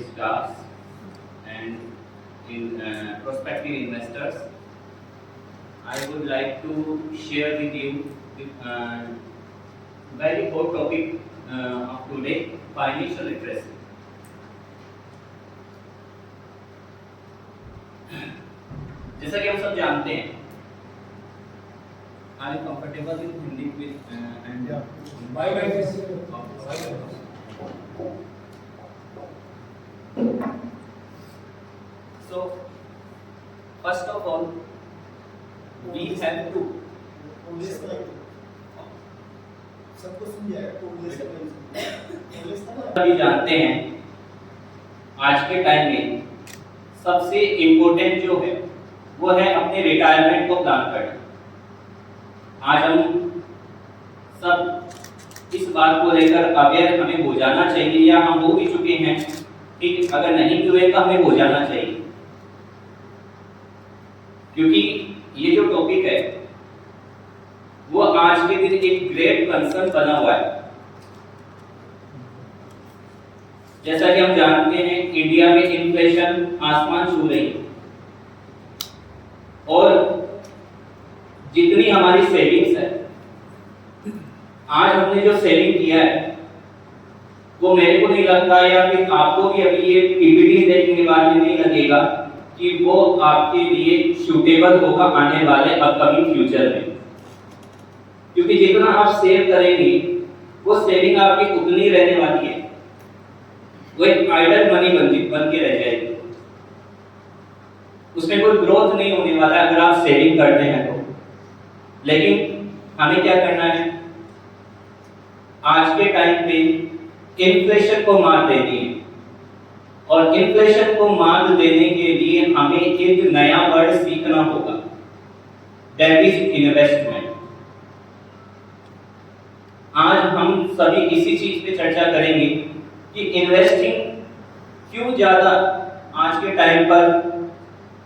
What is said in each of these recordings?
staffs and in prospective investors, I would like to share with you the very hot topic of today, financial literacy. जैसा कि हम सब जानते हैं, are you comfortable with Hindi with and Bye bye. So first of all, we have to सभी जानते हैं आज के टाइम में सबसे इम्पोर्टेंट जो है वो है अपने रिटायरमेंट को प्लान करना। आज हम सब इस बात को लेकर अवेयर हमें हो जाना चाहिए, या हम हो भी चुके हैं, ठीक, अगर नहीं भी हुए तो हमें हो जाना चाहिए, क्योंकि ये जो टॉपिक है वो आज के दिन एक ग्रेट कंसर्न बना हुआ है। जैसा कि हम जानते हैं, इंडिया में इन्फ्लेशन आसमान छू रही है और जितनी हमारी सेविंग्स है, आज हमने जो सेविंग किया है वो मेरे को नहीं लगता, या फिर आपको भी अभी ये पीपीटी देखने के बाद में नहीं लगेगा कि वो आपके लिए सूटेबल होगा आने वाले अपकमिंग फ्यूचर में, क्योंकि जितना आप सेव करेंगे वो सेविंग आपकी उतनी रहने वाली है, वो एक आइडल मनी बन के रह जाएगी, उसमें कोई ग्रोथ नहीं होने वाला है अगर आप सेविंग करते हैं तो। लेकिन हमें क्या करना है, आज के टाइम पे इन्फ्लेशन को मात देनी है, और इन्फ्लेशन को मात देने के लिए हमें एक नया वर्ड सीखना होगा, दैट इज इन्वेस्टमेंट। आज हम सभी इसी चीज पे चर्चा करेंगे कि इन्वेस्टिंग क्यों ज्यादा आज के टाइम पर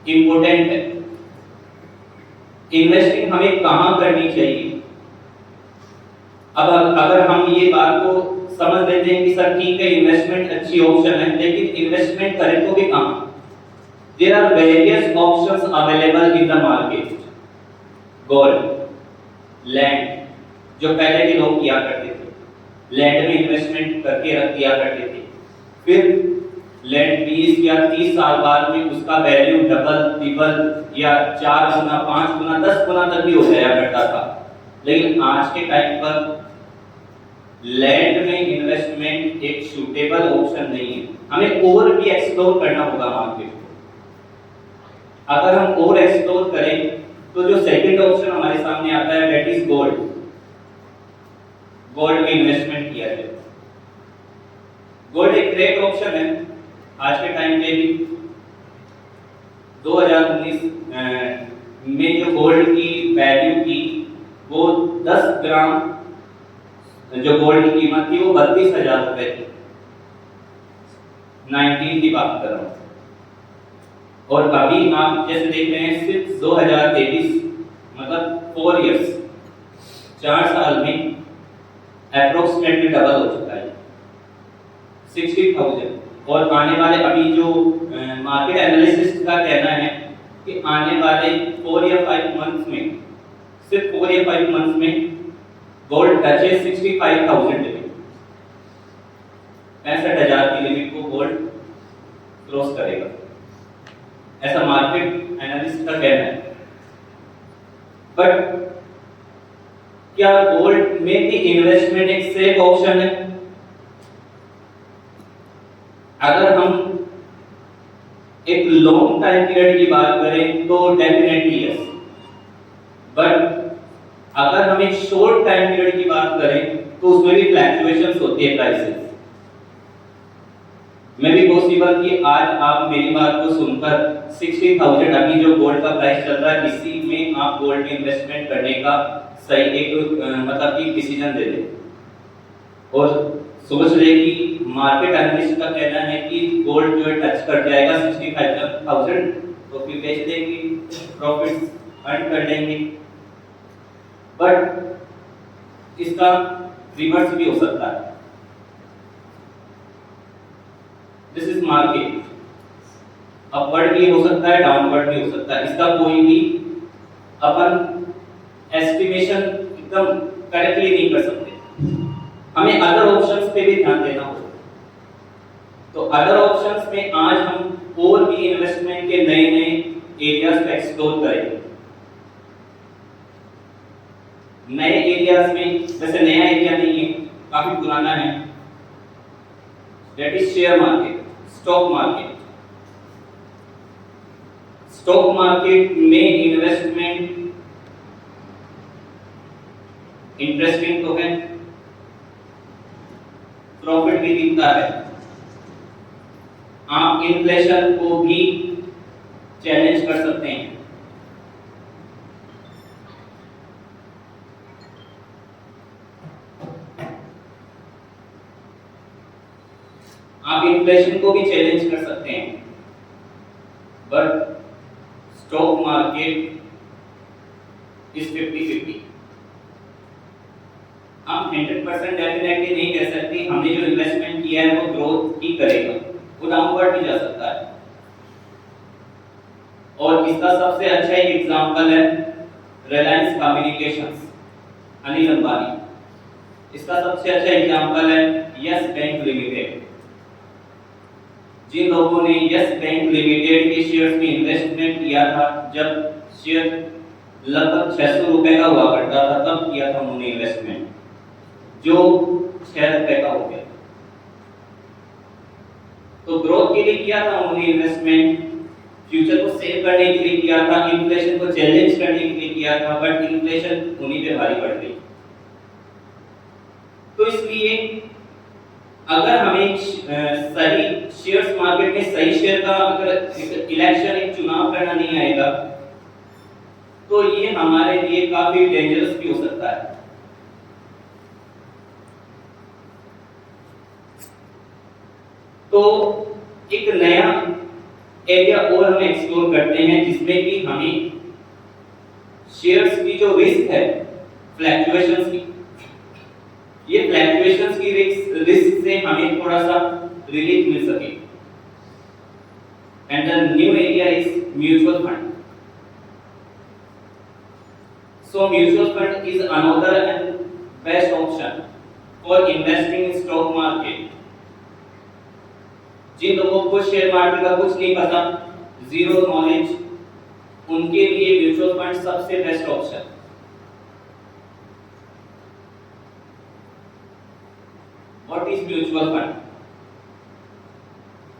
इम्पोर्टेंट है, इन्वेस्टिंग हमें कहां करनी चाहिए। अब अगर हम ये बात को समझ लेते हैं कि सर ठीक है, इन्वेस्टमेंट अच्छी ऑप्शन है, लेकिन इन्वेस्टमेंट करें तो भी कहां? There are various options available in the market. Gold, land, जो पहले के लोग किया करते थे, लैंड में इन्वेस्टमेंट करके रख दिया करते थे, फिर लैंड 20 या 30 साल बाद में उसका वैल्यू डबल, ट्रिपल या 4 गुना, 5 गुना, 10 गुना तक भी हो जाया करता था। लेकिन आज के टाइम पर लैंड में इन्वेस्टमेंट एक सूटेबल ऑप्शन नहीं है, हमें और भी एक्सप्लोर करना होगा मार्केट को। अगर हम और एक्सप्लोर करें तो जो सेकंड ऑप्शन हमारे सामने आता है, दैट इज गोल्ड। गोल्ड में इन्वेस्टमेंट किया जाए, गोल्ड एक ग्रेट ऑप्शन है आज के टाइम पे भी। 2019 में जो गोल्ड की वैल्यू थी वो 10 ग्राम जो गोल्ड की कीमत थी वो 32,000 रुपए थी, 19 की बात कर रहा हूँ। और अभी आप जैसे देख रहे हैं सिर्फ 2023 मतलब 4 इयर्स, 4 साल में अप्रोक्सीमेटली डबल हो चुका है, 60,000। और आने वाले अभी जो मार्केट एनालिसिस्ट का कहना है कि आने वाले 4 या 5 मंथ्स में, सिर्फ 4 या 5 मंथ्स में गोल्ड टचेस 65,000 लिमिट, 65,000 की लिमिट को गोल्ड क्रॉस करेगा, ऐसा मार्केट एनालिस्ट का कहना है। बट क्या गोल्ड में भी इन्वेस्टमेंट एक सेफ ऑप्शन है? अगर हम एक लॉन्ग टाइम पीरियड की बात करें तो डेफिनेटली यस, बट अगर हम एक शॉर्ट टाइम पीरियड की बात करें तो उसमें भी फ्लक्चुएशंस होती है प्राइसेस में। भी पॉसिबल कि आज आप मेरी बात को सुनकर 60,000 अभी जो गोल्ड का प्राइस चल रहा है, इसी में आप गोल्ड में इन्वेस्टमेंट करने का सही एक मतलब कि डिसीजन दे दें, और सोच रहे कि मार्केट एनालिस्ट का कहना है कि गोल्ड जो है टच कर जाएगा 65,000 तो फिर बेच देंगे, प्रॉफिट अर्न कर लेंगे। बट इसका रिवर्स भी हो सकता है। This is market. अपवर्ड भी हो सकता है, डाउनवर्ड भी हो सकता है, इसका कोई भी अपन एस्टिमेशन एकदम करेक्टली नहीं कर सकते। हमें अदर ऑप्शंस पे भी ध्यान देना होगा। तो अदर ऑप्शंस में आज हम और भी इन्वेस्टमेंट के नए नए एरियाज को एक्सप्लोर करेंगे। नए एरियाज में, वैसे नया एरिया नहीं है, काफी पुराना है, that is share market, stock market. Stock market में इन्वेस्टमेंट इंटरेस्टिंग तो है, प्रॉफिट भी दिखता है, आप इन्फ्लेशन को भी चैलेंज कर सकते हैं। आप इन्फ्लेशन को भी चैलेंज कर सकते हैं, बट स्टॉक मार्केट इज 50-50। हम 100% डेफिनेटली नहीं कह सकते हमने जो इन्वेस्टमेंट किया है वो ग्रोथ ही करेगा, वो डाउनवर्ड भी जा सकता है। और इसका सबसे अच्छा एक एग्जांपल है रिलायंस कम्युनिकेशंस, अनिल अंबानी। इसका सबसे अच्छा एग्जांपल है यस बैंक लिमिटेड। जिन लोगों ने यस बैंक लिमिटेड के शेयर्स में इन्वेस्टमेंट किया था, जब शेयर लगभग 600 रुपए का हुआ करता था, तब किया था उन्होंने इन्वेस्टमेंट, जो 6 रुपए का हो गया। तो ग्रोथ के लिए किया था उन्होंने इन्वेस्टमेंट, फ्यूचर को सेव करने के लिए किया था, इन्फ्लेशन को चैलेंज करने के लिए किया था, बट इन्फ्लेशन उन्हीं पे भारी पड़ गई। तो इसलिए अगर हमें सही शेयर्स मार्केट में सही शेयर का अगर इलेक्शन, एक चुनाव करना नहीं आएगा, तो ये हमारे लिए काफी डेंजरस भी हो सकता है। तो एक नया एरिया और हम एक्सप्लोर करते हैं, जिसमें कि हमें शेयर्स की जो रिस्क है, फ्लैक्चुएशंस की, ये फ्लैक्चुएशंस की रिस्क से हमें थोड़ा सा रिलीफ मिल सके। And the new area is mutual fund. So mutual fund is another and best option for investing in stock market. जिन लोगों को शेयर मार्केट का कुछ नहीं पता, जीरो नॉलेज, उनके लिए म्यूचुअल फंड सबसे best option. What is mutual fund?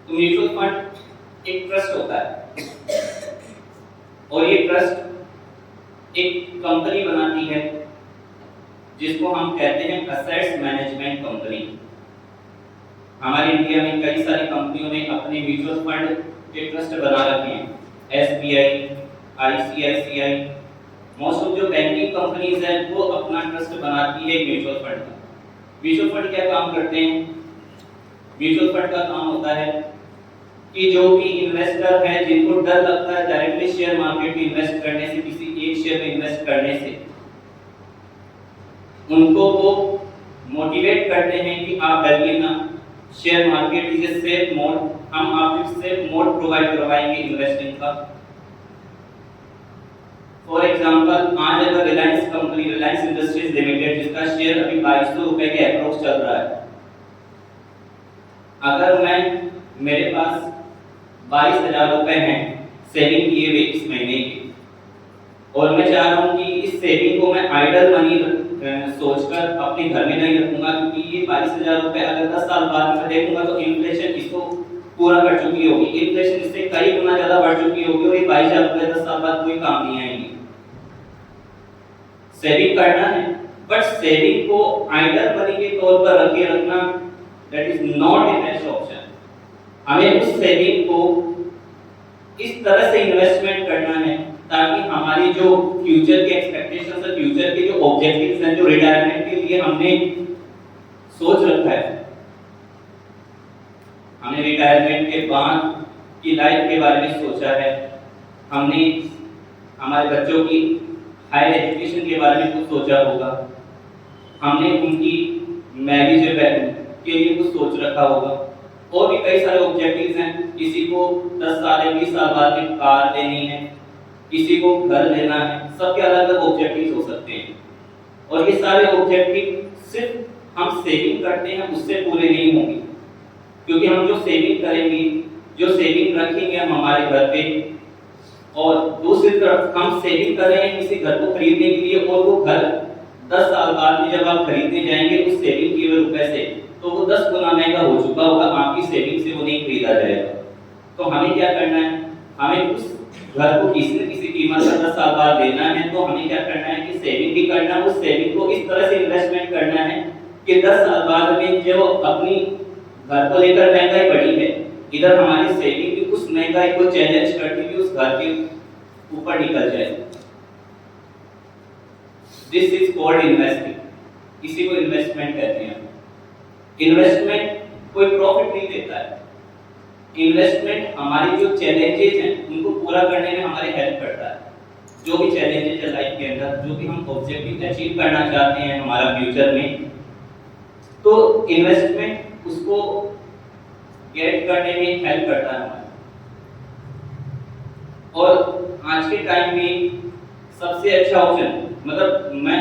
तो म्यूचुअल फंड एक ट्रस्ट होता है, और ये ट्रस्ट एक कंपनी बनाती है जिसको हम कहते हैं असेट्स मैनेजमेंट कंपनी। हमारे इंडिया में कई सारी कंपनियों ने अपने म्यूचुअल फंड के ट्रस्ट बना रखे हैं, एसबीआई, आईसीआईसीआई, मोस्ट ऑफ जो बैंकिंग कंपनीज हैं वो अपना ट्रस्ट बनाती है म्यूचुअल फंड का। म्यूचुअल फंड क्या काम करते हैं? म्यूचुअल फंड का काम होता है कि जो भी इन्वेस्टर है, जिनको डर लगता है डायरेक्टली शेयर मार्केट में इन्वेस्ट करने से, किसी एक शेयर में इन्वेस्ट करने से, उनको वो मोटिवेट करते हैं कि आप डरिए ना, share market is a safe mode, हम आपको सेफ मोड प्रोवाइड करवाएंगे इन्वेस्टिंग का। फॉर एग्जांपल, आज अगर Reliance company, Reliance industries limited, जिसका शेयर अभी 2200 रुपए के अप्रोक्स चल रहा है, अगर मेरे पास 22,000 रुपए हैं सेविंग किए हुए इस महीने के, और मैं चाह रहा हूँ कि इस सेविंग को मैं आइडल मनी सोचकर अपने घर में नहीं रखूंगा, क्योंकि ये 22,000 रुपए अगर 10 साल बाद में देखूंगा तो इन्फ्लेशन इसको पूरा कर चुकी होगी, इन्फ्लेशन इससे कई गुना ज्यादा बढ़ चुकी होगी, और ये 22,000 रुपए 10 साल बाद कोई काम नहीं आएंगे। सेविंग करना है, बट सेविंग को आइडल मनी के तौर पर रखे रखना, that is not a best option. हमें उस सेविंग को इस तरह से इन्वेस्टमेंट करना है ताकि हमारी जो फ्यूचर के एक्सपेक्टेशंस है, फ्यूचर के जो ऑब्जेक्टिव्स हैं, जो रिटायरमेंट के लिए हमने सोच रखा है, हमने रिटायरमेंट के बाद की लाइफ के बारे में सोचा है, हमने हमारे बच्चों की हायर एजुकेशन के बारे में कुछ सोचा होगा, हमने उनकी मैरिज के लिए कुछ सोच रखा होगा, और भी कई सारे ऑब्जेक्टिव्स हैं। किसी को 10 साल या 20 साल बाद में कार लेनी है, किसी को घर लेना है, सबके अलग अलग ऑब्जेक्टिव्स हो सकते हैं। और ये सारे ऑब्जेक्टिव सिर्फ हम सेविंग करते हैं उससे पूरे नहीं होंगे, क्योंकि हम जो सेविंग करेंगे, जो सेविंग रखेंगे हम हमारे घर पे, और दूसरी तरफ हम सेविंग कर रहे हैं किसी घर को खरीदने के लिए, और वो घर 10 साल बाद में जब आप खरीदने जाएंगे उस सेविंग किए हुए रुपए से, तो वो 10 गुना महंगा हो चुका होगा, आपकी सेविंग से वो नहीं खरीदा जाएगा। तो हमें क्या करना है, हमें उस घर को किसी न किसी कीमत पर 10 साल बाद देना है, तो हमें क्या करना है कि सेविंग भी करना है। उस सेविंग को इस तरह से इन्वेस्टमेंट करना है कि 10 साल बाद में जो अपनी घर को लेकर महंगाई बढ़ी है, इधर हमारी सेविंग भी उस महंगाई को चैलेंज करती हुई उस घर के ऊपर निकल जाए। This is called investing. इसी को इन्वेस्टमेंट कहते हैं। इन्वेस्टमेंट कोई प्रॉफिट नहीं देता है। इन्वेस्टमेंट हमारी जो चैलेंजेस हैं उनको पूरा करने में हमारी हेल्प करता है। जो भी चैलेंजेस है लाइफ के अंदर, जो भी हम ऑब्जेक्टिव अचीव करना चाहते हैं हमारा फ्यूचर में, तो इन्वेस्टमेंट उसको गेट करने में हेल्प करता है हमारा। और आज के टाइम में सबसे अच्छा ऑप्शन, मतलब मैं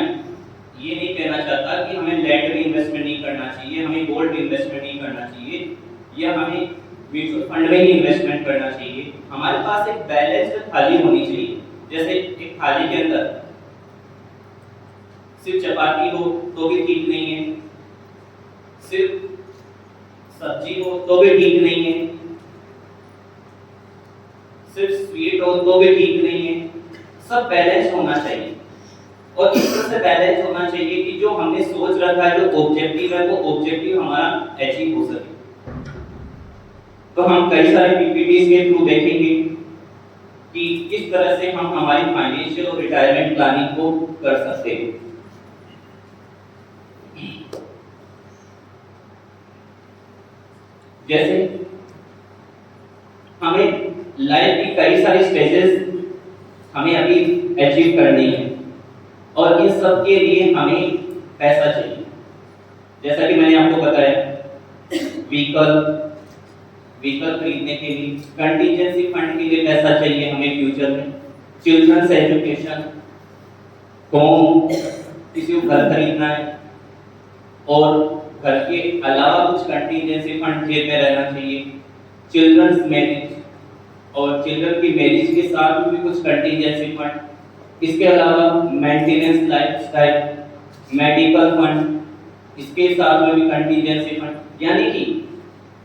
ये नहीं कहना चाहता कि हमें लैंड में इन्वेस्टमेंट नहीं करना चाहिए, हमें गोल्ड में इन्वेस्टमेंट नहीं करना चाहिए, या हमें म्यूचुअल फंड में ही इन्वेस्टमेंट करना चाहिए। हमारे पास एक बैलेंस्ड थाली होनी चाहिए। जैसे एक थाली के अंदर सिर्फ चपाती हो तो भी ठीक नहीं है, सिर्फ सब्जी हो तो भी ठीक नहीं है, सिर्फ स्वीट हो तो भी ठीक नहीं है। सब बैलेंस होना चाहिए, और इस तरह से बैलेंस होना चाहिए कि जो हमने सोच रखा है, जो ऑब्जेक्टिव है, वो ऑब्जेक्टिव हमारा अचीव हो सके। तो हम कई सारे पीपीटीज के थ्रू देखेंगे कि किस तरह से हम हमारी फाइनेंशियल और रिटायरमेंट प्लानिंग को कर सकते हैं। जैसे हमें लाइफ की कई सारी स्टेजेस हमें अभी अचीव करनी है, और इन सब के लिए हमें पैसा चाहिए। जैसा कि मैंने आपको बताया, व्हीकल खरीदने के लिए, कंटीजेंसी फंड के लिए पैसा चाहिए हमें फ्यूचर में, चिल्ड्रंस एजुकेशन, होम, किसी को घर खरीदना है, और घर के अलावा कुछ कंटीजेंसी फंड जेब में रहना चाहिए, चिल्ड्रंस मैरिज, और चिल्ड्रन की मैरिज के साथ भी कुछ कंटीजेंसी फंड, इसके अलावा मेंटेनेंस लाइफस्टाइल, मेडिकल फंड, इसके साथ में भी कंटीजेंसी फंड। यानी कि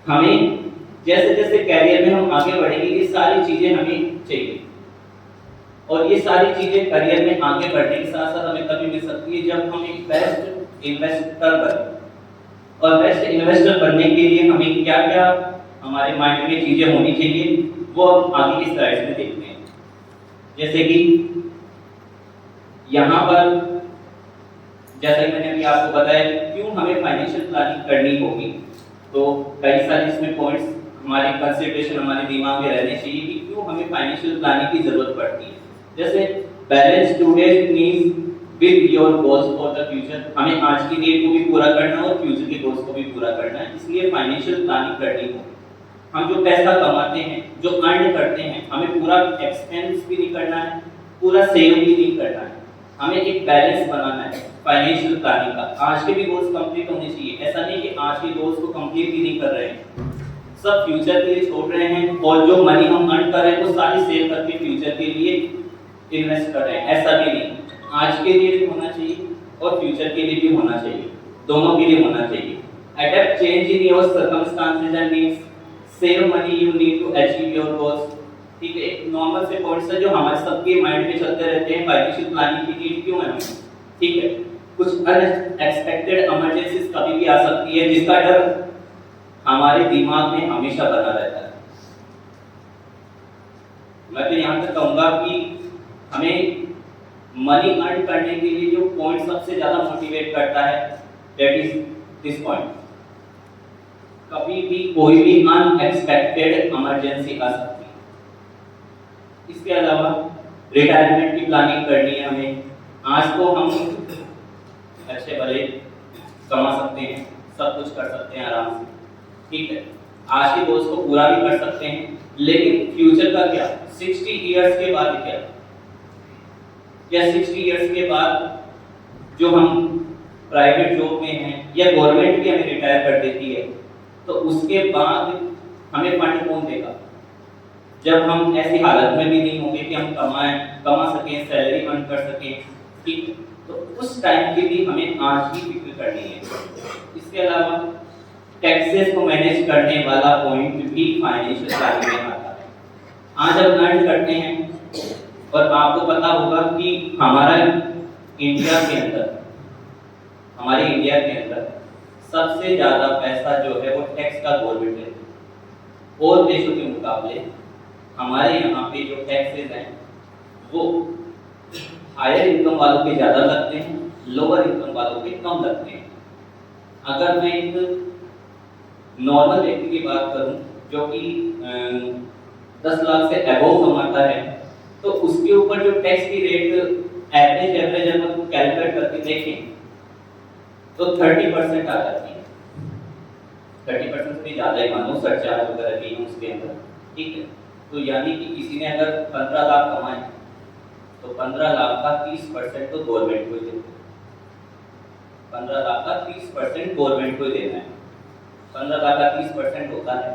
हमें जैसे जैसे कैरियर में हम आगे बढ़ेंगे, ये सारी चीजें हमें चाहिए। और ये सारी चीजें करियर में आगे बढ़ने के साथ साथ हमें तभी मिल सकती है जब हम एक बेस्ट इन्वेस्टर बने। और बेस्ट इन्वेस्टर बनने के लिए हमें क्या क्या हमारे माइंड में चीजें होनी चाहिए, वो हम आगे की स्लाइड्स में देखते हैं। जैसे कि यहाँ पर, जैसा कि मैंने अभी आपको बताया क्यों हमें फाइनेंशियल प्लानिंग करनी होगी, तो कई सारे इसमें पॉइंट्स हमारे कंसिडरेशन हमारे दिमाग में रहने चाहिए कि क्यों हमें फाइनेंशियल प्लानिंग की जरूरत पड़ती है। जैसे balance today's needs with your goals for the future. हमें आज की नीड को भी पूरा करना है और फ्यूचर के गोल्स को भी पूरा करना है, इसलिए फाइनेंशियल प्लानिंग करनी होगी। हम जो पैसा कमाते हैं, जो अर्न करते हैं, हमें पूरा एक्सपेंस भी नहीं करना है, पूरा सेव भी नहीं करना है, हमें एक बैलेंस बनाना है फाइनेंशियल प्लानिंग का। आज के भी गोल्स कंप्लीट होने चाहिए, ऐसा नहीं कि आज के गोल्स को कंप्लीट ही नहीं कर रहे हैं, सब फ्यूचर के लिए छोड़ रहे हैं, और जो मनी हम अर्न कर रहे हैं वो सारी सेव करके फ्यूचर के लिए इन्वेस्ट कर रहे हैं। ऐसा भी नहीं, आज के लिए भी होना चाहिए और फ्यूचर के लिए भी होना चाहिए, दोनों के लिए होना चाहिए। Adopt change in your circumstances and needs, save money you need to achieve your goals. ठीक है, एक नॉर्मल से पॉइंट्स है जो हमारे सबके माइंड में चलते रहते हैं। फाइनेंशियल प्लानिंग की नीड क्यों है हमें? ठीक है, कुछ अनएक्सपेक्टेड इमरजेंसीज कभी भी आ सकती है, जिसका डर हमारे दिमाग में हमेशा बना रहता है। मैं तो यहाँ तक कहूँगा कि हमें मनी अर्न करने के लिए जो पॉइंट सबसे ज्यादा मोटिवेट करता है, दैट इज दिस पॉइंट। कभी भी कोई भी अनएक्सपेक्टेड इमरजेंसी आ सकती है। इसके अलावा रिटायरमेंट की प्लानिंग करनी है हमें। आज तो हम अच्छे भले कमा सकते हैं, सब कुछ कर सकते हैं आराम से, ठीक है, आज के गोल्स को पूरा भी कर सकते हैं, लेकिन फ्यूचर का क्या, 60 इयर्स के बाद क्या 60 इयर्स के बाद जो हम प्राइवेट जॉब में हैं या गवर्नमेंट भी हमें रिटायर कर देती है, तो उसके बाद हमें फंड कौन देगा, जब हम ऐसी हालत में भी नहीं होंगे कि हम कमा सकें, सैलरी अर्न कर सकें, ठीक। तो उस टाइम की भी हमें आज ही फिक्र करनी है। इसके अलावा टैक्सेस को मैनेज करने वाला पॉइंट भी फाइनेंशियल प्लानिंग में आता है। आज हम अर्न करते हैं और आपको पता होगा कि हमारे इंडिया के अंदर सबसे ज्यादा पैसा जो है वो टैक्स का गवर्नमेंट है। और देशों के मुकाबले हमारे यहाँ पे जो टैक्सेस हैं वो हायर इनकम वालों के ज़्यादा लगते हैं, लोअर इनकम वालों के कम लगते हैं। अगर मैं एक नॉर्मल व्यक्ति की बात करूं जो कि 10 लाख से अबव कमाता है, तो उसके ऊपर जो टैक्स की रेट एवरेज अगर हम कैलकुलेट करके देखें तो 30% आ जाती है। 30% से ज़्यादा ही मानो, सरचार्ज वगैरह भी उसके अंदर, ठीक है। तो यानी कि किसी ने अगर 15 लाख कमाए तो 15 लाख का 30% तो गवर्नमेंट को ही देना है। 15 लाख का 30% गवर्नमेंट को ही देना है। 15 लाख का 30% होता है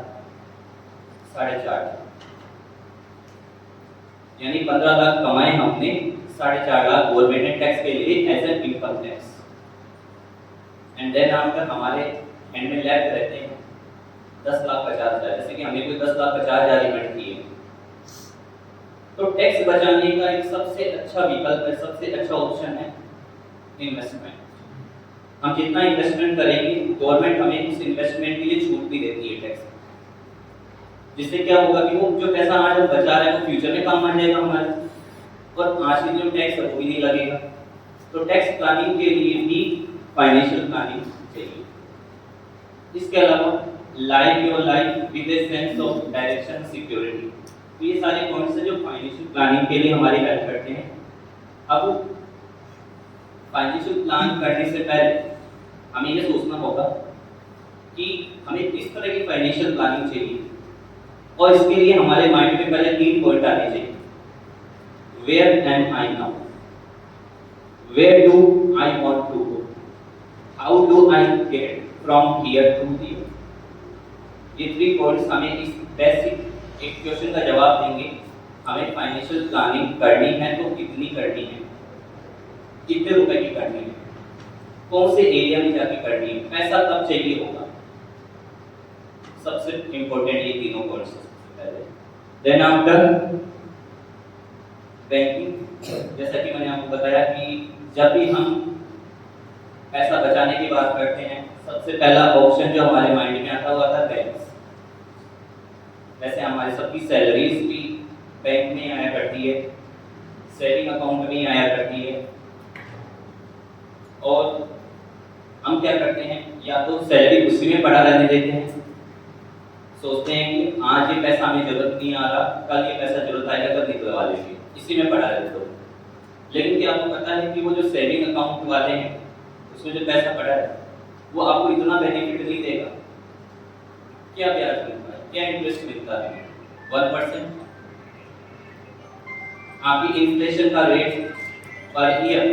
4.5, यानी 15 लाख कमाए हमने, 4.5 लाख गवर्नमेंट ने टैक्स के लिए as an income tax. And then after हमारे हैंड में लेफ्ट रहते हैं 10,50,000, जैसे कि हमें कोई 10,50,000 इन्वेस्ट किए, तो टैक्स बचाने का एक सबसे अच्छा विकल्प है, सबसे अच्छा ऑप्शन है इन्वेस्टमेंट। हम जितना इन्वेस्टमेंट करेंगे गवर्नमेंट हमें उस इन्वेस्टमेंट के लिए छूट भी देती है टैक्स, जिससे क्या होगा कि वो जो पैसा आज हम बचा रहे हैं वो फ्यूचर में काम आ जाएगा हमारे, और आज की जो टैक्स है वो भी नहीं लगेगा। तो टैक्स प्लानिंग के लिए भी फाइनेंशियल प्लानिंग चाहिए। इसके अलावा live your life with a sense of direction, security, तो ये सारे पॉइंट्स हैं जो फाइनेंशियल प्लानिंग के लिए हमारी हेल्प करते हैं। अब फाइनेंशियल प्लान करने से पहले हमें ये सोचना होगा कि हमें किस तरह की फाइनेंशियल प्लानिंग चाहिए, और इसके लिए हमारे माइंड में पहले 3 पॉइंट आने चाहिए। Where am I now, where do I want to go, how do I get from here to here. ये 3 पॉइंट्स हमें इस बेसिक एक क्वेश्चन का जवाब देंगे। हमें फाइनेंशियल प्लानिंग करनी है तो कितनी करनी है, कितने रुपए की करनी है, कौन से एरिया में जाके करनी है, पैसा कब चाहिए होगा। सबसे इंपॉर्टेंट ये तीनों पॉइंट्स पहले। देन आफ्टर बैंकिंग, जैसा कि मैंने आपको बताया कि जब भी हम पैसा बचाने की बात करते हैं सबसे पहला ऑप्शन जो हमारे माइंड में आता हुआ था बैंक। वैसे हमारी सबकी सैलरीज भी बैंक में आया करती है, सेविंग अकाउंट में आया करती है, और हम क्या करते हैं या तो सैलरी उसी में पड़ा रहने देते हैं, सोचते हैं कि आज ये पैसा हमें जरूरत नहीं आ रहा, कल ये पैसा जरूरत आएगा तब निकलवा लेंगे, इसी में पड़ा रहते हो। लेकिन क्या आपको पता है कि वो जो सेविंग अकाउंट वाले हैं उसमें जो पैसा पड़ा है वो आपको इतना बेनिफिट नहीं देगा। क्या ब्याज मिलता है, क्या इंटरेस्ट मिलता है, 1%। आपकी इन्फ्लेशन का रेट पर ईयर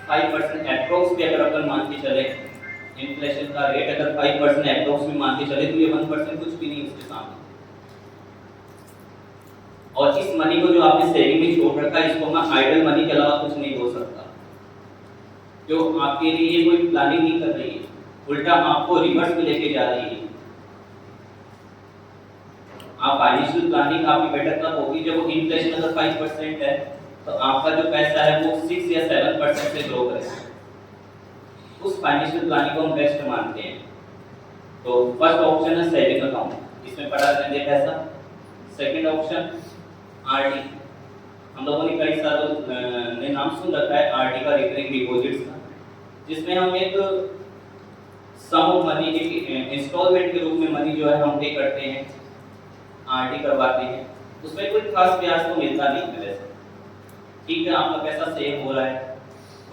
5% एप्रोक्स भी अगर अपन मान के चले, इन्फ्लेशन का रेट अगर 5% एप्रोक्स भी मान के चले तो ये 1% कुछ भी नहीं उसके सामने। और इस मनी को जो आपने सेविंग में छोड़ रखा है इसको मैं आइडल मनी के अलावा कुछ नहीं बोल सकता, जो आपके लिए कोई प्लानिंग नहीं कर रही है, उल्टा आपको रिवर्स में लेके जा रही है। आप फाइनेंशियल प्लानिंग आपकी बेटर तब होगी जब वो इन्फ्लेशन अगर 5% है तो आपका जो पैसा है वो 6 या 7% से ग्रो करेगा। उस फाइनेंशियल प्लानिंग को हम बेस्ट मानते हैं। तो फर्स्ट ऑप्शन है सेविंग अकाउंट, इसमें पड़ा रहने पैसा। सेकंड ऑप्शन आरडी, हम लोगों ने कई सालों ने नाम सुन रखा है आरडी का, रिकरिंग डिपॉजिट्स का, जिसमें हम एक सम ऑफ मनी एक इंस्टॉलमेंट के रूप में मनी जो है हम पे करते हैं, आरडी करवाते हैं। उसमें कोई खास ब्याज तो मिलता नहीं है वैसे, ठीक है आपका पैसा सेव हो रहा है,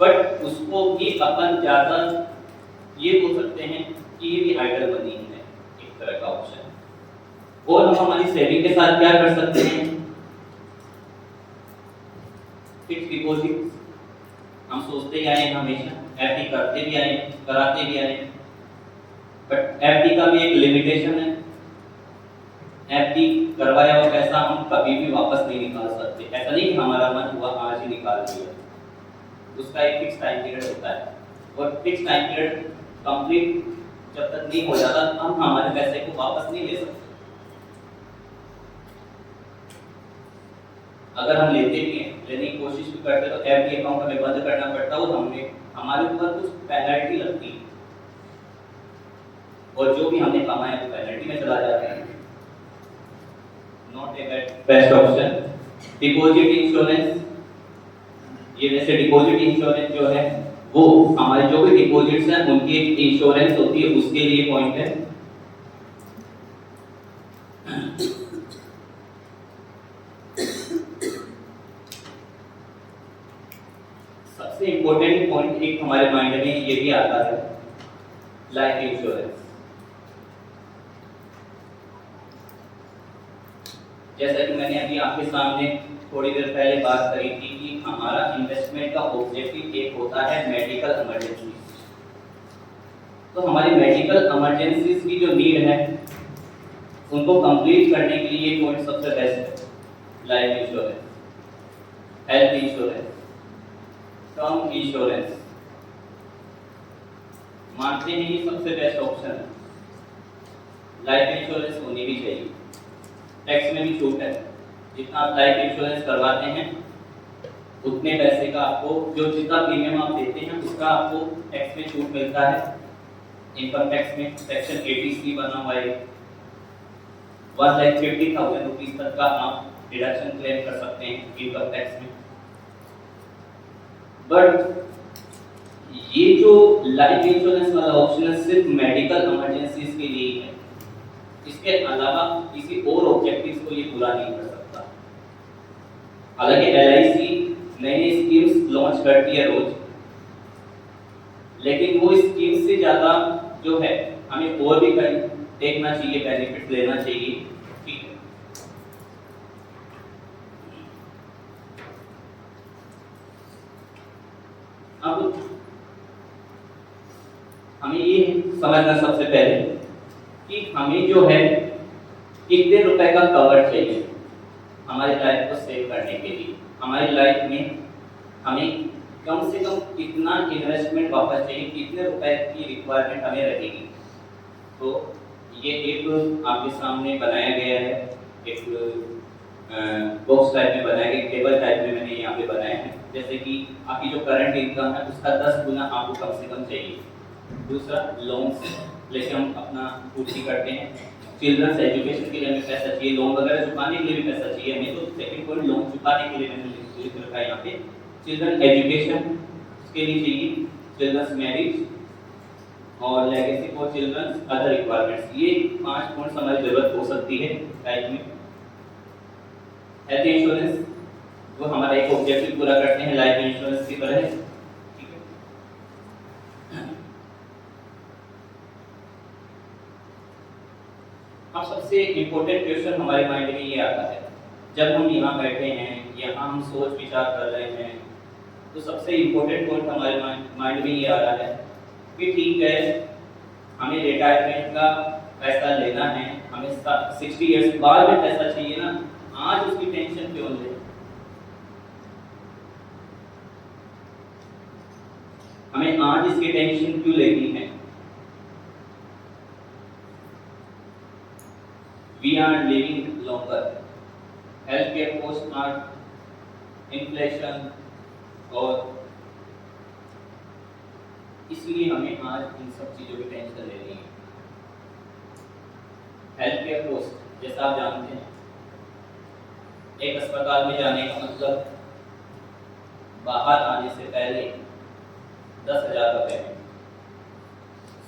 बट उसको भी अपन ज़्यादा ये बोल सकते हैं कि ये भी आइडल मनी है एक तरह का ऑप्शन। और हम हमारी सेविंग के साथ क्या कर सकते हैं? फिक्स डिपॉजिट हम सोचते ही आए हैं हमेशा, एफडी करते भी आए, कराते भी आए, बट एफडी का भी एक लिमिटेशन है। एफडी करवाया हुआ पैसा हम कभी भी वापस नहीं निकाल सकते। ऐसा नहीं कि हमारा मन हुआ आज ही निकाल दिया, उसका एक फिक्स टाइम पीरियड होता है, और फिक्स टाइम पीरियड कंप्लीट जब तक नहीं हो जाता हम हमारे पैसे को वापस नहीं ले सकते। अगर हम लेते भी हैं, लेने की कोशिश भी करते तो एफडी अकाउंट हमें बंद करना पड़ता है और हमारे ऊपर कुछ पेनल्टी लगती है, और जो भी हमने कमाया वो पेनल्टी में चला जाता है। Not a best option. Deposit insurance, ये वैसे डिपॉजिट इंश्योरेंस जो है वो हमारे जो भी डिपॉजिट्स हैं उनकी इंश्योरेंस होती है, उसके लिए पॉइंट है। सबसे इंपॉर्टेंट पॉइंट एक हमारे माइंड में ये भी आता है, लाइफ इंश्योरेंस। जैसा कि मैंने अभी आपके सामने थोड़ी देर पहले बात करी थी कि हमारा इन्वेस्टमेंट का ऑब्जेक्टिव एक होता है मेडिकल इमरजेंसी। तो हमारी मेडिकल इमरजेंसीज की जो नीड है उनको कंप्लीट करने के लिए ये पॉइंट सबसे बेस्ट है, life insurance, health insurance, term insurance. मानते हैं ये सबसे बेस्ट ऑप्शन है, लाइफ इंश्योरेंस होनी भी चाहिए। टैक्स में भी छूट है, जितना आप लाइफ इंश्योरेंस करवाते हैं उतने पैसे का आपको, जो जितना प्रीमियम आप देते हैं उसका आपको टैक्स में छूट मिलता है। इनकम टैक्स में सेक्शन 80C बना हुआ है, 1,50,000 रुपीज तक का आप डिडक्शन क्लेम कर सकते हैं इनकम टैक्स में। बट ये जो लाइफ इंश्योरेंस वाला ऑप्शन है सिर्फ मेडिकल इमरजेंसीज के लिए ही है, इसके अलावा किसी और ऑब्जेक्टिव्स को ये पूरा नहीं कर सकता। हालांकि LIC नई नई स्कीम्स लॉन्च करती है रोज, लेकिन वो स्कीम से ज्यादा जो है हमें और भी कहीं देखना चाहिए, बेनिफिट लेना चाहिए। ठीक है, अब हमें ये समझना सबसे पहले कि हमें जो है कितने रुपए का कवर चाहिए हमारी लाइफ को सेव करने के लिए। हमारी लाइफ में हमें कम से कम कितना इन्वेस्टमेंट वापस चाहिए, कितने रुपए की रिक्वायरमेंट हमें रहेगी। तो ये एक आपके सामने बनाया गया है, एक बॉक्स टाइप में बनाया गया, टेबल टाइप में मैंने यहाँ पे बनाया है। जैसे कि आपकी जो करंट इनकम है उसका 10 गुना आपको कम से कम चाहिए। दूसरा, लोन्स लेके हम अपना पूर्ति करते हैं। चिल्ड्रंस एजुकेशन के लिए हमें पैसा चाहिए, लोन वगैरह चुकाने के लिए भी पैसा चाहिए हमें। तो सेकंड पॉइंट, लोन चुकाने के लिए मैंने लिख रखा है यहाँ पे। चिल्ड्रन एजुकेशन के लिए चाहिए, चिल्ड्रंस मैरिज और legacy for childrens, other requirements. ये 5 पॉइंट्स हमारी जरूरत हो सकती है लाइफ में। हेल्थ इंश्योरेंस, वो हमारा एक ऑब्जेक्टिव पूरा करते हैं लाइफ इंश्योरेंस की तरह। ठीक है, अब सबसे इम्पोर्टेंट क्वेश्चन हमारे माइंड में ये आता है, जब हम यहाँ बैठे हैं, यहाँ हम सोच विचार कर रहे हैं, तो सबसे इम्पोर्टेंट पॉइंट हमारे माइंड में ये आ रहा है कि ठीक है, हमें रिटायरमेंट का पैसा लेना है, हमें 60 ईयर्स बाद में पैसा चाहिए ना, आज उसकी टेंशन क्यों ले। हमें आज इसकी टेंशन क्यों लेनी है। We are living longer. Healthcare costs are inflation, और इसलिए हमें आज इन सब चीजों की टेंशन लेनी है। हेल्थकेयर कोस्ट, जैसा आप जानते हैं, एक अस्पताल में जाने का मतलब बाहर आने से पहले 10,000 का पेमेंट।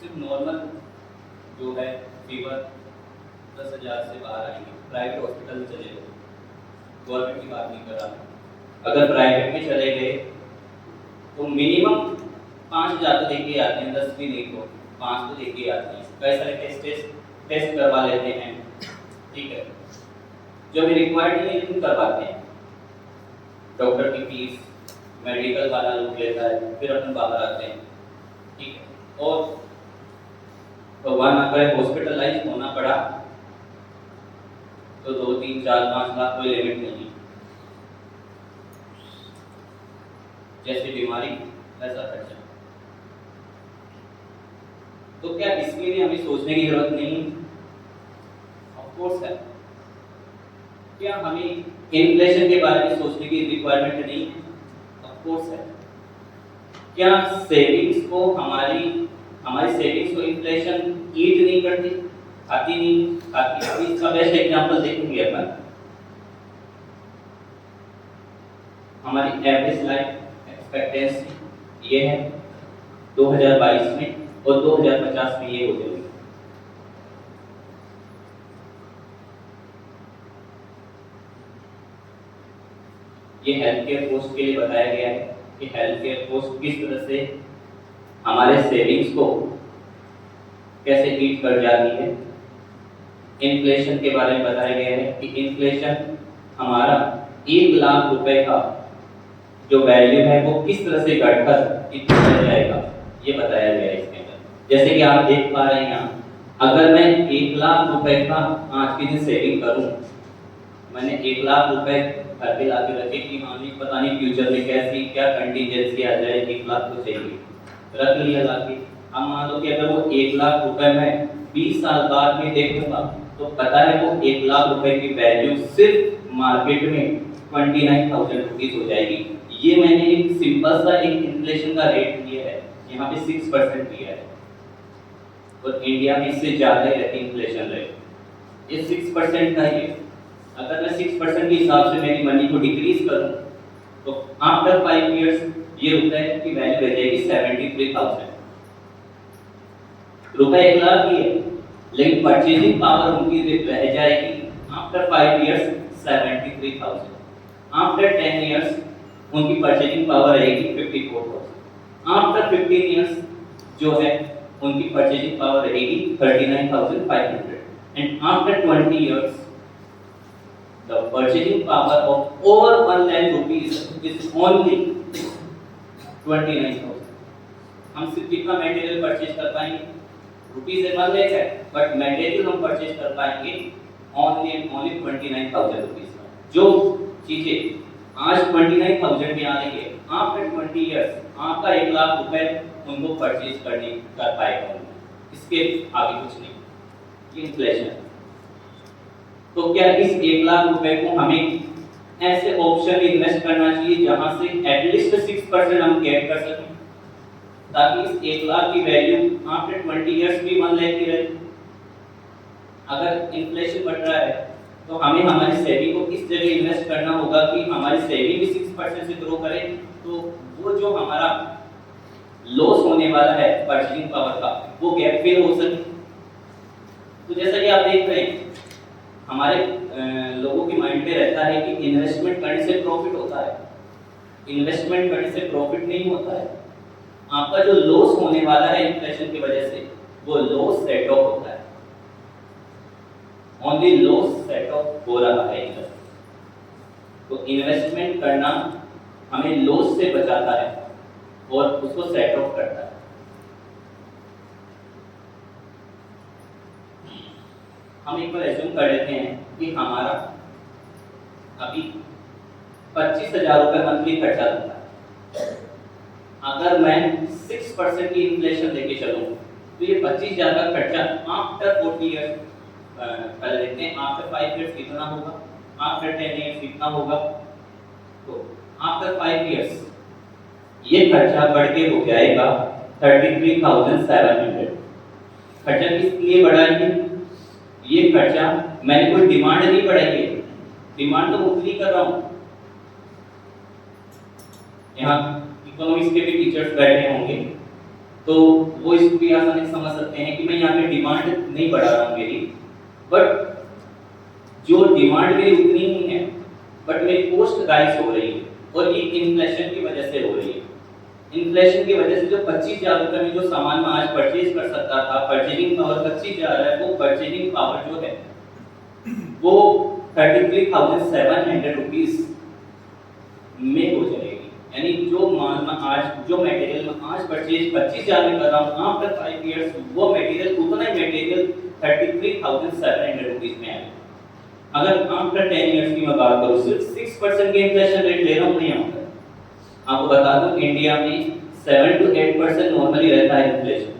सिर्फ नॉर्मल जो है फीवर 10,000 से बाहर आएंगे। प्राइवेट हॉस्पिटल में चले गए, गवर्नमेंट की बात नहीं कर रहा, अगर प्राइवेट में चले गए तो मिनिमम 5,000 तो देके आते हैं, 10 भी नहीं तो 5 तो देके आते हैं। कई सारे टेस्ट टेस्ट करवा लेते हैं, ठीक है, जो भी रिक्वायर्ड नहीं है लेकिन करवाते हैं। डॉक्टर की फीस मेडिकल वाला लूट लेता है, फिर अपन बाहर आते हैं, ठीक है। और भगवान ना करे हॉस्पिटलाइज होना पड़ा तो 2, 3, 4, 5 लाख कोई लिमिट नहीं, जैसी बीमारी वैसा खर्चा। तो क्या इसके लिए हमें सोचने की जरूरत नहीं? ऑफ कोर्स है। क्या हमें इन्फ्लेशन के बारे में सोचने की रिक्वायरमेंट नहीं है? ऑफ कोर्स है। क्या सेविंग्स को हमारी सेविंग्स को इन्फ्लेशन ईट नहीं करती, खाती नहीं खाती? अभी इसका बेस्ट एग्जांपल देखेंगे अपन। हमारी एवरेज लाइफ एक्सपेक्टेंसी ये है 2022 में, और 2050 में ये हो जाएगी। ये हेल्थ केयर कोस्ट के लिए बताया गया है कि हेल्थ केयर कोस्ट किस तरह से हमारे सेविंग्स को कैसे ईट कर जाती है। इन्फ्लेशन के बारे में बताया गया है कि इन्फ्लेशन हमारा 1 लाख रुपए का जो वैल्यू है वो किस तरह से घटकर कितना रह जाएगा, ये बताया गया है इसके अंदर। जैसे कि आप देख पा रहे हैं यहाँ, अगर मैं 1 लाख रुपए का आज के दिन सेविंग करूं, मैंने 1 लाख रुपए घर पे ला के रखे कि हाँ नहीं पता नहीं फ्यूचर में कैसी क्या कंटीजेंसी आ जाए, 1 लाख तो चाहिए, रख लिया ला के। अब मान लो कि अगर वो 1 लाख रुपए मैं 20 साल बाद में देखूंगा तो पता है वो 1 लाख रुपए की वैल्यू सिर्फ मार्केट में 29,000 रुपीज हो जाएगी। ये मैंने एक सिंपल सा एक इन्फ्लेशन का रेट लिया है, यहाँ पे 6% लिया है, और इंडिया में इससे ज्यादा ही रहती इन्फ्लेशन रेट। ये 6% का ही है। अगर मैं 6% के हिसाब से मेरी मनी को डिक्रीज करूं तो आफ्टर 5 इयर्स ये रुपए की वैल्यू रह जाएगी 73,000। रुपए 1 लाख की है, लेकिन परचेजिंग पावर उनकी रह जाएगी आफ्टर 5 इयर्स 73,000। आफ्टर 10 इयर्स उनकी परचेजिंग पावर रहेगी 54,000। आफ्टर 15 इयर्स जो है उनकी परचेजिंग पावर रहेगी 39,500। And after 20 years the purchasing power of over 1 lakh rupees is only 29,000। हम सिर्फ कितना मटेरियल परचेज कर पाएंगे? रुपीज 1 लाख है, बट मटेरियल हम परचेज कर पाएंगे ओनली एंड ओनली 29,000 रुपीज का। जो चीजें आज 29,000 में आ रही है, आफ्टर 20 इयर्स आपका 1 लाख रुपए उनको परचेज करने कर पाएगा, इसके आगे कुछ नहीं। ये इन्फ्लेशन। तो क्या इस 1 लाख रुपए को हमें ऐसे ऑप्शन में इन्वेस्ट करना चाहिए जहां से एटलीस्ट 6% हम गेट कर सकें, ताकि इस 1 लाख की वैल्यू आफ्टर 20 इयर्स भी 1 लाख की रहे। अगर इन्फ्लेशन बढ़ रहा है तो हमें हमारी सेविंग को इस जगह इन्वेस्ट करना होगा कि हमारी सेविंग भी 6% से ग्रो करे, तो वो जो हमारा लॉस होने वाला है परचेजिंग पावर का वो गैप फिल हो सके। तो जैसा कि आप देख रहे हैं हमारे लोगों के माइंड में रहता है कि इन्वेस्टमेंट करने से प्रॉफिट होता है। इन्वेस्टमेंट करने से प्रॉफिट नहीं होता है। आपका जो लॉस होने वाला है इन्फ्लेशन की वजह से वो लॉस सेट ऑफ होता है, ओनली लॉस सेट ऑफ हो रहा है इधर। तो इन्वेस्टमेंट करना हमें लॉस से बचाता है और उसको सेट ऑफ करता है। हम एक बार एज्यूम कर लेते हैं कि हमारा अभी 25,000 रुपए मंथली खर्चा होता है। अगर मैं 6% की इन्फ्लेशन लेके चलूं तो ये 25,000 का खर्चा आफ्टर 40 इयर्स कर लेते हैं। आफ्टर 5 इयर्स कितना होगा, आफ्टर 10 इयर्स कितना होगा? तो आफ्टर 5 इयर्स ये खर्चा बढ़ के हो जाएगा 33,700। खर्चा किस लिए बढ़ाएंगे? ये खर्चा मैंने कोई डिमांड नहीं बढ़ाई है, डिमांड तो उतनी कर रहा हूं। यहाँ इकोनॉमिक्स के भी टीचर्स बैठे होंगे तो वो इसको भी आसानी से समझ सकते हैं कि मैं यहाँ पे डिमांड नहीं बढ़ा रहा हूँ मेरी, बट जो डिमांड मेरी उतनी ही है, बट मेरी कॉस्ट राइज हो रही है और ये इन्फ्लेशन की वजह से हो रही है। इन्फ्लेशन की वजह से जो 25,000 रुपए में जो सामान मैं आज परचेज कर सकता था, परचेजिंग पावर 25,000 है, वो परचेजिंग पावर जो है वो 33,700 रुपीस में हो जाएगी। यानी जो माल मैं आज, जो मटेरियल मैं आज परचेज 25,000 में कर रहा हूँ, आफ्टर 5 इयर्स वो मटेरियल, उतना ही मटेरियल 33,700 रुपीस में आएगा। अगर आफ्टर 10 इयर्स की मैं बात करूँ, सिर्फ 6% के इन्फ्लेशन रेट ले रहा हूँ नहीं आता। आपको बता दूं इंडिया में 7 to 8% नॉर्मली रहता है इन्फ्लेशन।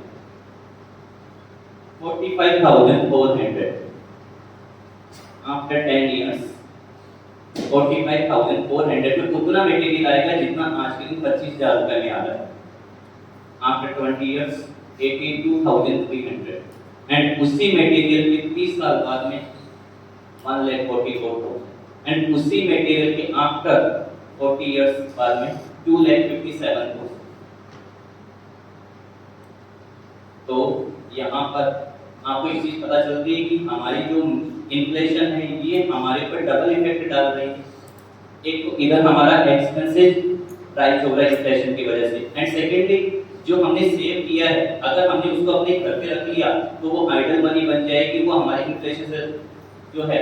45,400 आफ्टर 10 इयर्स 45,400 में उतना मटेरियल आएगा जितना आज के दिन 25,000 रुपए में आ रहा है। आफ्टर 20 इयर्स 82,300 एंड उसी मटेरियल के 30 साल बाद में 1,44,000 एंड उसी मटेरियल के आफ्टर 40 इयर्स बाद में 2,57,000। तो यहाँ पर आपको एक चीज पता चलती है कि हमारी जो इन्फ्लेशन है ये हमारे पर डबल इफेक्ट डाल रही है। एक तो इधर हमारा एक्सपेंसिव प्राइस हो रहा है इन्फ्लेशन की वजह से, एंड सेकेंडली जो हमने सेव किया है अगर हमने उसको अपने घर पे रख लिया तो वो आइडल मनी बन जाएगी, वो हमारे इन्फ्लेशन से जो है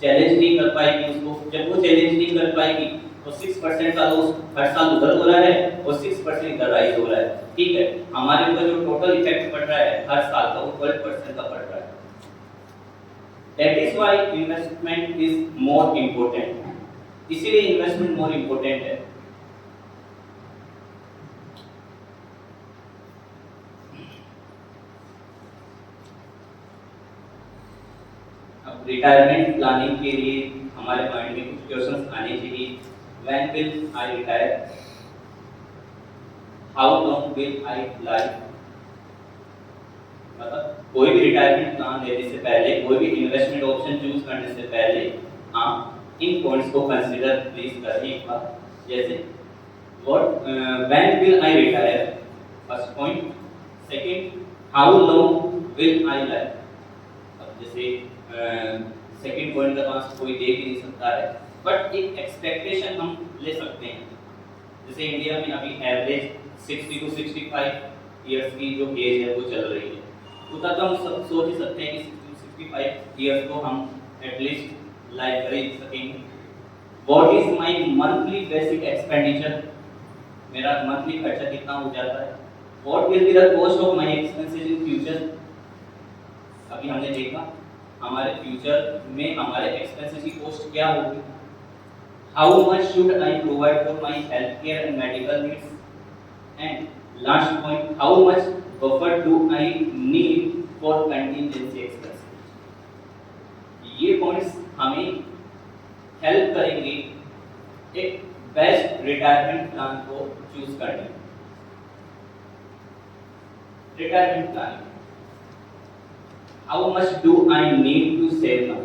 चैलेंज नहीं कर पाएगी उसको। जब वो चैलेंज नहीं कर पाएगी तो 6% का लॉस हर साल उधर हो रहा है और 6% इधर राइज हो रहा है। ठीक है, हमारे ऊपर जो टोटल इफेक्ट पड़ रहा है हर साल का वो 12% का पड़ रहा है। That is why investment is more important, इसीलिए इन्वेस्टमेंट मोर इम्पोर्टेंट है। अब रिटायरमेंट प्लानिंग के लिए हमारे माइंड में कुछ क्वेश्चंस आने चाहिए। When will I retire? How long will I live? मतलब कोई भी रिटायरमेंट प्लान लेने से पहले, कोई भी इन्वेस्टमेंट ऑप्शन चूज करने से पहले आप इन पॉइंट्स को कंसीडर प्लीज करें एक बार। जैसे when will I retire? First point. Second, how long will I live? अब जैसे सेकंड पॉइंट का आंसर कोई दे भी नहीं सकता है, बट एक एक्सपेक्टेशन हम ले सकते हैं। जैसे इंडिया में अभी एवरेज 60 to 65 इयर्स की जो एज है वो चल रही है, उतना तो हम सब सोच ही सकते हैं कि 60 to 65 इयर्स को हम एटलीस्ट लाइफ कर ही सकेंगे। What is my monthly basic expenditure? मेरा मंथली खर्चा कितना हो जाता है? What will be the cost of my expenses in future? अभी हमने देखा हमारे फ्यूचर में हमारे एक्सपेंसेस की कॉस्ट क्या होगी। How much should I provide for my healthcare and medical needs? And last point, how much buffer do I need for contingency expenses? ये पॉइंट्स हमें हेल्प करेंगे एक बेस्ट रिटायरमेंट प्लान को चूज करने में। Retirement plan, how much do I need to save now?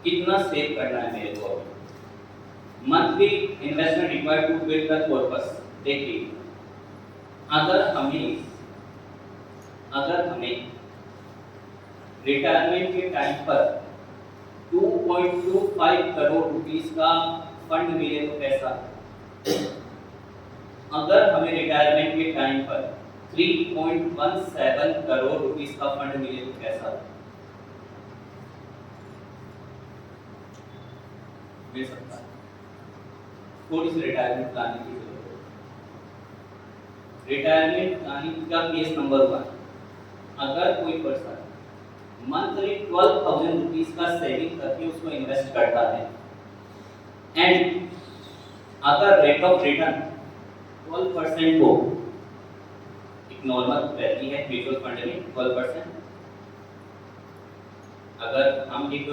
कितना save करना है मेरे को? Monthly investment required to build the corpus. देखिए अगर हमें रिटायरमेंट के टाइम पर 2.25 करोड़ रुपीस का फंड मिले तो कैसा? अगर हमें रिटायरमेंट के टाइम पर 3.17 करोड़ रुपीस का फंड मिले तो कैसा मिल सकता है? थोड़ी सी रिटायरमेंट प्लानिंग की जरूरत है। रिटायरमेंट प्लानिंग का केस नंबर 1, अगर कोई पर्सन मंथली 12,000 रुपीस का सेविंग करके उसको इन्वेस्ट करता है एंड अगर रेट ऑफ रिटर्न 12% हो, एक नॉर्मल वैल्यू है म्यूचुअल फंड में 12%। अगर हम एक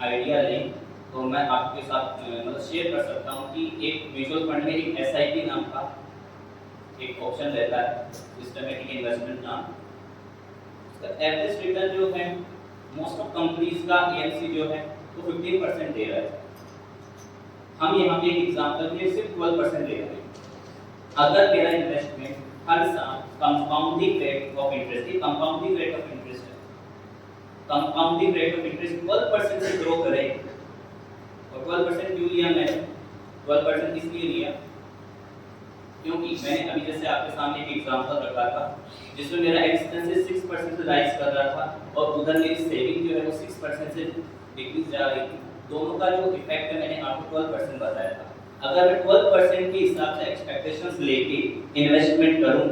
आइडिया लें तो मैं आपके साथ मतलब शेयर कर सकता हूं कि एक म्यूचुअल फंड में एक SIP नाम का एक ऑप्शन रहता है, सिस्टमैटिक इन्वेस्टमेंट प्लान। उसका एवरेज रिटर्न जो है मोस्ट ऑफ कंपनीज का AMC जो है वो 15% दे रहा है। हम यहाँ पे एक एग्जांपल के सिर्फ 12% दे रहे हैं। अगर मेरा इन्वेस्टमेंट हर साल compounding rate of interest, compounding rate of interest है, कंपाउंडिंग रेट ऑफ इंटरेस्ट 12% से ग्रो करे, और 12% क्यों लिया मैंने? 12% इसलिए लिया क्योंकि मैंने अभी जैसे आपके सामने एक एग्जांपल रखा था जिसमें मेरा एक्सपेंसेस 6% से राइज कर रहा था और उधर मेरी सेविंग जो है वो 6% से डिक्रीज जा रही थी। दोनों का जो इफेक्ट है मैंने आपको 12% बताया था। अगर मैं 12% के हिसाब से एक्सपेक्टेशंस लेके इन्वेस्टमेंट करूं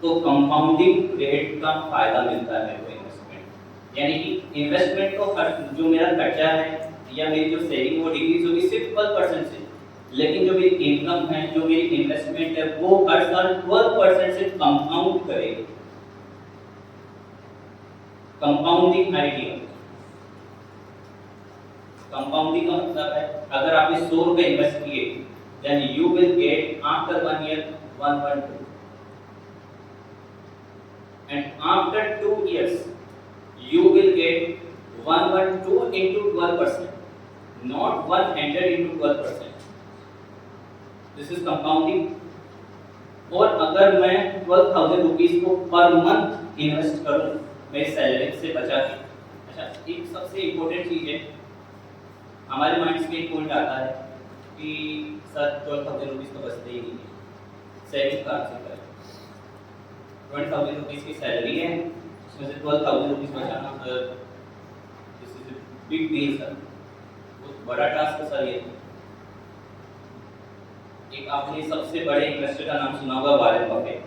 तो कंपाउंडिंग रेट का फायदा मिलता है वो इन्वेस्टमेंट, यानी कि इन्वेस्टमेंट को जो मेरा खर्चा है या मेरी जो सेविंग वो डिक्रीज होगी सिर्फ 12% से, लेकिन जो मेरी इनकम है जो मेरी इन्वेस्टमेंट है वो हर साल 12% से कंपाउंड करेगी। कंपाउंडिंग आइडिया, कंपाउंडिंग का मतलब है अगर आपने 100 रुपए इन्वेस्ट किए then you will get after 1 year 112 and after 2 years you will get 112 into 12%, not 100 into 12%. This is compounding. और अगर मैं 12,000 रुपीस को पर मंथ इन्वेस्ट करूं मेरी सैलरी से बचा के, अच्छा एक सबसे इम्पोर्टेंट चीज है हमारे माइंड में एक पॉइंट आता है कि सर 12,000 रुपीस तो बचते ही नहीं है, सेविंग कहाँ से करें? 20,000 रुपीस की सैलरी है उसमें से 12,000 रुपीस बचाना sir this is a big deal sir, बहुत बड़ा टास्क है सर ये। एक आपने सबसे बड़े इन्वेस्टर का नाम सुना होगा वॉरेन बफेट।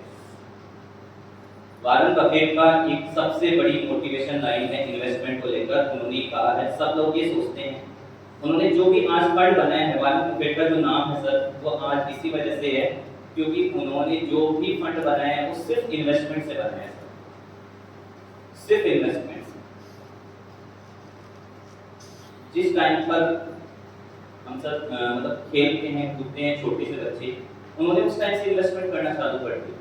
वॉरेन बफेट का एक सबसे बड़ी मोटिवेशन लाइन है इन्वेस्टमेंट को लेकर, उन्होंने कहा है सब लोग ये सोचते हैं, उन्होंने जो भी आज फंड बनाया है वॉरेन बफेट का जो नाम है सर वो आज इसी वजह से है क्योंकि उन्होंने जो भी फंड बनाया है वो सिर्फ इन्वेस्टमेंट से बनाया है, सिर्फ इन्वेस्टमेंट से। जिस टाइम पर हम सब मतलब खेलते हैं कूदते हैं छोटे से बच्चे, उन्होंने उस टाइम से इन्वेस्टमेंट करना चालू कर दिया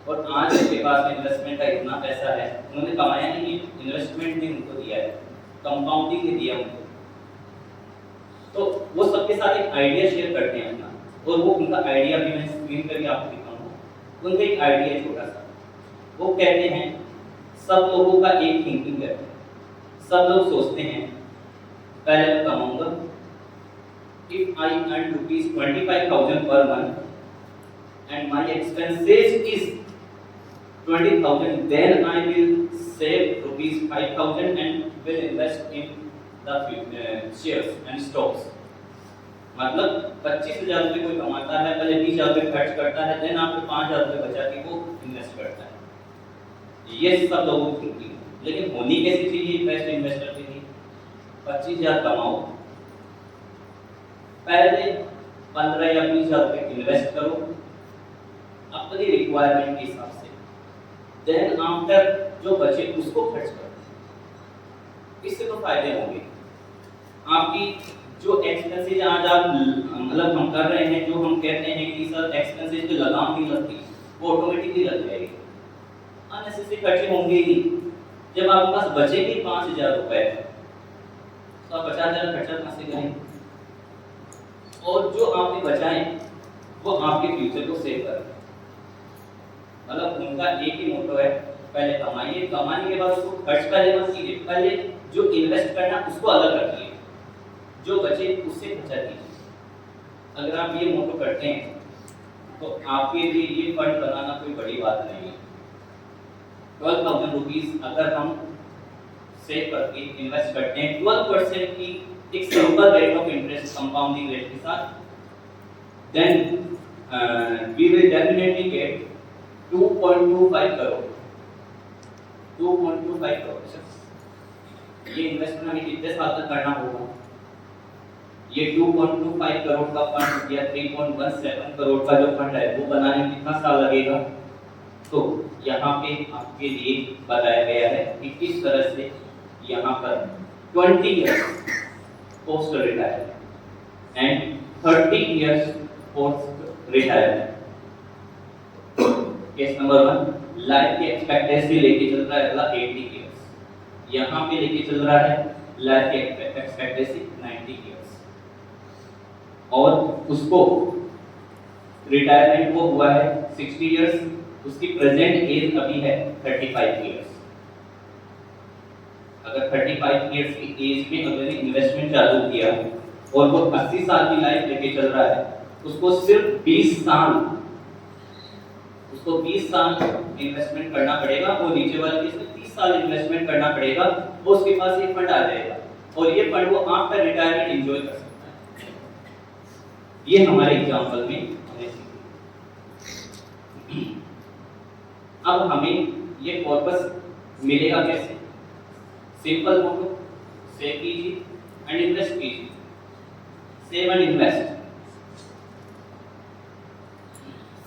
और आज उनके पास इन्वेस्टमेंट का इतना पैसा है, उन्होंने कमाया नहीं, इन्वेस्टमेंट ने उनको दिया है, कंपाउंडिंग ने दिया उनको। तो वो सबके साथ एक आइडिया शेयर करते हैं अपना, और वो उनका आइडिया भी मैं स्क्रीन पर भी आपको दिखाऊंगा। उनका एक आइडिया है छोटा सा, वो कहते हैं सब लोगों का एक थिंकिंग है, सब लोग सोचते हैं पहले मैं कमाऊंगा, if I earn rupees 25,000 per month and my expenses is 20,000 then I will save rupees 5,000 and will invest in the shares and stocks. मतलब 25,000 रुपये कोई कमाता है, पहले 20,000 रुपये खर्च करता है, देन आपको 5,000 रुपये बचा के वो इन्वेस्ट करता है। ये सब लोगों की थिंकिंग, लेकिन होनी कैसी चाहिए बेस्ट इन्वेस्टर के लिए? 25,000 कमाओ, पहले 15 या 20,000 रुपये इन्वेस्ट करो अपनी रिक्वायरमेंट के हिसाब से, देन आफ्टर जो बचे उसको खर्च करो। इससे तो फायदे होंगे। आपकी जो एक्सपेंसेस आज आप मतलब हम कर रहे हैं, जो हम कहते हैं कि सर एक्सपेंसेस पे लगाम नहीं लगती, वो ऑटोमेटिकली लग जाएगी, अननेसेसरी खर्चे होंगे ही नहीं। जब आपके पास बचेगी 5,000 रुपए तो आप 50,000 खर्चा कहाँ से करेंगे? और जो आपने बचाए वो आपके फ्यूचर को सेव करें। मतलब उनका एक ही मोटो है, पहले कमाइए, कमाने के बाद उसको खर्च का लेना कीजिए, पहले जो इन्वेस्ट करना उसको अलग रखिए, जो बचे उससे खर्चा कीजिए। अगर आप ये मोटो करते हैं तो आपके लिए ये फंड बनाना कोई बड़ी बात नहीं है। 12,000 रुपीज अगर हम सेव करके इन्वेस्ट करते हैं 12% की एक simple rate of interest compounding rate के साथ, then we will definitely get 2.25 crore. 2.25 crore ये इन्वेस्टमेंट हमें कितने साल तक करना होगा? ये 2.25 करोड़ का फंड या 3.17 करोड़ का जो फंड है वो बनाने में कितना साल लगेगा? तो यहाँ पे आपके लिए बताया गया है कि किस तरह से यहाँ पर 20 years post retirement and 30 years post retirement. Case number 1 life की एक्सपेक्टेंसी लेके चल रहा है अगला 80 इयर्स, यहाँ पे लेके चल रहा है लाइफ की एक्सपेक्टेंसी 90 इयर्स, और उसको रिटायरमेंट को हुआ है 60 इयर्स, उसकी प्रेजेंट एज अभी है 35 इयर्स। अगर 35 इयर्स की एज में अगर इन्वेस्टमेंट चालू किया और वो 80 साल की लाइफ लेके चल रहा है, उसको सिर्फ 20 साल, उसको 20 साल इन्वेस्टमेंट करना पड़ेगा, और नीचे वाले के 30 साल इन्वेस्टमेंट करना पड़ेगा, वो उसके पास एक फंड आ जाएगा और ये फंड वो आफ्टर रिटायरमेंट एंजॉय कर सकता है। ये हमारे एग्जांपल में हमने सीखा। अब हमें ये कॉर्पस मिलेगा कैसे? सिंपल मोटो, सेव कीजिए एंड इन्वेस्ट कीजिए। Save and invest.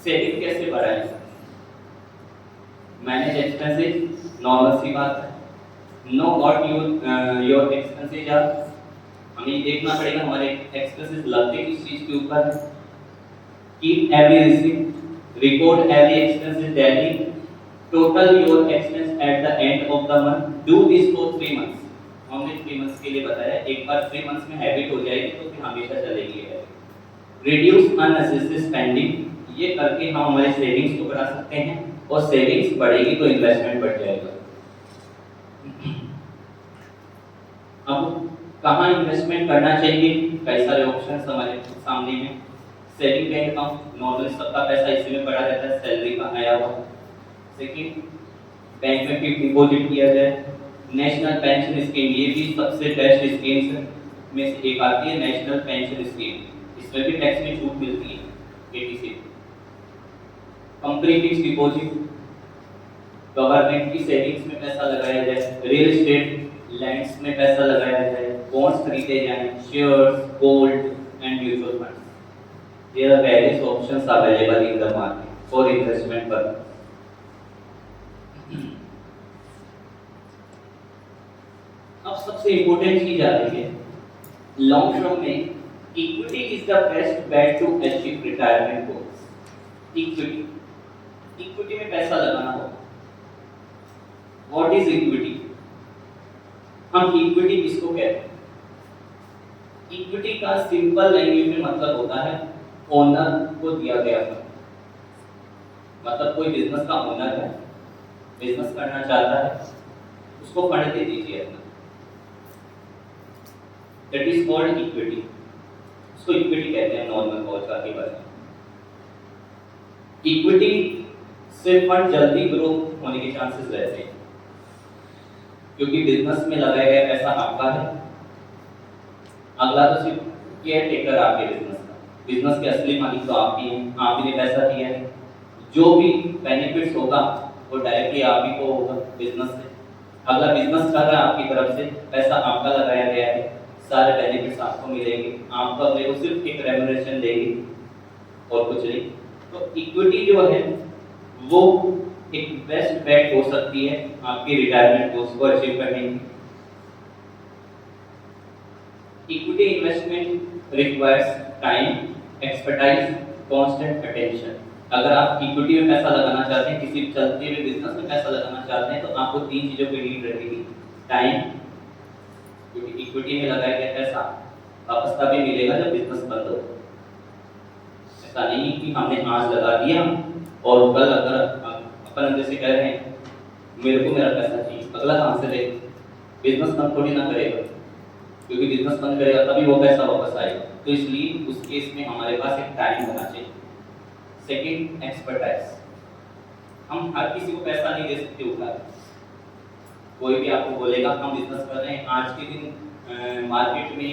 सेविंग कैसे बढ़ाएं? मैनेज एक्सपेंसेस, नॉर्मल सी बात है। Know what your expenses are, हमें देखना पड़ेगा हमारे एक्सपेंसेस लगते किस चीज के ऊपर है। Keep every receipt, record every expenses daily, total your expense at the end of the month, do this for 3 months. हमने 3 मंथ्स के लिए बताया, एक बार 3 मंथ्स में हैबिट हो जाएगी तो फिर हमेशा चलेगी। रिड्यूस अननेसेसरी स्पेंडिंग, ये करके हम हमारे सेविंग्स को बढ़ा सकते हैं, और सेविंग्स बढ़ेगी तो इन्वेस्टमेंट बढ़ जाएगा। अब कहाँ इन्वेस्टमेंट करना चाहिए? कई सारे ऑप्शंस हमारे सामने हैं। सेविंग बैंक अकाउंट, नॉर्मली सबका पैसा इसी में पड़ा रहता है, सैलरी का आया हुआ। सेकंड, बैंक में फिक्स्ड डिपॉजिट किया जाए। नेशनल पेंशन स्कीम, ये भी सबसे बेस्ट स्कीम्स में से एक आती है, नेशनल पेंशन स्कीम। इसमें भी टैक्स में छूट मिलती है 80%। कंपनी फिक्स्ड डिपॉजिट, गवर्नमेंट की सेविंग्स में पैसा लगाया जाए, रियल एस्टेट लैंड्स में पैसा लगाया जाए, बॉन्ड्स खरीदे जाएं, shares, gold and mutual funds. There are various options available in the market for investment purpose. अब सबसे इंपॉर्टेंट चीज आ रही है, लॉन्ग टर्म में equity is the best bet to achieve retirement goals. Equity में पैसा लगाना होगा। What is equity? हम इक्विटी किसको कहते हैं? इक्विटी का सिंपल लैंग्वेज में मतलब होता है ओनर को दिया गया फंड। मतलब कोई बिजनेस का ओनर है, बिजनेस करना चाहता है, उसको फंड दे दीजिए अपना, दैट इज कॉल्ड इक्विटी। उसको इक्विटी कहते हैं नॉर्मल कॉल का के बारे में। इक्विटी से फंड जल्दी ग्रो होने के चांसेस रहते हैं, क्योंकि बिजनेस में लगाया गया पैसा आपका है। अगला तो सिर्फ केयर टेकर आपके बिजनेस का, बिजनेस के असली मालिक तो आप ही हैं, आप ही ने पैसा दिया है। जो भी बेनिफिट्स होगा वो डायरेक्टली आप ही को होगा बिजनेस से। अगला बिजनेस कर रहा है आपकी तरफ से, पैसा आपका लगाया गया है, सारे बेनिफिट्स आपको मिलेंगे, आपको अगले को सिर्फ एक रेम्यूनरेशन देगी और कुछ नहीं। तो इक्विटी जो है वो एक बेस्ट बेट हो सकती है आपकी रिटायरमेंट गोल्स को अचीव करने की। Equity investment requires time, expertise, constant attention. अगर आप इक्विटी में पैसा लगाना चाहते हैं, किसी चलते हुए बिजनेस में पैसा लगाना चाहते हैं, तो आपको 3 चीजों की नीड रहेगी। टाइम, क्योंकि इक्विटी में लगाया गया पैसा वापस तभी मिलेगा जब बिजनेस बंद हो। ऐसा नहीं कि हमने आज लगा दिया और कल अगर अपन जैसे कह रहे हैं मेरे को मेरा पैसा चाहिए, अगला कहाँ से दे? बिजनेस बंद थोड़ी ना करेगा, क्योंकि बिजनेस बंद करेगा तभी वो पैसा वापस आएगा। तो इसलिए उस केस में हमारे पास एक टाइम होना चाहिए। Second, expertise. हम हर किसी को पैसा नहीं दे सकते उधार। कोई भी आपको बोलेगा हम बिजनेस कर रहे हैं, आज के दिन मार्केट में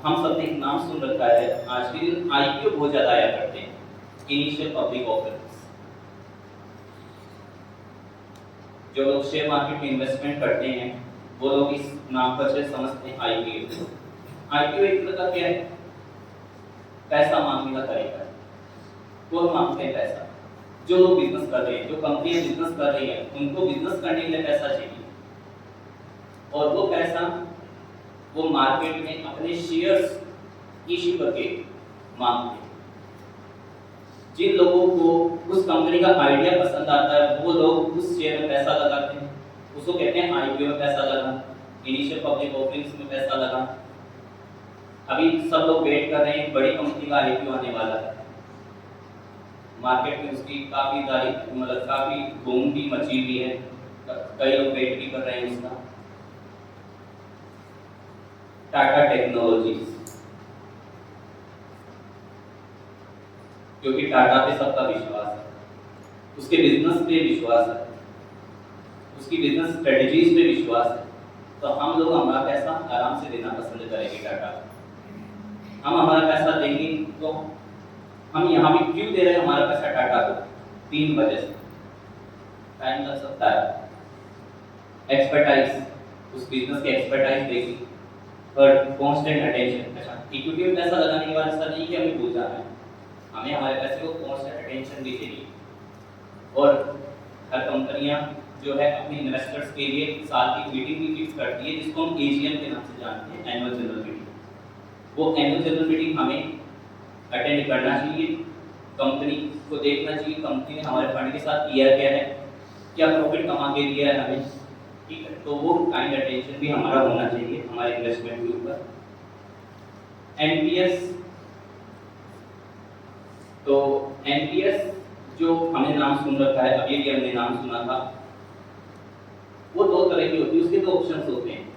हम सब ने एक नाम सुन रखा है, आज के दिन आईपीओ बहुत ज्यादा आया करते हैं, इनिशियल पब्लिक ऑफर। जो लोग शेयर मार्केट में इन्वेस्टमेंट करते हैं वो लोग इस नाम पर से समझते हैं आईपीओ। आईपीओ एक तरह का क्या है? पैसा मांगने का तरीका है। कौन मांगते हैं पैसा? जो लोग बिजनेस कर रहे हैं, जो कंपनियां बिजनेस कर रही है, उनको बिजनेस करने के लिए पैसा चाहिए, और वो पैसा वो मार्केट में अपने शेयर्स इश्यू करके मांगते हैं। जिन लोगों को उस कंपनी का आइडिया पसंद आता है वो लोग उस शेयर में पैसा लगाते हैं, उसको कहते हैं आईपीओ में पैसा लगा, इनिशियल पब्लिक ऑफरिंग्स में पैसा लगा। अभी सब लोग वेट कर रहे हैं, बड़ी कंपनी का आईपीओ आने वाला है, मार्केट में उसकी काफी धूम भी मची हुई है, कई लोग वेट भी कर रहे हैं उसका। टाटा टेक्नोलॉजीज, क्योंकि टाटा पे सबका विश्वास है, उसके बिजनेस पे विश्वास है, उसकी बिजनेस स्ट्रेटजीज पे विश्वास है, तो हम लोग हमारा पैसा आराम से देना पसंद करेंगे टाटा को। हम हमारा पैसा देंगे तो हम यहाँ भी क्यों दे रहे हैं हमारा पैसा टाटा को? 3 वजह से। टाइम लग सकता है, एक्सपर्टाइज, उस बिजनेस की एक्सपर्टाइज देखी, और कांस्टेंट अटेंशन। अच्छा, इक्विटी में पैसा लगाने के बाद ऐसा नहीं कि हमें भूल जाना है, हमें हमारे पैसे को कांस्टेंट अटेंशन भी चाहिए। और हर कंपनियां जो है अपने इन्वेस्टर्स के लिए साल की मीटिंग भी फिक्स करती है, जिसको हम एजीएम के नाम से जानते हैं, एनुअल जनरल मीटिंग। वो एनुअल जनरल मीटिंग हमें अटेंड करना चाहिए, कंपनी को देखना चाहिए कंपनी ने हमारे फंड के साथ किया क्या है, क्या प्रॉफिट कमा के दिया है हमें, ठीक है। तो वो काइंड अटेंशन भी हमारा होना चाहिए हमारे इन्वेस्टमेंट के ऊपर। एनपीएस, तो एनपीएस जो हमने नाम सुन रखा है, अभी भी हमने नाम सुना था, वो 2 तरह की होती है, उसके 2 ऑप्शंस होते हैं।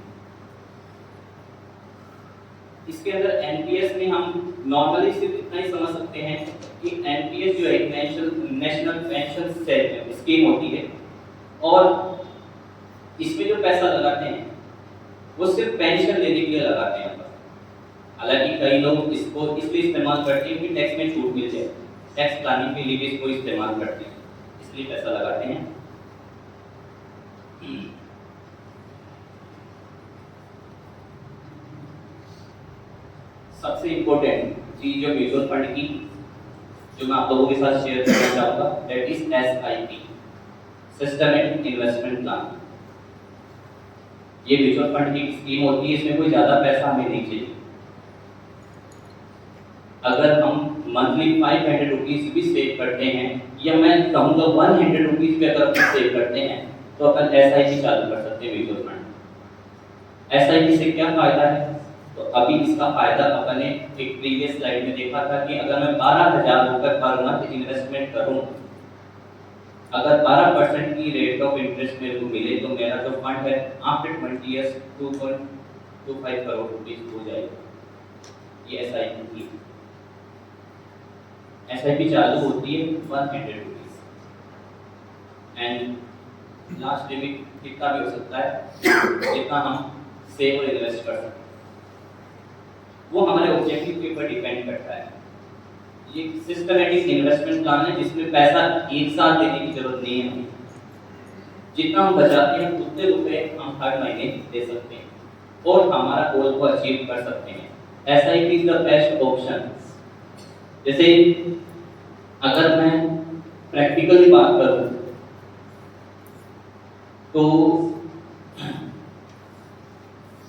इसके अंदर एनपीएस में हम नॉर्मली सिर्फ इतना ही समझ सकते हैं कि एनपीएस जो है नेशनल पेंशन स्कीम होती है, और इसमें जो पैसा लगाते हैं वो सिर्फ पेंशन लेने के लिए लगाते हैं। हालांकि कई लोग इसको इसलिए इस्तेमाल करते हैं कि टैक्स में छूट मिल जाए, टैक्स प्लानिंग के लिए भी इसको इस्तेमाल करते हैं, इसलिए पैसा लगाते हैं। सबसे इम्पोर्टेंट चीज जो म्यूचुअल फंड की जो मैं आप लोगों के साथ शेयर करना चाहूंगा, that is SIP, systematic investment plan. ये म्यूचुअल फंड की स्कीम होती है, इसमें कोई ज्यादा पैसा हमें नहीं चाहिए। अगर हम मंथली 500 रुपीज भी सेव करते हैं, या मैं कहूँगा 100 रुपीज भी अगर अपन सेव करते हैं, तो अपन एसआईपी चालू कर सकते हैं म्यूचुअल फंड। एसआईपी से क्या फायदा है? तो अभी इसका फायदा अपन ने एक प्रीवियस स्लाइड में देखा था कि अगर मैं 12,000 रुपए पर मंथ इन्वेस्टमेंट करूं, अगर 12% की रेट ऑफ इंटरेस्ट मेरे को मिले, तो मेरा जो फंड है आफ्टर 20 इयर्स 2.25 करोड़ रुपीस हो जाएगा। ये एसआईपी चालू होती है 100 रुपीज, एंड लास्ट लिमिट कितना भी हो सकता है जितना हम सेव और इन्वेस्ट कर सकते हैं, वो हमारे ऑब्जेक्टिव के ऊपर डिपेंड करता है। ये सिस्टमैटिक इन्वेस्टमेंट प्लान है जिसमें पैसा एक साथ देने की जरूरत नहीं है हमें, जितना हम बचाते हैं उतने रुपए हम हर महीने दे सकते हैं और हमारा गोल को अचीव कर सकते हैं। SIP is the best option. जैसे अगर मैं प्रैक्टिकली बात करूं तो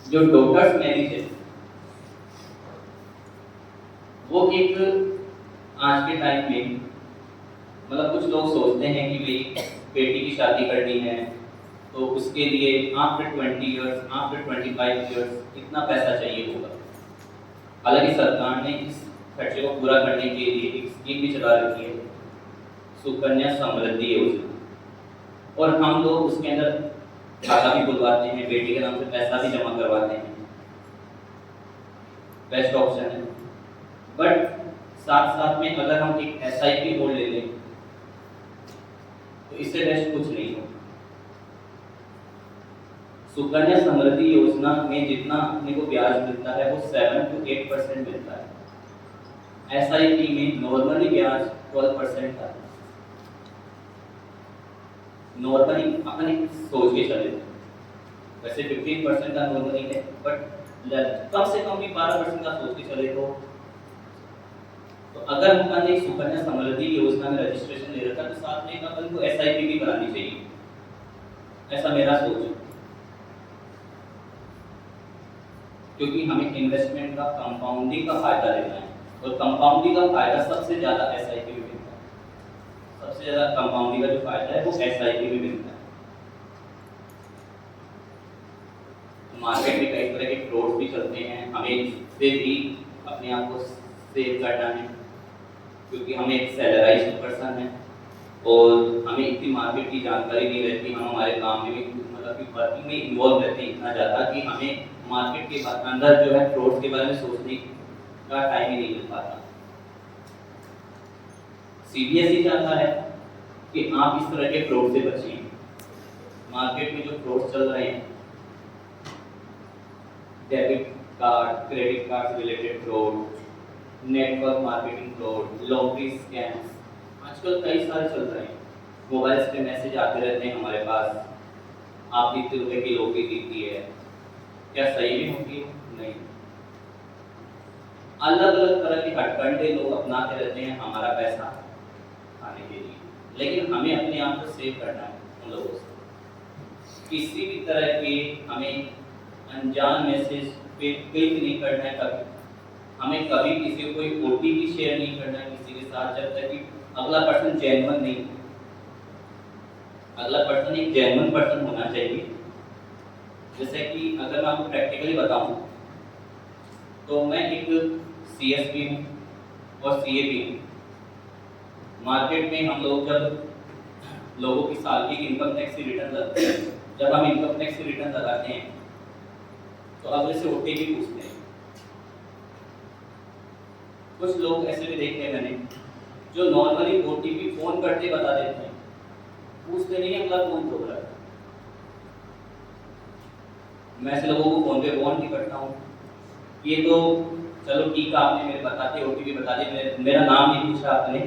जो डॉक्टर्स मैरिज है वो एक आज के टाइम में, मतलब कुछ लोग सोचते हैं कि भाई बेटी की शादी करनी है तो उसके लिए आफ्टर 20 इयर्स, आफ्टर 25 इयर्स इतना पैसा चाहिए होगा। हालांकि सरकार ने इस खर्चे को पूरा करने के लिए एक स्कीम भी चला रखी है, सुकन्या समृद्धि योजना, और हम लोग उसके अंदर खाता भी खुलवाते हैं, बेटी के नाम से पैसा भी जमा करवाते हैं। बेस्ट ऑप्शन है। बट साथ साथ में अगर हम एक एसआईपी मोड ले लें तो इससे बेस्ट कुछ नहीं हो। सुकन्या समृद्धि योजना में जितना अपने को ब्याज मिलता है वो 7 to 8% मिलता है। एसआईपी में नॉर्मली ब्याज 12% था। नॉर्मली अपन सोच के चले, वैसे 15% का नॉर्मली है, बट कम से कम भी 12% का सोच के चले तो अगर अपन ने सुकन्या समृद्धि योजना में रजिस्ट्रेशन ले रखा तो साथ में अपन को एसआईपी भी करानी चाहिए, ऐसा मेरा सोच है। क्योंकि हमें इन्वेस्टमेंट का कंपाउंडिंग का फायदा लेना है, और कंपाउंडिंग का फायदा सबसे ज्यादा एसआईपी में मिलता है। सबसे ज्यादा कंपाउंडिंग का जो फायदा है वो एसआईपी में मिलता है। मार्केट में कई तरह के फ्रॉड भी चलते हैं, हमें इससे भी अपने आप को सेव करना है, क्योंकि हम एक सैलराइज्ड पर्सन है और हमें इतनी मार्केट की जानकारी नहीं रहती। हम हमारे काम में भी मतलब कि वर्किंग में इन्वॉल्व रहते हैं इतना ज़्यादा कि हमें मार्केट के अंदर जो है फ्रॉड के बारे में सोचने का टाइम ही नहीं मिल पाता। सीबीएसई चाहता है कि आप इस तरह के फ्रॉड से बचिए। मार्केट में जो फ्रॉड चल रहे हैं, डेबिट कार्ड, क्रेडिट कार्ड से related fraud, network marketing fraud, lottery scams, आजकल कई सारे चल रहे हैं। मोबाइल्स पे मैसेज आते रहते हैं हमारे पास, आप इतने रुपए की लॉटरी जीती है। क्या सही भी होती है? नहीं। अलग अलग तरह के हथकंडे लोग अपनाते रहते हैं हमारा पैसा खाने के लिए, लेकिन हमें अपने आप को सेव करना है उन लोगों से। किसी भी तरह के हमें अनजान मैसेज पे क्लिक नहीं करना है कभी। हमें कभी किसी को कोई ओटीपी शेयर नहीं करना है किसी के साथ, जब तक कि अगला पर्सन जेन्युइन नहीं हो। अगला पर्सन एक जेन्युइन पर्सन होना चाहिए। जैसे कि अगर मैं आपको प्रैक्टिकली बताऊं, तो मैं एक सीएसपी हूँ और सीए भी हूँ। मार्केट में हम लोग जब लोगों की साल की इनकम टैक्स की रिटर्न लगाते हैं, जब हम इनकम टैक्स की रिटर्न लगाते हैं तो अगले से ओटीपी पूछते हैं। कुछ लोग ऐसे भी देखे हैं मैंने जो नॉर्मली ओटीपी फोन करते बता देते हैं, पूछते नहीं अगला कौन बोल रहा है। मैं ऐसे लोगों को फोन पे वार्न भी करता हूँ, ये तो चलो ठीक है आपने मेरे बताते ओटीपी बता दिए, मेरा नाम नहीं पूछा आपने।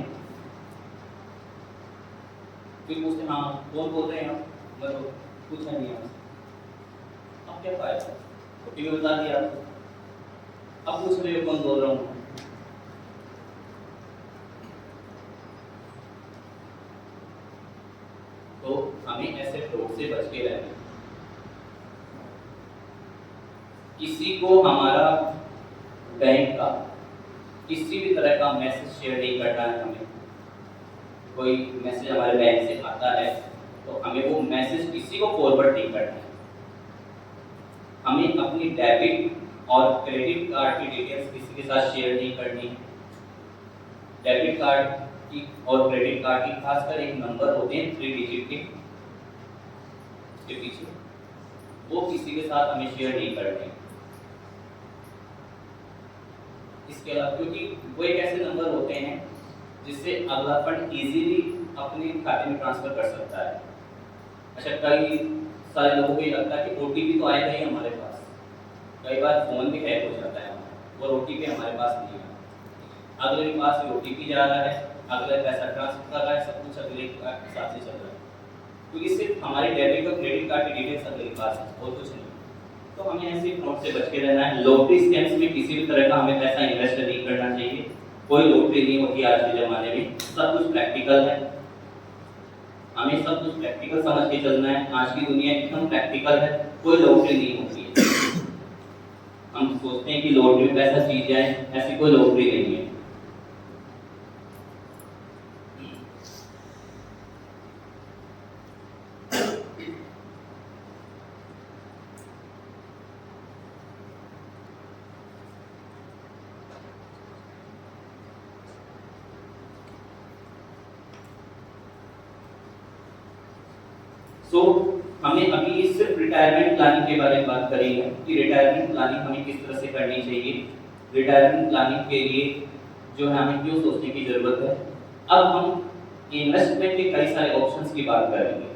फिर पूछते हाँ कौन बोल रहे हैं आप, मैं तो पूछा नहीं आपसे। अब क्या फायदा, ओटीपी बता दिया आपको, अब पूछ रहे हो कौन बोल रहा हूँ। तो हमें ऐसे फ्रॉड से बच के रहना। किसी को हमारा बैंक का किसी भी तरह का मैसेज शेयर नहीं करना है। हमें कोई मैसेज हमारे बैंक से आता है तो हमें वो मैसेज किसी को फॉरवर्ड नहीं करना है। हमें अपनी डेबिट और क्रेडिट कार्ड की डिटेल्स किसी के साथ शेयर नहीं करनी। डेबिट कार्ड की और क्रेडिट कार्ड की खासकर एक नंबर होते हैं 3 डिजिट के पीछे, वो किसी के साथ हमें शेयर नहीं करने। इसके अलावा क्योंकि वो एक ऐसे नंबर होते हैं जिससे अगला फंड इजीली अपने खाते में ट्रांसफर कर सकता है। अच्छा, कई सारे लोगों को ये लगता है कि ओटीपी तो आएगा ही हमारे पास। कई बार फोन भी हैक हो जाता है हमारा, और ओटीपी हमारे पास नहीं है। अगले के पास ओटीपी जा रहा है, अगले पैसा ट्रांसफर कर रहा है, सब कुछ अगले के साथ से चल रहा है, क्योंकि सिर्फ हमारी डेबिट और क्रेडिट कार्ड की डिटेल्स अगले के पास है और कुछ नहीं। तो हमें ऐसे फ्रॉड से बच के रहना है। लॉटरी स्कैम्स में किसी भी तरह का हमें पैसा इन्वेस्ट नहीं करना चाहिए। कोई लॉटरी नहीं होती आज के ज़माने में, सब कुछ प्रैक्टिकल है। हमें सब कुछ प्रैक्टिकल समझ के चलना है। आज की दुनिया एकदम प्रैक्टिकल है, कोई लॉटरी नहीं होती है। हम सोचते हैं कि लॉटरी में पैसा जीत जाए, ऐसी कोई लॉटरी नहीं है। सो हमें अभी सिर्फ रिटायरमेंट प्लानिंग के बारे में बात करेंगे कि रिटायरमेंट प्लानिंग हमें किस तरह से करनी चाहिए। रिटायरमेंट प्लानिंग के लिए जो है हमें क्यों सोचने की ज़रूरत है। अब हम इन्वेस्टमेंट के कई सारे ऑप्शंस की बात करेंगे।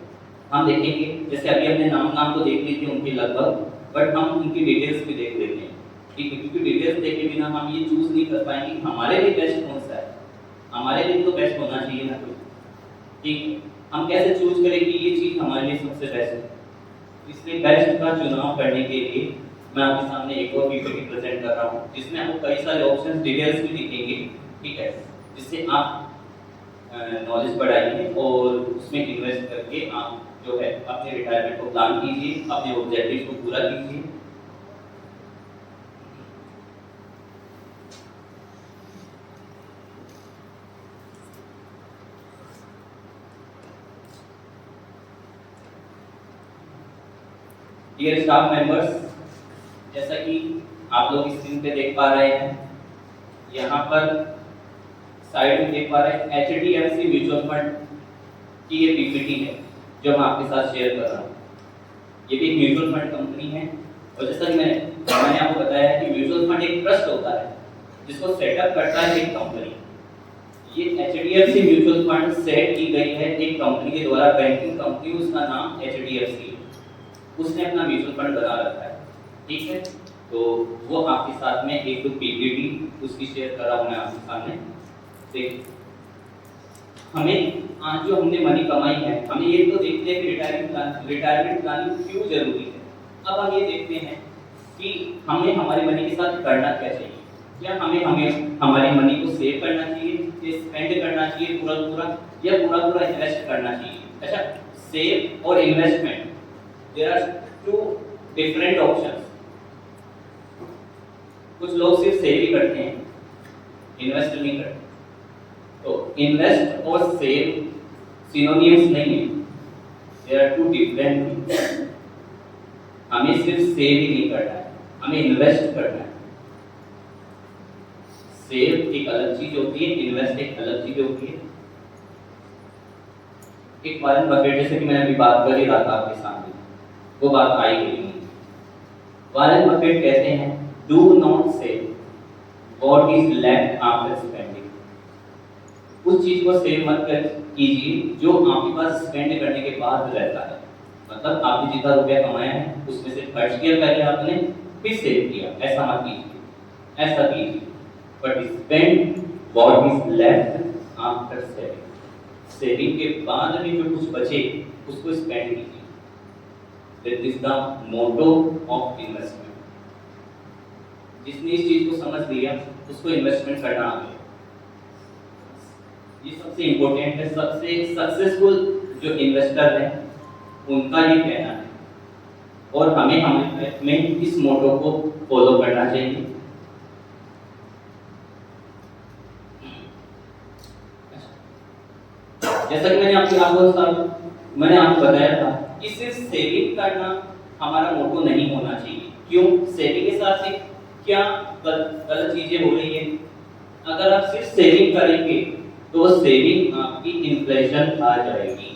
हम देखेंगे, जैसे अभी हमने नाम तो देख ली थी उनकी लगभग, बट हम उनकी डिटेल्स भी देख लेते हैं, ठीक है, क्योंकि डिटेल्स देखे बिना हम ये चूज नहीं कर पाएंगे हमारे लिए बेस्ट कौन सा है। हमारे लिए तो बेस्ट होना चाहिए ना कोई, ठीक। हम कैसे चूज करें कि ये चीज़ हमारे लिए सबसे बेस्ट है। इसलिए बेस्ट का चुनाव करने के लिए मैं आपके सामने एक और पीपीटी प्रेजेंट कर रहा हूँ, जिसमें आपको कई सारे ऑप्शंस डिटेल्स भी दिखेंगे, ठीक है, जिससे आप नॉलेज बढ़ाइए और उसमें इन्वेस्ट करके आप जो है अपने रिटायरमेंट को प्लान कीजिए, अपने ऑब्जेक्टिव को पूरा कीजिए। डियर स्टाफ मेंबर्स, जैसा कि आप लोग स्क्रीन पे देख पा रहे हैं, यहाँ पर साइड में देख पा रहे हैं HDFC म्यूचुअल फंड की ये पीपीटी है जो मैं आपके साथ शेयर कर रहा हूँ। ये भी एक म्यूचुअल फंड कंपनी है, और जैसा कि मैंने आपको बताया है कि म्यूचुअल फंड एक ट्रस्ट होता है जिसको सेटअप करता है एक कंपनी। ये HDFC म्यूचुअल फंड सेट की गई है एक कंपनी के द्वारा, बैंकिंग कंपनी, उसका नाम HDFC है, उसने अपना म्यूचुअल फंड बना रखा है, ठीक है। तो वो आपके साथ में एक तो पीपीटी उसकी शेयर करा हूं मैं आपके सामने। देख, हमें आज जो हमने मनी कमाई है, हमें ये तो देखते हैं कि रिटायरमेंट प्लानिंग क्यों जरूरी है। अब हम ये देखते हैं कि हमें हमारे मनी के साथ करना क्या चाहिए। क्या हमें हमारी मनी को सेव करना चाहिए, स्पेंड करना चाहिए पूरा पूरा, या पूरा पूरा इन्वेस्ट करना चाहिए। अच्छा, सेव और investment, there are two different options. कुछ लोग सिर्फ सेव ही करते हैं, इन्वेस्ट नहीं करते। तो इन्वेस्ट और सेव सिनोनिम्स नहीं है, there are two different things. हमें सिर्फ सेव ही नहीं करना है, हमें इन्वेस्ट करना है। सेव एक अलग चीज होती है, इन्वेस्ट एक अलग चीज होती है। एक वॉरेन बफेट, जैसे कि मैंने अभी बात कर ही रहा था आपके सामने, वो बात आई ही नहीं। वॉरेन बफेट कहते हैं, do not save what is left after spending. उस चीज को सेव मत कीजिए जो आपके पास स्पेंड करने के बाद रहता है। मतलब आपने जितना रुपया कमाया है उसमें से खर्च किया पहले आपने, फिर सेव किया, ऐसा मत कीजिए। ऐसा कीजिए, but spend what is left after saving। Saving के बाद में जो कुछ बचे उसको स्पेंड कीजिए। That is the motto of investment। जिसने इस चीज को समझ लिया उसको इन्वेस्टमेंट करना आ गया। ये सबसे इम्पोर्टेंट है, सबसे सक्सेसफुल जो इन्वेस्टर है उनका ये कहना है, और हमें इस मोटो को फॉलो करना चाहिए। जैसा कि मैंने आपको बताया था कि सिर्फ सेविंग करना हमारा मोटो नहीं होना चाहिए। क्यों? सेविंग के साथ क्या गलत चीजें हो रही है। अगर आप सिर्फ सेविंग करेंगे तो सेविंग आपकी इन्फ्लेशन खा जाएगी,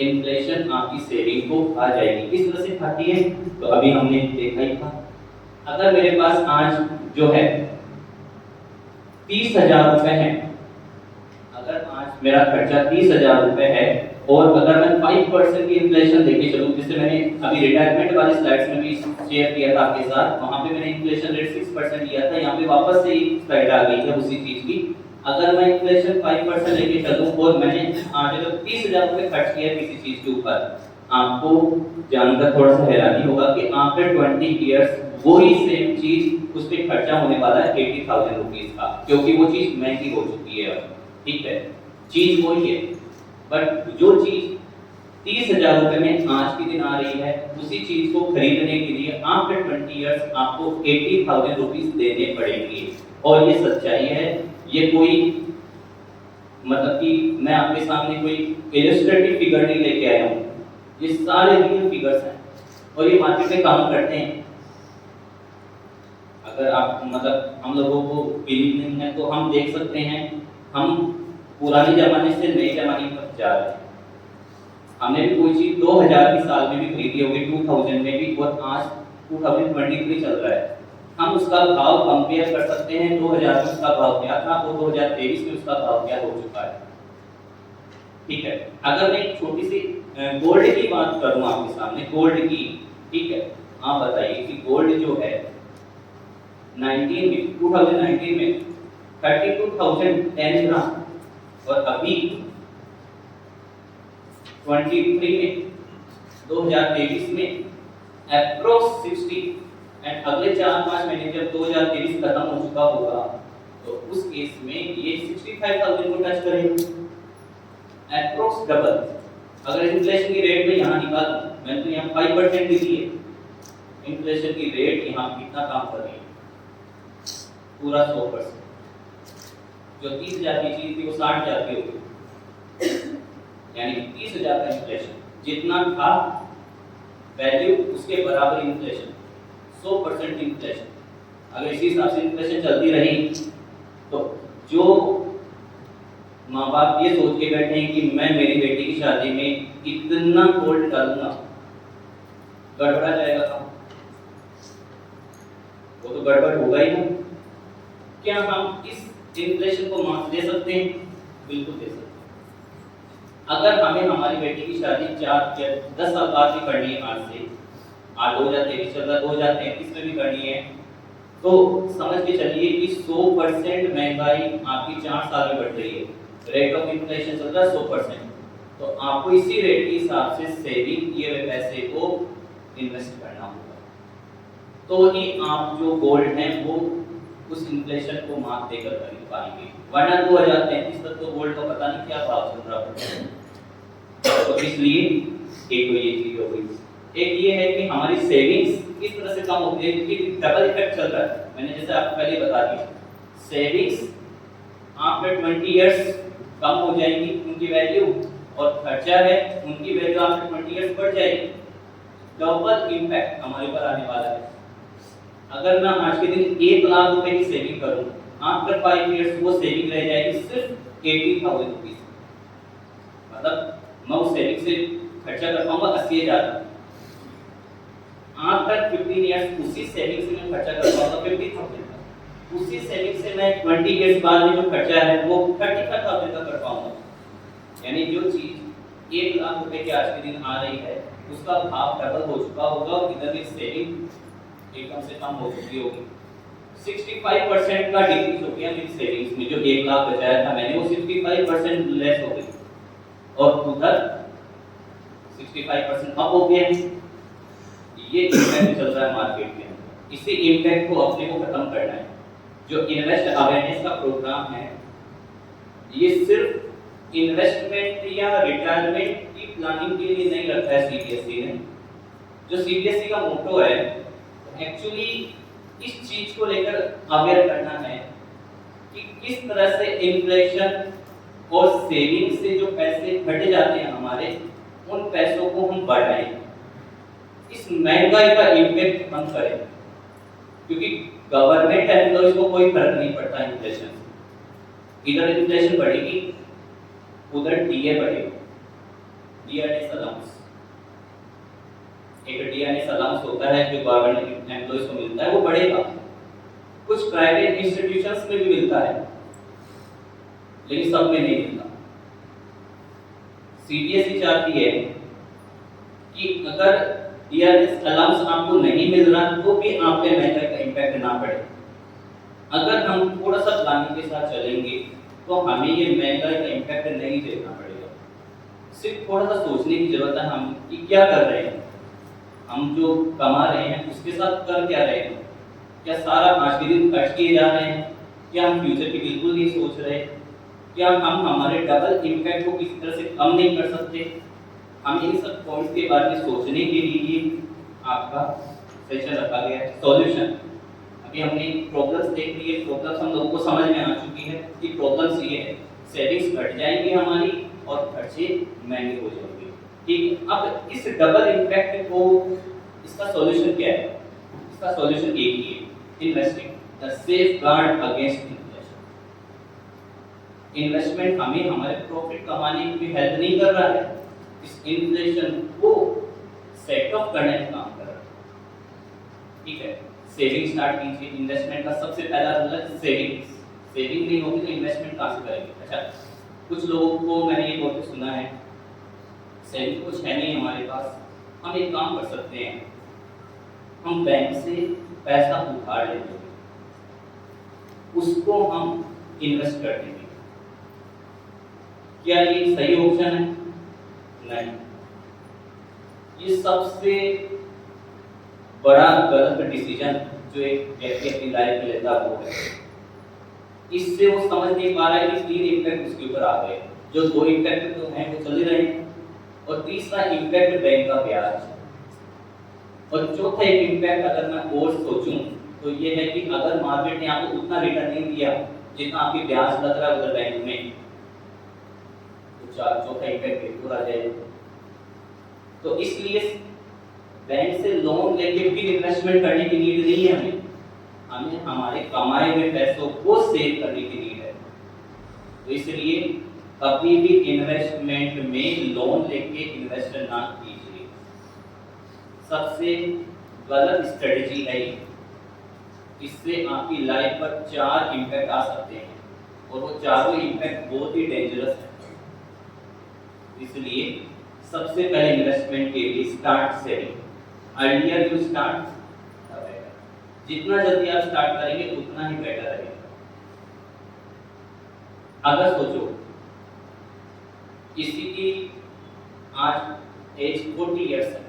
इन्फ्लेशन आपकी सेविंग को खा जाएगी। किस तरह से खाती है? तो अभी हमने देखा ही था। अगर मेरे पास आज जो है 30,000 रुपए है, अगर आज मेरा खर्चा 30,000 रुपए है, और अगर मैं 5% की इन्फ्लेशन लेके चलूं, जिससे मैंने अभी रिटायरमेंट वाली स्लाइड्स में भी शेयर किया था आपके साथ, वहां पे मैंने इन्फ्लेशन रेट 6% लिया था, यहाँ पे वापस से स्लाइड आ गई है उसी चीज की। अगर मैं इन्फ्लेशन 5% लेके चलूं और मैंने आज अगर 30,000 रुपए खर्च किया किसी चीज के ऊपर, आपको जानकर थोड़ा सा हैरानी होगा कि आफ्टर 20 इयर्स वही सेम चीज उस पर खर्चा होने वाला है 80,000 रुपीज का, क्योंकि वो चीज महंगी हो चुकी है अब। ठीक है, चीज वही है, बट जो चीज 30,000 रुपए में आज के दिन आ रही है, उसी चीज को खरीदने के लिए आफ्टर 20 इयर्स आपको 80,000 रुपीज देने पड़ेंगे। और ये सच्चाई है, ये कोई मतलब कि मैं आपके सामने कोई इलस्ट्रेटिव फिगर नहीं लेके आया हूँ, ये सारे रियल फिगर्स हैं और ये मार्केट में काम करते हैं। अगर आप मतलब हम लोगों को बिलीव नहीं है तो हम देख सकते हैं, हम पुराने जमाने से नए जमाने पर जा रहे हैं। हमने भी कोई चीज 2000 के साल में भी खरीदी होगी, 2000 में भी, और आज 2023 चल रहा है। हम उसका भाव कंपेयर कर सकते हैं 2000 में उसका भाव क्या था और 2023 में उसका भाव क्या हो चुका है। ठीक है, अगर मैं एक छोटी सी गोल्ड की बात करूं आपके सामने, गोल्ड की, ठीक है, आप बताइए कि गोल्ड जो है 2019 में 32,010 ग्राम, और अभी 23 में 2023 में अप्रोक्स 60, एंड अगले 4-5 महीने जब 2023 खत्म हो चुका होगा तो उस केस में ये 65,000 को टच करेगा, अप्रोक्स डबल। अगर इन्फ्लेशन की रेट में यहाँ निकालूं, मैंने तो यहाँ 5% ली है, इन्फ्लेशन की रेट यहाँ कितना काम कर रही है, पूरा 100%। जो 30,000 की चीज थी वो 60,000 की हो गई, यानी 30,000 का इन्फ्लेशन, जितना था वैल्यू उसके बराबर इन्फ्लेशन, 100% इन्फ्लेशन। अगर इसी हिसाब से इन्फ्लेशन चलती रही तो जो माँ बाप ये सोच के बैठे हैं कि मैं मेरी बेटी की शादी में इतना गोल्ड डालूंगा, गड़बड़ा जाएगा काम, वो तो गड़बड़ होगा ही ना। क्या हम इस इन्फ्लेशन को मार्क्स दे सकते हैं, बिल्कुल दे सकते हैं। अगर हमें हमारी बेटी की शादी 4 या 10 साल बाद भी करनी है, आज 2023 चल रहा, 2033 में भी करनी है, तो समझ के चलिए कि 100% महंगाई आपकी 4 साल में बढ़ रही है, रेट ऑफ इन्फ्लेशन चल रहा है 100%। तो आपको इसी रेट के हिसाब से सेविंग किए हुए पैसे को इन्वेस्ट करना होगा, तो ही आप जो गोल्ड है वो उस इन्फ्लेशन को मात देकर खरीद पाएंगे, वरना 2033 तक तो गोल्ड का पता नहीं क्या भाव चल रहा है। तो इसलिए एक तो ये चीज हो गई, एक ये है कि हमारी सेविंग्स किस तरह से कम होती है, क्योंकि डबल इफेक्ट चल रहा है। मैंने जैसे आपको पहले बता दिया, सेविंग्स आफ्टर 20 इयर्स कम हो जाएंगी उनकी वैल्यू, और खर्चा है उनकी वैल्यू आफ्टर 20 इयर्स बढ़ जाएगी। डबल इम्पैक्ट हमारे ऊपर आने वाला है। अगर मैं आज के दिन 1 लाख रुपए की सेविंग करूं, आफ्टर 5 इयर्स वो सेविंग रह जाएगी सिर्फ 80,000 रुपीस, मतलब मैं उस सेविंग से खर्चा कर पाऊंगा 80,000। आफ्टर 15 इयर्स उसी सेविंग से मैं खर्चा कर पाऊंगा 50,000। उसी सेविंग से मैं 20 इयर्स बाद में जो खर्चा है वो 35,000 का कर पाऊंगा। यानी जो चीज 1 लाख रुपए की आज के दिन आ रही है उसका भाव डबल हो चुका होगा, और इधर की सेविंग एकदम से कम हो चुकी होगी। 65% का डिक्रीज हो गया मेरी सेविंग्स में, जो 1 लाख बचाया था मैंने वो 65% लेस हो गई, और उधर 65% अप हो गया। ये इम्पैक्ट चल रहा है मार्केट के अंदर, इसी इम्पैक्ट को अपने को खत्म करना है। जो इन्वेस्ट अवेयरनेस का प्रोग्राम है, ये सिर्फ इन्वेस्टमेंट या रिटायरमेंट की प्लानिंग के लिए नहीं रखा है सीबीएसई ने। जो सीबीएसई का मोटो है एक्चुअली इस चीज को लेकर अवेयर करना है कि किस तरह से इन्फ्लेशन और सेविंग से जो पैसे घट जाते हैं हमारे, उन पैसों को हम बढ़ाएं, इस महंगाई का इम्पैक्ट कम करें, क्योंकि गवर्नमेंट एम्प्लॉइज को कोई फर्क नहीं पड़ता इन्फ्लेशन से। इधर इन्फ्लेशन बढ़ेगी, उधर डीए बढ़ेगा, डीआरएस अलाउंस। एक डीआरएस अलाउंस होता है जो गवर्नमेंट एम्प्लॉइज को मिलता है, वो बढ़ेगा। कुछ प्राइवेट इंस्टीट्यूशंस में भी मिलता है, लेकिन सब में नहीं मिलता। सीबीएसई चाहती है कि अगर डीआरएस अलाउंस आपको नहीं मिल रहा तो भी आप पे महंगाई का इम्पैक्ट ना पड़े। अगर हम थोड़ा सा प्लानिंग के साथ चलेंगे तो हमें ये महंगाई का इम्पैक्ट नहीं देखना पड़ेगा। सिर्फ थोड़ा सा सोचने की जरूरत है हम कि क्या कर रहे हैं, हम जो कमा रहे हैं उसके साथ कर क्या रहे हैं, क्या सारा आज के दिन खर्च किए जा रहे हैं, क्या हम फ्यूचर की बिल्कुल नहीं सोच रहे, क्या हम हमारे डबल इम्पैक्ट को किसी तरह से कम नहीं कर सकते। हम इन सब पॉइंट्स के बारे में सोचने के लिए आपका सेशन रखा गया है। सॉल्यूशन, अभी हमने प्रॉब्लम्स देख ली है, प्रॉब्लम्स हम लोगों को समझ में आ चुकी है कि प्रॉब्लम्स ये है, सेविंग्स घट जाएंगी हमारी और खर्चे महंगे हो जाएंगे। ठीक, अब इस डबल इम्पैक्ट को, इसका सॉल्यूशन क्या है? इसका सॉल्यूशन एक ही है, investing, the safeguard against inflation. Investment हमें हमारे प्रॉफिट कमाने की हेल्प नहीं कर रहा है, इस इन्फ्लेशन को सेट ऑफ करने का काम कर रहा है। ठीक है, सेविंग स्टार्ट कीजिए। इन्वेस्टमेंट का सबसे पहला रूल है सेविंग्स। सेविंग नहीं होगी तो इन्वेस्टमेंट कहां से करेंगे? अच्छा, कुछ लोगों को मैंने ये बोलते सुना है, सेविंग कुछ है नहीं हमारे पास, हम एक काम कर सकते हैं, हम बैंक से पैसा उधार लेते हैं, उसको हम इन्वेस्ट कर देंगे। क्या ये सही ऑप्शन है? नहीं, ये सबसे बड़ा गलत डिसीजन जो एक व्यक्ति अपनी लाइफ में लेता वो है। इससे वो समझ नहीं पा रहा है कि 3 इम्पैक्ट उसके ऊपर आ गए, जो 2 इम्पैक्ट तो हैं वो चल ही रहे हैं, और तीसरा इम्पैक्ट बैंक का ब्याज, और चौथा एक इम्पैक्ट अगर मैं और सोचूं तो ये है कि अगर मार्केट ने आपको उतना रिटर्न नहीं दिया जितना आपकी ब्याज लग रहा है उधर बैंक में, तो चौथा इम्पैक्ट बिल्कुल आ जाएगा। तो इसलिए बैंक से लोन लेके फिर इन्वेस्टमेंट करने की नीड नहीं है हमें, हमें हमारे कमाए हुए पैसों को सेव करने की नीड है। तो इसलिए कभी भी इन्वेस्टमेंट में लोन लेके इन्वेस्ट ना कीजिए, सबसे गलत स्ट्रेटजी है। इससे आपकी लाइफ पर 4 इम्पैक्ट आ सकते हैं। और वो चारों इम्पैक्ट बहुत ही डेंजरस है। इसलिए सबसे पहले इन्वेस्टमेंट के लिए start saving. Earlier you start better. जितना जल्दी आप स्टार्ट करेंगे उतना ही बेटर रहेगा। अगर सोचो किसी की आज एज 40 इयर्स है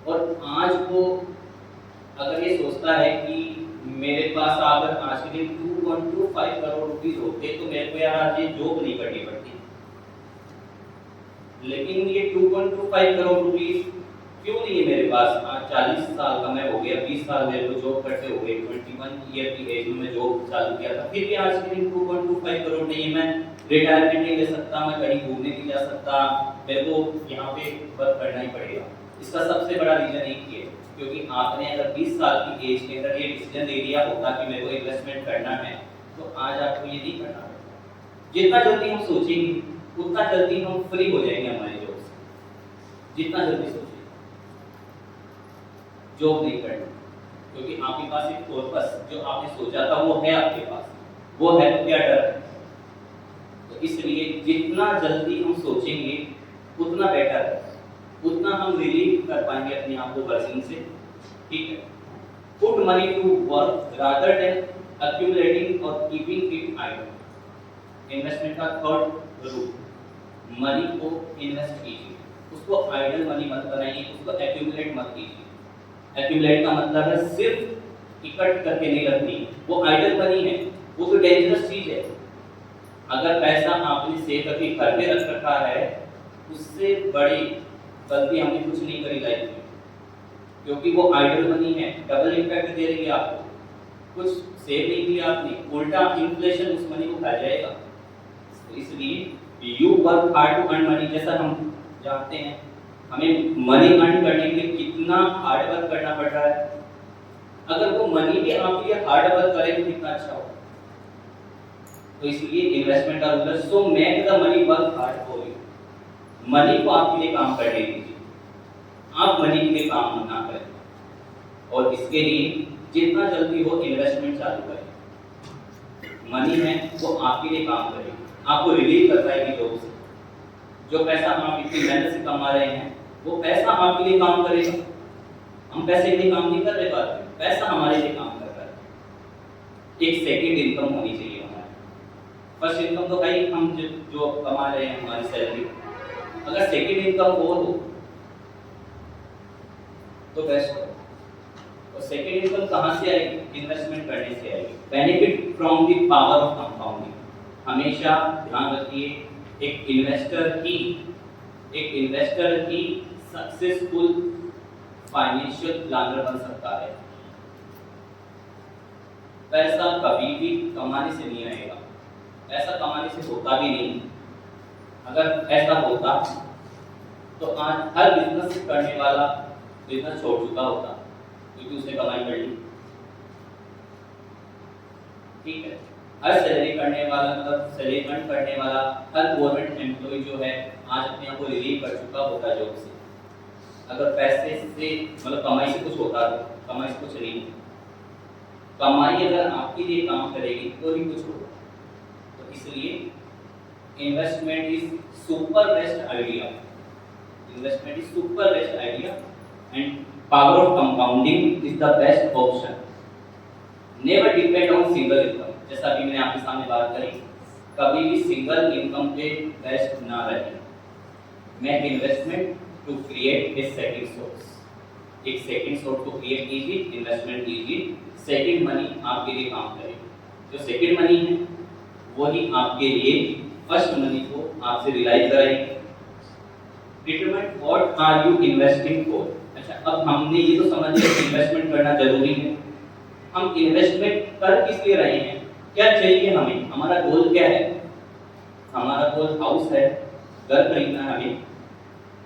और आज वो अगर ये सोचता है कि मेरे पास अगर आज के दिन 2.25 करोड़ रुपीस होते तो मेरे को यार आज ये जॉब नहीं करनी पड़ती, लेकिन ये 2.25 करोड़ रुपीस क्यों नहीं है मेरे पास? आज 40 साल का मैं हो गया, 20 साल मेरे को जॉब करते हो गए, 21 ईयर की एज में मैं जॉब चालू किया था, फिर भी आज के दिन 2.25 करोड़ नहीं है। मैं रिटायरमेंट नहीं ले सकता, मैं कहीं घूमने नहीं जा सकता, मेरे को यहाँ पे वर्क करना ही पड़ेगा। इसका सबसे बड़ा रीजन एक ही है, क्योंकि आपने अगर 20 साल की एज के अंदर ये डिसीजन ले लिया होता कि मेरे को इन्वेस्टमेंट करना है, तो आज आपको ये नहीं करना पड़ता। जितना जल्दी हम सोचेंगे उतना जल्दी हम फ्री हो जाएंगे हमारे जॉब से। जितना जल्दी सोचेंगे जॉब नहीं करना, क्योंकि आपके पास एक पर्पस जो आपने सोचा था वो है आपके पास, वो है तो क्या डर है। तो इसलिए जितना जल्दी हम सोचेंगे उतना बेटर है, उतना हम रिलीव कर पाएंगे अपने आप को वर्किंग से। ठीक है, put money to work rather than accumulating और कीपिंग इट आइडल। इन्वेस्टमेंट का थर्ड रूल, मनी को इन्वेस्ट कीजिए, उसको आइडल मनी मत बनाइए, उसको एक्यूमुलेट मत कीजिए। एक्यूमुलेट का मतलब है सिर्फ इकट्ठ करके नहीं रखनी, वो आइडल मनी है, वो तो डेंजरस चीज है। अगर पैसा आपने सेव करके घर में रख रखा है, उससे बड़ी गलती हमने कुछ नहीं करी लाइफ में, क्योंकि वो आइडल मनी है, डबल इम्पैक्ट दे रही है आपको। कुछ सेव नहीं किया आपने, उल्टा इन्फ्लेशन उस मनी को खा जाएगा। तो इसलिए you work hard to earn money. जैसा हम जानते हैं हमें मनी अर्न करने के लिए कितना हार्ड वर्क करना पड़ रहा है, अगर वो मनी भी आपके लिए हार्ड वर्क करे तो कितना अच्छा होगा। तो इसलिए इन्वेस्टमेंट का रूल है, so make the money work hard for you. Money को आपके लिए काम करने दीजिए, आप मनी के लिए काम ना करें। और इसके लिए जितना जल्दी हो इन्वेस्टमेंट चालू करें। मनी है वो आपके लिए काम करेगी, आपको रिलीव कर पाएगी जॉब से। जो पैसा आप इतनी मेहनत से कमा रहे हैं वो पैसा आपके लिए काम करेगा। हम पैसे के लिए काम नहीं कर रहे, बात में पैसा हमारे लिए काम कर रहा है। एक सेकंड इनकम होनी चाहिए हमारी। फर्स्ट इनकम तो भाई हम जो कमा रहे हैं हमारी सैलरी, अगर सेकंड इनकम वो हो तो बेस्ट हो। और सेकंड इनकम कहाँ से आएगी? इन्वेस्टमेंट करने से आएगी। Benefit from the power of compounding. हमेशा ध्यान रखिए, एक इन्वेस्टर ही सक्सेसफुल फाइनेंशियल प्लानर बन सकता है। पैसा कभी भी कमाने से नहीं आएगा, पैसा कमाने से होता भी नहीं। अगर ऐसा होता तो आज हर बिजनेस करने वाला बिजनेस छोड़ चुका होता, क्योंकि उसने कमाई कर ली। ठीक है, हर सैलरी करने वाला मतलब सैलरी अर्न करने वाला हर गवर्नमेंट एम्प्लॉय जो है आज अपने आप को रिलीव कर चुका होता जॉब से। अगर पैसे से मतलब कमाई से कुछ होता तो कमाई से कुछ नहीं, कमाई अगर आपके लिए काम करेगी तो ही कुछ होगा। तो इसलिए investment is super best idea. Investment is super best idea and power of compounding is the best option. Never depend on single income. जैसा अभी मैंने आपके सामने बात करी, कभी भी सिंगल इनकम पे बेस्ट ना रहे। Make investment to create a second source. एक सेकंड सोर्स को क्रिएट कीजिए, इन्वेस्टमेंट कीजिए, सेकंड मनी आपके लिए काम करेगी। जो सेकंड मनी है वही आपके लिए फर्स्ट मनी को आपसे रिलाइज कराएगी। Determine what are you investing for. अच्छा, अब हमने ये तो समझ लिया कि इन्वेस्टमेंट करना जरूरी है। हम इन्वेस्टमेंट कर किस लिए रहे हैं, क्या चाहिए हमें, हमारा गोल क्या है? हमारा गोल हाउस है, घर खरीदना है हमें,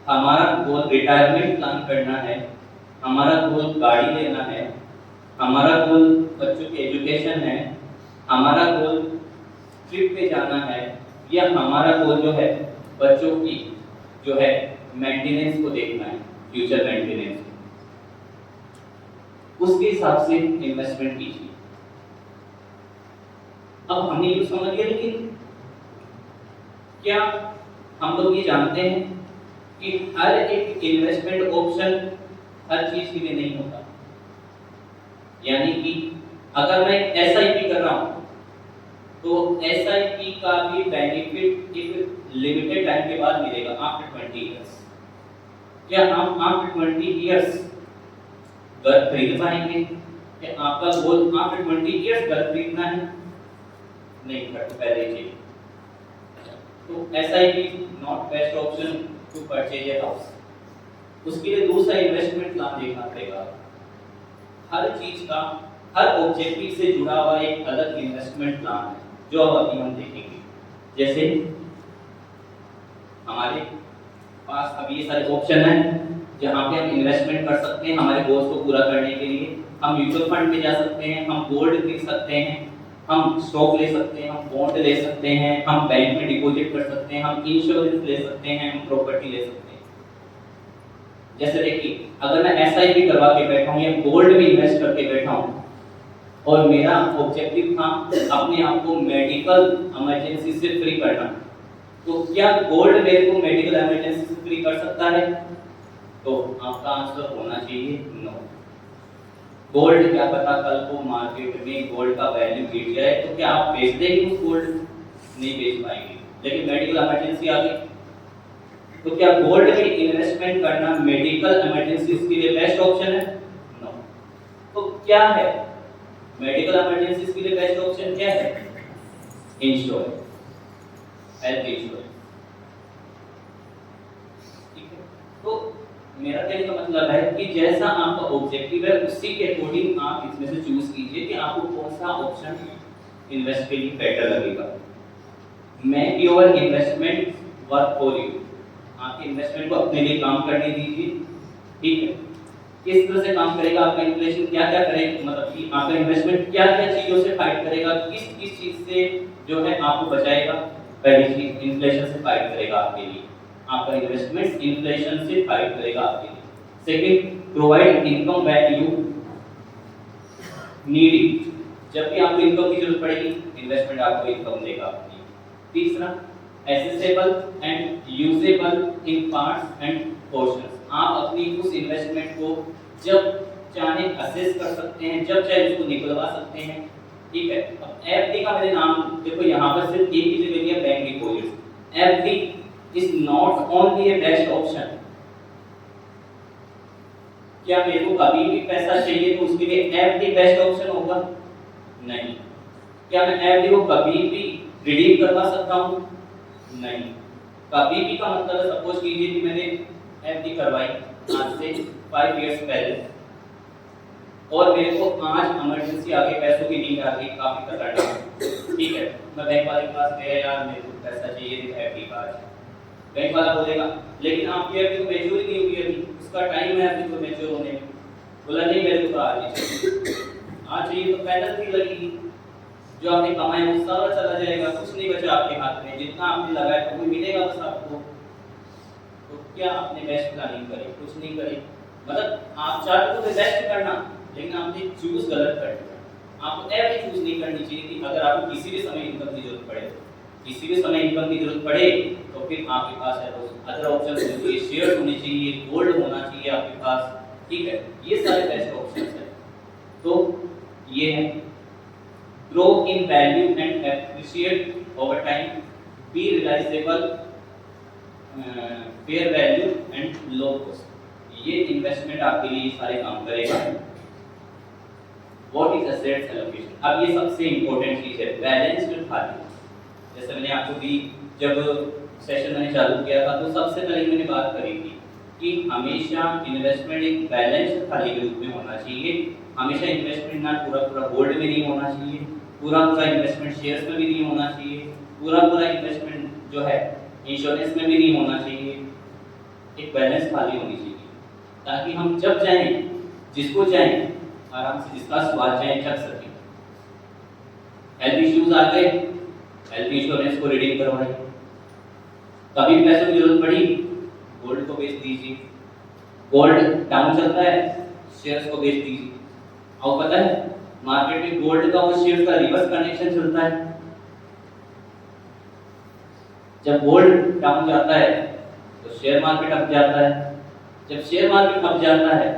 हमारा गोल रिटायरमेंट प्लान करना है, हमारा गोल गाड़ी लेना है, हमारा गोल बच्चों की एजुकेशन है, हमारा गोल ट्रिप पे जाना है, या हमारा गोल जो है बच्चों की जो है मेंटेनेंस को देखना है, फ्यूचर मेंटेनेंस। उसके हिसाब से इन्वेस्टमेंट कीजिए। अब हमने ये समझ लिया, लेकिन क्या हम लोग ये जानते हैं कि हर एक इन्वेस्टमेंट ऑप्शन हर चीज के लिए नहीं होता। यानी कि अगर मैं एसआईपी कर रहा हूं तो एसआईपी का भी बेनिफिट एक लिमिटेड टाइम के बाद मिलेगा, आफ्टर 20 इयर्स। क्या हम आफ्टर 20 इयर्स घर खरीद पाएंगे? क्या आपका गोल आफ्टर 20 इयर्स घर खरीदना है? नहीं, घर तो पहले ही चाहिए। तो SIP not best option to purchase a house. उसके लिए दूसरा इन्वेस्टमेंट प्लान देखना पड़ेगा। हर चीज का, हर ऑब्जेक्टिव से जुड़ा हुआ एक अलग इन्वेस्टमेंट प्लान है जो अब अभी हम देखेंगे। जैसे हमारे पास अभी ये सारे ऑप्शन हैं जहाँ पे हम इन्वेस्टमेंट कर सकते हैं हमारे गोल्स को पूरा करने के लिए। हम म्यूचुअल फंड में जा सकते हैं, हम गोल्ड खरीद सकते हैं, हम स्टॉक ले सकते हैं, हम बॉन्ड ले सकते हैं, हम बैंक में डिपॉजिट कर सकते हैं, हम इंश्योरेंस ले सकते हैं, हम प्रॉपर्टी ले सकते हैं। जैसे देखिए, अगर मैं एसआईपी करवा के बैठा हूँ या गोल्ड में इन्वेस्ट करके बैठा हूँ और मेरा ऑब्जेक्टिव था अपने आप को मेडिकल इमरजेंसी से फ्री करना, तो क्या गोल्ड मेरे को मेडिकल इमरजेंसी से फ्री कर सकता है? तो आपका आंसर होना चाहिए नो। गोल्ड क्या पता कल को मार्केट में गोल्ड का वैल्यू गिर जाए तो क्या आप बेच देंगे उस गोल्ड? नहीं बेच पाएंगे। लेकिन मेडिकल इमरजेंसी आ गई तो क्या गोल्ड में इन्वेस्टमेंट करना मेडिकल इमरजेंसी के लिए बेस्ट ऑप्शन है? नो। तो क्या है मेडिकल इमरजेंसी के लिए बेस्ट ऑप्शन? क्या है? Insurance, health insurance. ठीक है, तो मेरा कहने का मतलब है कि जैसा आपका ऑब्जेक्टिव है उसी के अकॉर्डिंग आप इसमें से चूज कीजिए कि आपको कौन सा ऑप्शन इन्वेस्ट के लिए बेटर लगेगा। Make your investment work for you. आपके इन्वेस्टमेंट को अपने लिए काम करने दीजिए। ठीक है, किस तरह से काम करेगा आपका इन्फ्लेशन? क्या क्या करेगा, मतलब कि आपका इन्वेस्टमेंट क्या क्या चीजों से फाइट करेगा, किस किस चीज से जो है आपको बचाएगा? पहली चीज इन्फ्लेशन से फाइट करेगा आपके लिए, आपका इन्वेस्टमेंट इन्फ्लेशन से फाइट करेगा आपके लिए। Second, provide income when you need it. जब भी आपको इनकम की जरूरत पड़ेगी इन्वेस्टमेंट आपको इनकम देगा आपकी। तीसरा, accessible and usable in parts and portions. आप अपनी उस इन्वेस्टमेंट को जब चाहे असेस कर सकते हैं, जब चाहे उसको निकलवा सकते हैं। ठीक है, अब एफडी का मैंने नाम देखो यहाँ पर सिर्फ एक ही जगह दिया, bank deposit. FD is not only A best option. क्या मेरे को कभी भी पैसा चाहिए तो उसके लिए एफडी बेस्ट ऑप्शन होगा? नहीं। क्या मैं एफडी को कभी भी रिडीम करवा सकता हूँ? नहीं। कभी भी का मतलब है, सपोज कीजिए कि मैंने एफडी करवाई आज से 5 इयर्स पहले और मेरे को आज इमरजेंसी आ गई, पैसों की नीड आ गई, काफी तकलीफ। ठीक है, मैं बैंक वाले के पास गया, यार मेरे को पैसा चाहिए एफडी का। बैंक वाला बोलेगा लेकिन आपकी एफडी तो मैच्योर नहीं हुई अभी, उसका टाइम है अभी तो मैच्योर होने में। बोला नहीं मेरे को आज चाहिए तो पेनल्टी लगेगी, जो आपने कमाया वो सारा चला जाएगा, कुछ नहीं बचा आपके हाथ में, जितना आपने लगाया तो वो मिलेगा बस आपको। तो क्या आपने बेस्ट प्लानिंग करी? कुछ नहीं करी। मतलब आप चाहते तो बेस्ट करना, लेकिन आपने चूज गलत कर दिया। आपको एफडी चूज नहीं करनी चाहिए थी। अगर आपको किसी भी समय इनकम की जरूरत पड़े, किसी भी समय इनकम की जरूरत पड़े तो फिर आपके पास है अदर ऑप्शंस होने चाहिए, शेयर्स होने चाहिए, गोल्ड होना चाहिए आपके पास। ठीक है, ये सारे बेस्ट ऑप्शंस हैं। तो ये है grow in value and appreciate over time, be realizable, fair value and low cost। ये इन्वेस्टमेंट आपके लिए सारे काम करेगा। What is asset allocation? अब ये सबसे इम्पोर्टेंट चीज है, बैलेंस्ड थाली। जैसे मैंने आपको भी जब सेशन मैंने चालू किया था तो सबसे पहले मैंने बात करी थी कि हमेशा इन्वेस्टमेंट एक बैलेंस्ड थाली के रूप में होना चाहिए। हमेशा इन्वेस्टमेंट ना पूरा गोल्ड में नहीं होना चाहिए, पूरा इन्वेस्टमेंट शेयर्स में भी नहीं होना चाहिए, पूरा इन्वेस्टमेंट जो है इंश्योरेंस में भी नहीं होना चाहिए। एक बैलेंस थाली होनी चाहिए ताकि हम जब चाहें, जिसको चाहें, आराम से जिसका स्वाद चाहे चख सकें। हेल्थ इश्यूज आ गए, हेल्थ इंश्योरेंस को रिडीम करवाइए। कभी पैसों की जरूरत पड़ी, गोल्ड को बेच दीजिए। गोल्ड डाउन चलता है, शेयर्स को बेच दीजिए। और पता है मार्केट में गोल्ड का और शेयर्स का रिवर्स कनेक्शन चलता है। जब गोल्ड डाउन जाता है तो शेयर मार्केट अप जाता है, जब शेयर मार्केट अप जाता है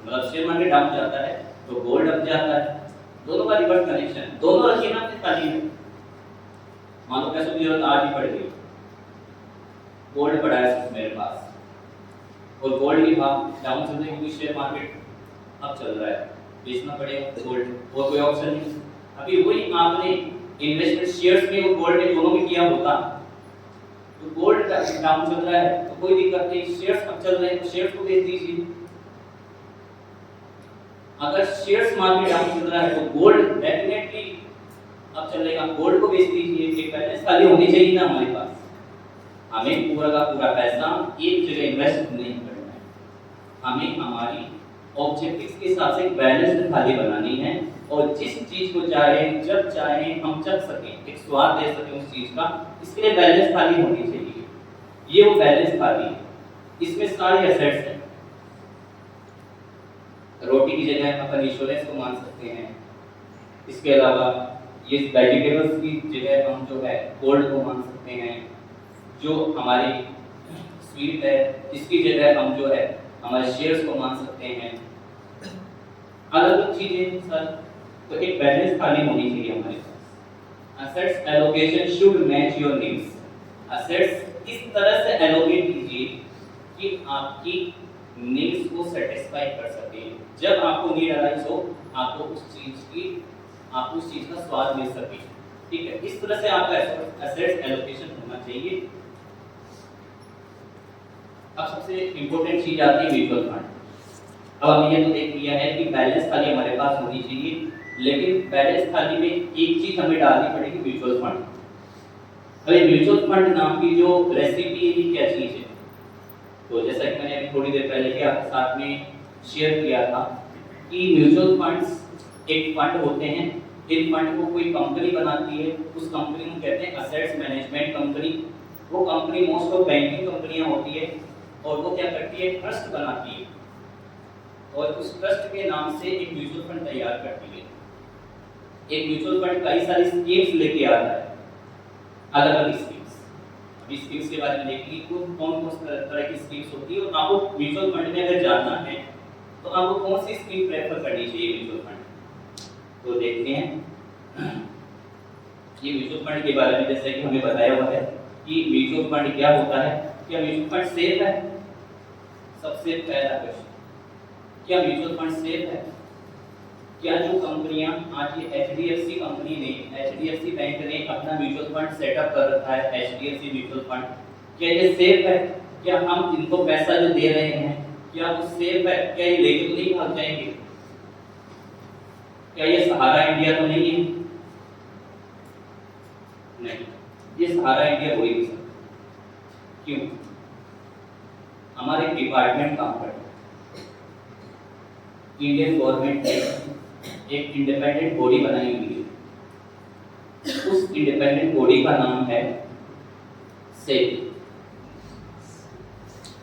मतलब शेयर मार्केट डाउन जाता है तो गोल्ड अप जाता है। दोनों का रिवर्स कनेक्शन, दोनों रखिए ना अपनी तालीम में। मान लो पैसों की जरूरत आज ही पड़ गई, गोल्ड पड़ा है मेरे पास और गोल्ड की भाव डाउन चल रही है क्योंकि शेयर मार्केट अब चल रहा है, बेचना पड़ेगा गोल्ड, और कोई ऑप्शन नहीं। अभी वही आपने इन्वेस्टमेंट शेयर्स में और गोल्ड में दोनों में किया होता तो गोल्ड डाउन चल रहा है तो कोई दिक्कत नहीं, शेयर्स अब चल रहे हैं तो शेयर्स को बेच दीजिए। अगर शेयर्स मार्केट डाउन चल रहा है तो गोल्ड डेफिनेटली अब चलेगा, गोल्ड को बेच दीजिए। एक बैलेंस खाली होनी चाहिए ना हमारे पास, हमें पूरा का पूरा पैसा एक जगह इन्वेस्ट नहीं करना है, हमें हमारी ऑब्जेक्टिव्स के हिसाब से बैलेंस खाली बनानी है और जिस चीज को चाहे जब चाहे हम चख सकें, एक स्वाद दे सकें उस चीज का, इसके लिए बैलेंस खाली होनी चाहिए। ये वो बैलेंस खाली है, इसमें सारे एसेट्स हैं। रोटी की जगह अपन इंश्योरेंस को मान सकते हैं, इसके अलावा ये वेजिटेबल्स की जगह हम जो है गोल्ड को मान सकते हैं, जो हमारी स्वीट है इसकी जगह हम जो है हमारे शेयर्स को मान सकते हैं, अलग अलग चीजें सर। तो एक बैलेंस खाली होनी चाहिए हमारे पास। Assets allocation should match your needs, assets इस तरह से एलोकेट कीजिए कि आपकी नीड्स को सेटिस्फाई कर सके। जब आपको नीड अराइज हो आपको उस चीज का स्वाद मिल सके, ठीक है। इस तरह से आपका एसेट्स एलोकेशन होना चाहिए। अब सबसे इंपॉर्टेंट चीज आती है म्यूचुअल फंड। अब हमने ये तो देख लिया है कि बैलेंस खाली हमारे पास होनी चाहिए, लेकिन बैलेंस खाली में एक चीज हमें डालनी पड़ेगी, म्यूचुअल फंड। अरे म्यूचुअल फंड नाम की जो रेसिपी है ये क्या चीज है? तो जैसा कि मैंने अभी थोड़ी देर पहले के आपके साथ में शेयर किया था कि म्यूचुअल फंड्स एक फंड होते हैं, इन फंड को कोई कंपनी बनाती है, उस कंपनी को कहते हैं असेट्स मैनेजमेंट कंपनी। वो कंपनी मोस्ट ऑफ बैंकिंग कंपनियां होती है और वो क्या करती है, ट्रस्ट बनाती है और उस ट्रस्ट के नाम से एक म्यूचुअल फंड तैयार करती है। एक म्यूचुअल फंड कई सारी स्कीम्स लेके आता है, अलग अलग स्कीम्स। अभी स्कीम्स के बारे में देख लीजिए कौन कौन तरह की स्कीम्स होती है, और आपको म्यूचुअल फंड में अगर जानना है तो आपको कौन सी स्कीम प्रेफर करनी चाहिए म्यूचुअल फंड। तो देखते हैं ये म्यूचुअल फंड के बारे में, जैसे कि हमें बताया हुआ है कि म्यूचुअल फंड क्या होता है। क्या म्यूचुअल फंड सेफ है? सबसे पहला क्वेश्चन, क्या म्यूचुअल फंड सेफ है? क्या जो कंपनियां आज ये एचडीएफसी कंपनी ने, एचडीएफसी बैंक ने अपना म्यूचुअल फंड सेटअप कर रखा है, एचडीएफसी म्यूचुअल फंड, क्या ये सेफ है? क्या हम इनको पैसा जो दे रहे हैं क्या वो सेफ है? क्या ये लेके तो नहीं भाग जाएंगे? क्या ये सहारा इंडिया तो नहीं है? नहीं, ये सहारा इंडिया हो ही नहीं सकता। क्यों? हमारे डिपार्टमेंट काम करता है, इंडियन गवर्नमेंट ने एक इंडिपेंडेंट बॉडी बनाई हुई है, उस इंडिपेंडेंट बॉडी का नाम है सेबी।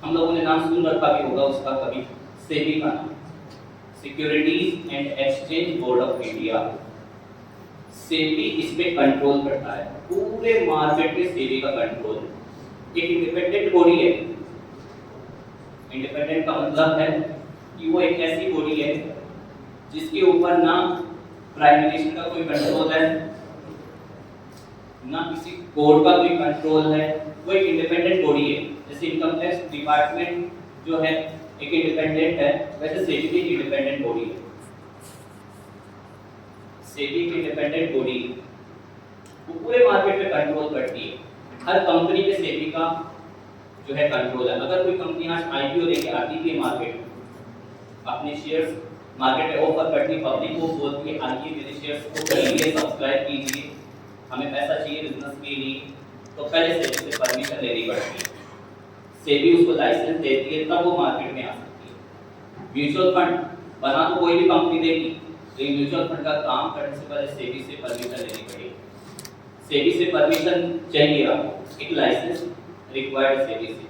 हम लोगों ने नाम सुन रखा भी होगा उसका कभी, सेबी का नाम, securities and exchange board of India. SEBI इस पे कंट्रोल करता है, पूरे मार्केट पे सेबी का कंट्रोल है। एक इंडिपेंडेंट बॉडी है, इंडिपेंडेंट का मतलब है कि वो एक ऐसी बॉडी है जिसके ऊपर ना प्राइम मिनिस्टर का कोई कंट्रोल है, ना किसी कोर्ट का कोई कंट्रोल है, वो एक इंडिपेंडेंट बॉडी है। जैसे इनकम टैक्स डिपार्टमेंट जो है एक इंडिपेंडेंट है, वैसे सेबी भी इंडिपेंडेंट बॉडी है। सेबी की इंडिपेंडेंट बॉडी वो पूरे मार्केट पे कंट्रोल करती है, हर कंपनी पे सेबी का जो है कंट्रोल है। अगर कोई कंपनी आज आईपीओ लेके आती है मार्केट में, अपने शेयर्स मार्केट में ऑफर करती है, पब्लिक को बोलती है आइए मेरे शेयर्स को खरीदिए, सब्सक्राइब कीजिए, हमें पैसा चाहिए बिजनेस के लिए, तो पहले सेबी से परमिशन लेनी पड़ती है, सेबी उसको लाइसेंस देती है, तब वो मार्केट में आ सकती है। म्यूचुअल फंड बना तो कोई भी कंपनी देगी, लेकिन म्यूचुअल फंड का काम करने से पहले सेबी से परमिशन लेनी पड़ेगी। सेबी से परमिशन चाहिए आपको, एक लाइसेंस रिक्वायर्ड सेबी से।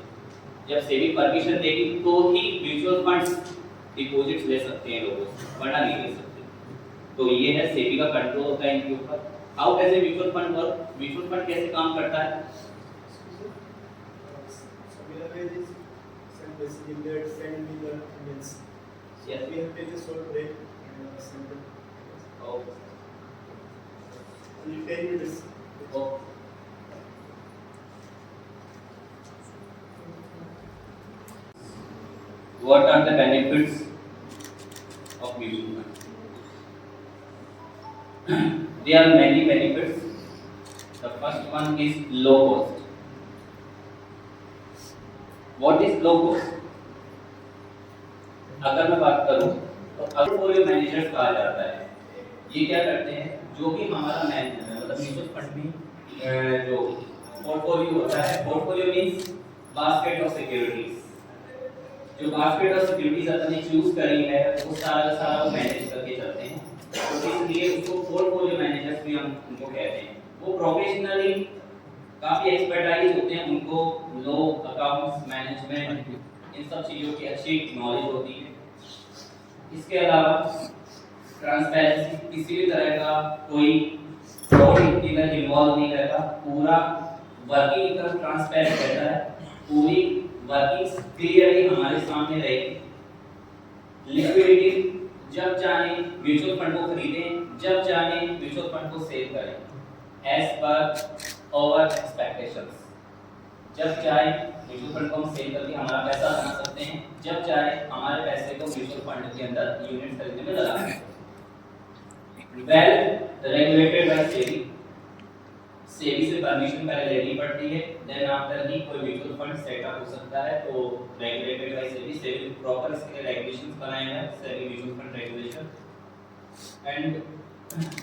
जब सेबी परमिशन देगी तो ही म्यूचुअल फंड्स डिपॉजिट्स ले सकते हैं लोगों से, वरना नहीं ले सकते। तो ये है सेबी का कंट्रोल होता है इनके ऊपर। How does a mutual fund work? Mutual fund कैसे काम करता है? basically they send me the emails. Yes. We have taken a short break and send them. Oh. Only 10 minutes. Oh. What are the benefits of mutual funds? There are many benefits. The first one is low cost. What is low cost? अगर मैं बात करूं तो portfolio managers कहा जाता है। ये क्या करते हैं, जो भी हमारा मतलब म्यूचुअल फंड में जो पोर्टफोलियो होता है, portfolio means basket of securities. जो बास्केट ऑफ सिक्योरिटीज आपने चूज करी है वो सारा सारा वो मैनेज करके चलते हैं, तो इसलिए उसको पोर्टफोलियो मैनेजर्स भी हम उनको कहते हैं। वो प्रोफेशनली काफी एक्सपर्टाइज होते हैं, उनको लो अकाउंट्स मैनेजमेंट इन सब चीज़ों की अच्छी नॉलेज होती है। इसके अलावा ट्रांसपेरेंसी, किसी भी तरह का कोई फ्रॉड इनर इन्वॉल्व नहीं रहता, पूरा वर्किंग एकदम ट्रांसपेरेंट रहता है, पूरी वर्किंग क्लियरली हमारे सामने रहेगी। लिक्विडिटी, जब चाहे म्यूचुअल फंड को खरीदें, जब चाहे म्यूचुअल फंड को सेल करें एज पर आवर एक्सपेक्टेशंस। जब चाहे म्यूचुअल फंड को हम सेल करके हमारा पैसा बना सकते हैं, जब चाहे हमारे पैसे को म्यूचुअल फंड के अंदर यूनिट खरीदने में लगा सकते हैं। Well regulated by SEBI, SEBI से परमिशन पहले लेनी पड़ती है, देन आफ्टर ही कोई म्यूचुअल फंड सेटअप हो सकता है। तो regulated by SEBI, SEBI proper इसके रेगुलेशंस बनाए हैं, SEBI mutual fund regulation. And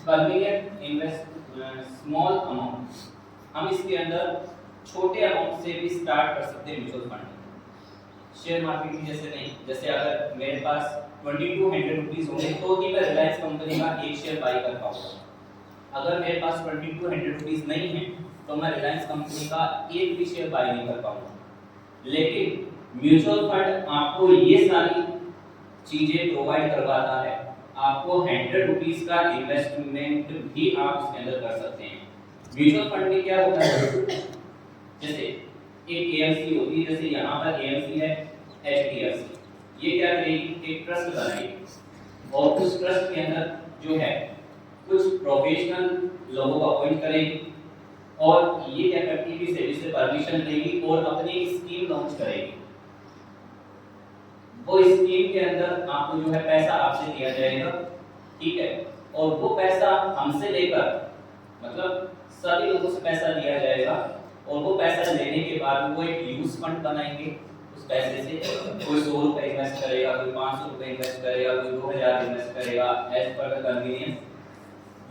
convenient invest small amount, हम इसके अंदर छोटे अमाउंट से भी स्टार्ट कर सकते हैं म्यूचुअल फंड। शेयर मार्केट की जैसे नहीं, जैसे अगर मेरे पास 2200 रुपीस होंगे तो ही मैं रिलायंस कंपनी का एक शेयर बाई कर पाऊंगा। अगर मेरे पास 2200 रुपीस नहीं है तो मैं रिलायंस कंपनी का एक भी शेयर बाई नहीं कर पाऊंगा। लेकिन म्यूचुअल फंड आपको ये सारी चीजें प्रोवाइड करवाता है, आपको 100 रुपीस का इन्वेस्टमेंट भी आप उसके अंदर कर सकते हैं। म्यूचुअल फंड में क्या होता है, जैसे एक एएमसी होती है, जैसे यहाँ पर एएमसी है एचडीएफसी, ये क्या करेगी, एक ट्रस्ट बनाएगी और उस ट्रस्ट के अंदर जो है कुछ प्रोफेशनल लोगों को अपॉइंट करेगी और ये क्या करती है कि सेबी से परमिशन लेगी और अपनी स्कीम लॉन्च करेगी। वो स्कीम के अंदर आपको जो है पैसा आपसे दिया जाएगा, ठीक है, और वो पैसा हमसे लेकर मतलब सभी लोगों से पैसा लिया जाएगा और वो पैसा लेने के बाद वो एक यूज फंड बनाएंगे। उस पैसे से कोई 100 रुपए इन्वेस्ट करेगा, कोई 500 रुपए इन्वेस्ट करेगा, कोई 2000 इन्वेस्ट करेगा, एज पर द कन्वीनियंस।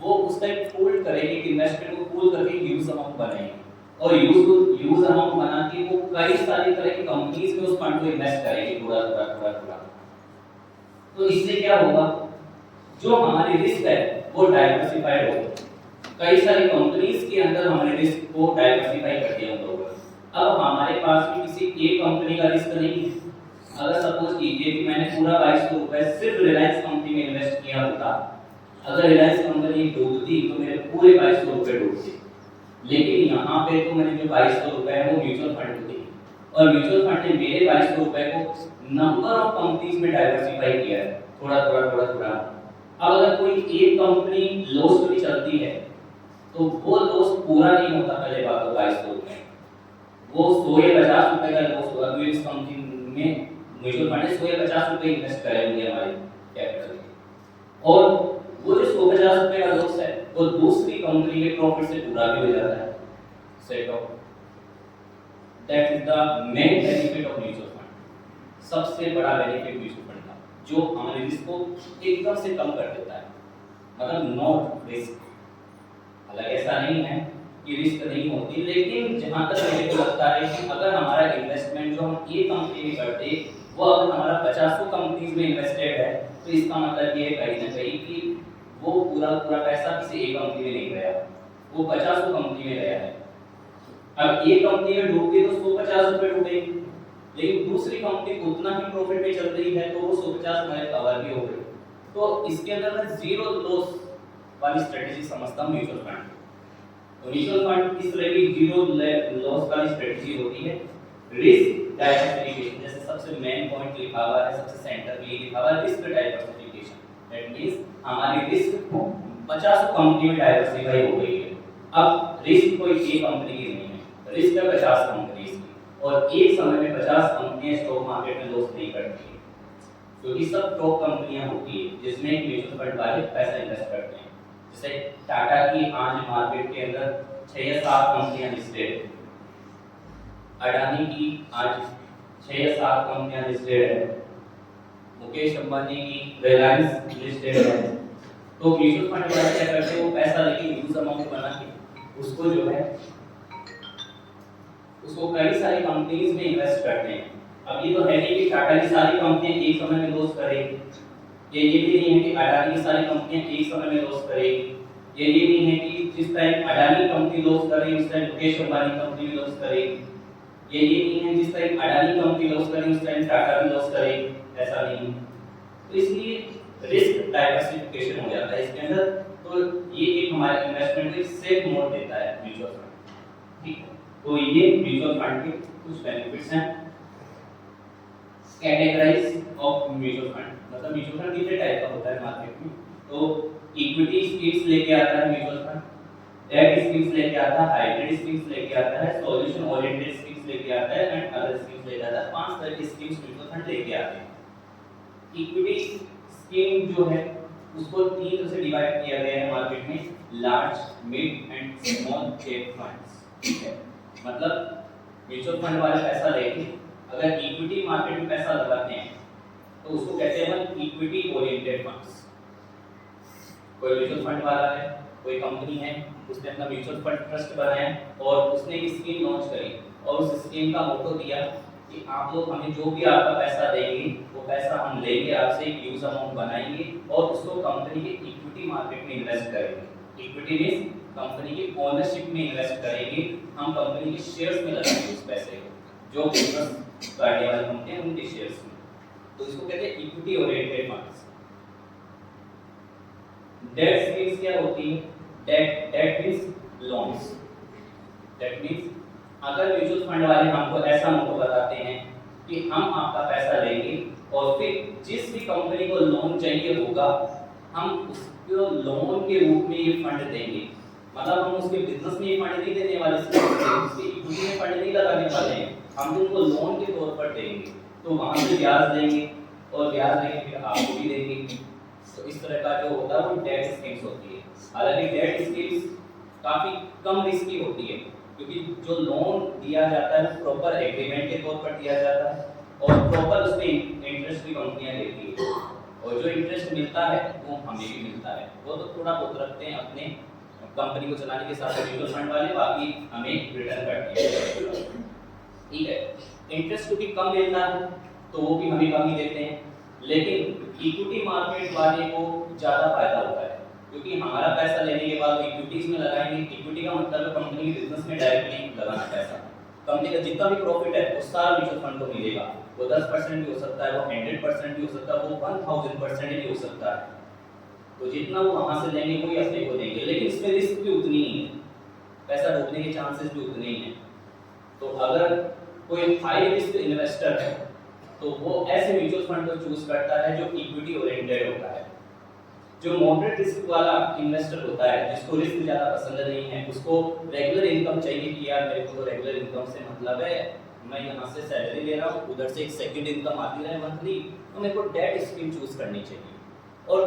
वो उसका एक पूल करेगी, इन्वेस्टमेंट को पूल करके यूज अमाउंट बनाएगी और यूज अमाउंट बना के वो कई सारी तरह की कंपनीज में उस फंड को इन्वेस्ट करेगी थोड़ा। तो इससे क्या होगा, जो हमारी रिस्क है वो डाइवर्सिफाइड होगी। कई सारी कंपनीज के अंदर हमने रिस्क को डाइवर्सिफाई कर दिया हम लोगों ने। अब हमारे पास भी किसी एक कंपनी का रिस्क नहीं है। अगर सपोज कीजिए कि मैंने पूरा 2200 रुपए सिर्फ रिलायंस कंपनी में इन्वेस्ट किया होता, अगर रिलायंस कंपनी डूबती तो मेरे पूरे 2200 रुपए डूबते। लेकिन यहाँ पे तो मैंने जो 2200 रुपए है वो म्यूचुअल फंड को दी और म्यूचुअल फंड ने मेरे 2200 रुपए को नंबर ऑफ कंपनीज में डाइवर्सिफाई किया है, थोड़ा। अब अगर कोई एक कंपनी लॉस में चलती है तो वो लॉस पूरा नहीं होता, पहले बात तो 2200 रुपए, वो 100 या 50 रुपए का लॉस होगा। तो इस कंपनी में म्यूचुअल फंड ने 100 या 50 रुपए इन्वेस्ट करे होंगे हमारे कैपिटल में, और वो जो 150 रुपए का लॉस है वो दूसरी कंपनी के प्रॉफिट से पूरा भी हो जाता है। Set of that is the main benefit of mutual fund. सबसे बड़ा बेनिफिट म्यूचुअल फंड का जो हमारे रिस्क को एकदम से कम कर देता है, मतलब नॉट रिस्क। हालांकि ऐसा नहीं है कि रिस्क नहीं होती, लेकिन जहां तक मेरे को लगता है कि अगर हमारा इन्वेस्टमेंट जो हम एक कंपनी में करते वो अगर हमारा 50 कंपनीज में इन्वेस्टेड है तो इसका मतलब ये कहीं ना कहीं कि वो पूरा पैसा किसी एक कंपनी में नहीं गया, वो 50 कंपनी में गया है। अब एक कंपनी में डूब गई तो 150 रुपए डूबेगी, लेकिन दूसरी कंपनी उतना ही प्रॉफिट में चल रही है तो वो 150 हमारे कवर भी हो गए। तो इसके अंदर मैं जीरो लॉस वाली स्ट्रेटेजी समझता हूँ म्यूचुअल फंड। तो म्यूचुअल फंड इस तरह की जीरो लॉस वाली स्ट्रेटेजी होती है। रिस्क डाइवर्सिफिकेशन, जैसे सबसे मेन पॉइंट लिखा हुआ है, सबसे सेंटर में लिखा हुआ है रिस्क डाइवर्सिफिकेशन। दैट मींस हमारी रिस्क 50 कंपनी में डाइवर्सिफाई हो गई है। अब रिस्क कोई एक कंपनी की नहीं है, रिस्क है 50 कंपनीज की, और एक समय में 50 कंपनियां स्टॉक मार्केट में लॉस नहीं करती है, क्योंकि सब टॉप कंपनियां होती है जिसमें म्यूचुअल फंड वाले पैसा इन्वेस्ट करते हैं। जैसे टाटा की आज मार्केट के अंदर 6 या 7 कंपनियां लिस्टेड है, अडानी की आज 6 या 7 कंपनियां लिस्टेड है, मुकेश अंबानी की रिलायंस लिस्टेड है। तो म्यूचुअल फंड वाले क्या करते हैं, वो पैसा लेके ह्यूज अमाउंट बना के उसको जो है उसको कई सारी कंपनीज में इन्वेस्ट करते हैं। अब ये तो है नहीं कि टाटा की सारी कंपनियां एक समय में लॉस करेगी, ये भी नहीं है कि अडानी की सारी कंपनियां एक समय में लॉस करेगी, ये नहीं है कि जिस टाइम अडानी कंपनी लॉस कर रही है उस टाइम मुकेश अंबानी कंपनी भी लॉस करेगी, ये नहीं है जिस टाइम अडानी कंपनी लॉस कर रही है उस टाइम टाटा भी लॉस करेगी, ऐसा नहीं है। तो इसलिए रिस्क डाइवर्सिफिकेशन हो जाता है इसके अंदर। तो ये एक हमारे इन्वेस्टमेंट को सेफ मोड देता है म्यूचुअल फंड, ठीक है। तो ये म्यूचुअल फंड के कुछ बेनिफिट्स हैं। कैटेगराइज ऑफ म्यूचुअल फंड, मतलब म्यूचुअल फंड कितने टाइप का होता है मार्केट में। तो इक्विटी स्कीम्स लेके आता है म्यूचुअल फंड, डेट स्कीम्स लेके आता है, हाइब्रिड स्कीम्स लेके आता है, सॉल्यूशन ओरिएंटेड स्कीम्स लेके आता है एंड अदर स्कीम्स लेके आता है। 5 तरह की स्कीम्स म्यूचुअल फंड लेके आते हैं। इक्विटी स्कीम जो है उसको 3 तरह से डिवाइड किया गया है मार्केट में, large, mid and small cap funds, ठीक है। मतलब म्यूचुअल फंड वाले पैसा लेके अगर इक्विटी मार्केट में पैसा लगाते हैं तो उसको कहते हैं इक्विटी ओरिएंटेड फंड्स। कोई म्यूचुअल फंड वाला है, कोई कंपनी है, उसने अपना म्यूचुअल फंड ट्रस्ट बनाया और उसने एक स्कीम लॉन्च करी और उस स्कीम का मोटो दिया कि आप लोग हमें जो भी आपका पैसा देंगे वो पैसा हम लेंगे आपसे, एक यूज अमाउंट बनाएंगे और उसको कंपनी के इक्विटी मार्केट में इन्वेस्ट करेंगे। इक्विटी मींस कंपनी की ओनरशिप में इन्वेस्ट करेंगे, हम कंपनी के शेयर्स में लगाएंगे उस पैसे को, जो बिजनेस करने वाली कंपनी है उनके शेयर्स में। तो इसको कहते हैं equity oriented funds. Debt schemes क्या होती है? Debt means loans. Debt means अगर म्यूचुअल फंड वाले हमको ऐसा मोटो बताते हैं कि हम आपका पैसा लेंगे और फिर जिस भी कंपनी को लोन चाहिए होगा हम उसको लोन के रूप में ये फंड देंगे। मतलब हम उसके बिजनेस में ये फंड नहीं देने वाले, उसके इक्विटी में फंड नहीं लगाने वाले हैं, हम उनको लोन के तौर पर देंगे। तो वहां से ब्याज देंगे और ब्याज देंगे फिर आपको भी देंगे। तो इस तरह का जो होता है वो डेट स्कीम्स होती है। हालांकि डेट स्कीम्स काफी कम रिस्की होती है क्योंकि जो लोन दिया जाता है प्रॉपर एग्रीमेंट के तौर पर दिया जाता है और प्रॉपर उसमें इंटरेस्ट भी कंपनियां देती है और जो इंटरेस्ट मिलता है वो हमें भी मिलता है। वो तो थोड़ा बहुत रखते हैं अपने कंपनी को चलाने के साथ म्यूचुअल फंड वाले, बाकी हमें रिटर्न करते हैं, ठीक है। इंटरेस्ट क्योंकि कम मिलता है तो वो भी हमें कम ही देते हैं, लेकिन इक्विटी मार्केट वाले को ज़्यादा फायदा होता है क्योंकि हमारा पैसा लेने के बाद इक्विटीज में लगाएंगे। इक्विटी का मतलब है कंपनी के बिजनेस में डायरेक्टली लगाना पैसा। कंपनी का जितना भी प्रॉफिट है वो सारा म्यूचुअल फंड को मिलेगा। वो 10% भी हो सकता है, वो 100% भी हो सकता है, वो 1000% भी हो सकता है। तो जितना वो वहां से लेंगे वही अपने को देंगे, लेकिन इसमें रिस्क भी उतनी ही है, पैसा डूबने के चांसेस भी उतने ही हैं। तो अगर कोई हाई रिस्क इन्वेस्टर है तो वो ऐसे म्यूचुअल फंड को चूज करता है जो इक्विटी ओरिएंटेड होता है। जो मॉडरेट रिस्क वाला इन्वेस्टर होता है, जिसको रिस्क ज्यादा पसंद नहीं है, उसको रेगुलर इनकम चाहिए कि यार मेरे को तो रेगुलर इनकम से मतलब है, मैं यहाँ से सैलरी ले रहा हूँ, उधर से एक सेकंड इनकम आती रहे मंथली, तो मेरे को डेट स्कीम चूज करनी चाहिए। और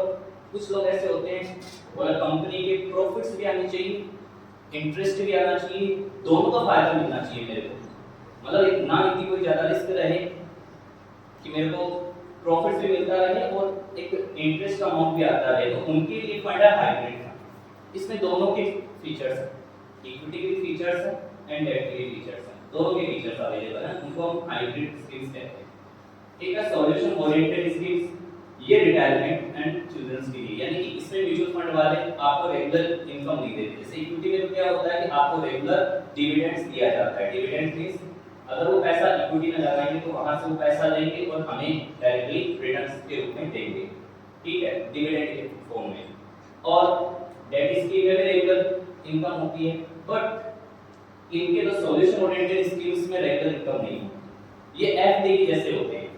कुछ लोग ऐसे होते हैं बोला कंपनी के प्रॉफिट्स भी आने चाहिए, इंटरेस्ट भी आना चाहिए, दोनों का फायदा मिलना चाहिए मेरे को। मतलब ना इतनी कोई ज्यादा रिस्क रहे कि मेरे को प्रॉफिट भी मिलता रहे और एक इंटरेस्ट का अमाउंट भी आता रहे, तो उनके लिए फंड है हाइब्रिड फंड। इसमें दोनों के फीचर्स हैं, इक्विटी के फीचर्स हैं एंड डेट के फीचर्स हैं, दोनों के फीचर्स अवेलेबल हैं, उनको हम हाइब्रिड स्कीम्स कहते हैं। ठीक है। सॉल्यूशन ओरिएंटेड स्कीम्स ये रिटायरमेंट एंड चिल्ड्रंस के लिए, यानी कि इसमें म्यूचुअल फंड वाले आपको रेगुलर इनकम नहीं देते। जैसे इक्विटी में तो क्या होता है कि आपको रेगुलर डिविडेंड्स दिया जाता है। डिविडेंड मींस अगर वो पैसा इक्विटी में लगाएंगे तो वहां से वो पैसा लेंगे और हमें डायरेक्टली रिटर्न्स के रूप में देंगे, ठीक है, डिविडेंड के फॉर्म में। और डेट स्कीम में रेगुलर इनकम होती है, बट इनके तो सॉल्यूशन ओरिएंटेड स्कीम्स में रेगुलर इनकम नहीं होती। ये एफडी जैसे होते हैं,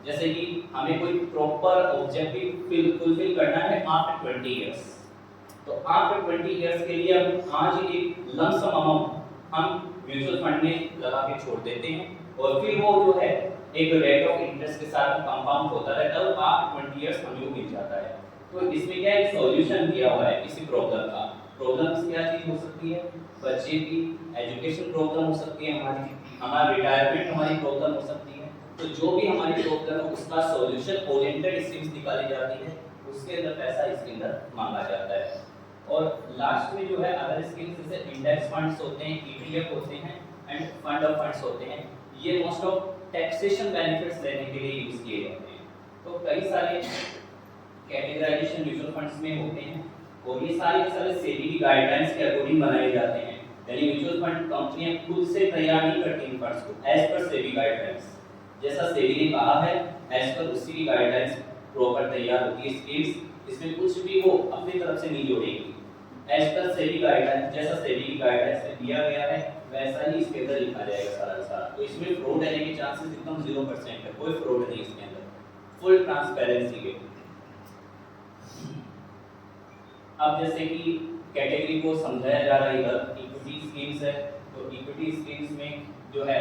जैसे कि हमें कोई प्रॉपर ऑब्जेक्टिव फुलफिल करना है आफ्टर 20 इयर्स, तो आफ्टर 20 इयर्स के लिए हम आज एक लंप सम अमाउंट हम म्यूचुअल फंड में लगा के छोड़ देते हैं और फिर वो जो है एक रेट ऑफ इंटरेस्ट के साथ कंपाउंड होता रहता है और आफ्टर 20 इयर्स हमें वो मिल जाता है। तो इसमें क्या एक सॉल्यूशन दिया हुआ है किसी प्रॉब्लम का। प्रॉब्लम्स क्या चीज हो सकती है, बच्चे की एजुकेशन प्रॉब्लम हो सकती है, हमारा रिटायरमेंट हमारी प्रॉब्लम हो सकती है। तो जो भी हमारी प्रॉब्लम है उसका सॉल्यूशन ओरिएंटेड स्कीम्स निकाली जाती है, उसके अंदर पैसा इसके अंदर मांगा जाता है। और लास्ट में जो है अदर स्कीम्स जैसे इंडेक्स फंड्स होते हैं, ईटीएफ होते हैं एंड फंड ऑफ फंड्स होते हैं, ये मोस्ट ऑफ टैक्सेशन बेनिफिट्स लेने के लिए यूज किए जाते हैं। तो कई सारे कैटेगराइजेशन म्यूचुअल फंड्स में होते हैं और ये सारे सेबी की गाइडलाइंस के अकॉर्डिंग बनाए जाते हैं, यानी म्यूचुअल फंड कंपनियां खुद से तैयार नहीं करती इन फंड्स को, एज पर सेबी गाइडलाइंस, जैसा सेबी ने कहा है एज पर उसी की गाइडलाइंस प्रॉपर तैयार होती है स्कीम्स, इसमें कुछ भी वो अपनी तरफ से नहीं जोड़ेगी, एज पर सेबी गाइडलाइंस, जैसा सेबी की गाइडलाइंस में दिया गया है वैसा ही इसके अंदर लिखा जाएगा सारा सारा। तो इसमें फ्रॉड आने के चांसेस एकदम 0% है, कोई फ्रॉड नहीं इसके अंदर, फुल ट्रांसपेरेंसी के। अब जैसे कि कैटेगरी को समझाया जा रहा है इधर, इक्विटी स्कीम्स है, तो इक्विटी स्कीम्स में जो है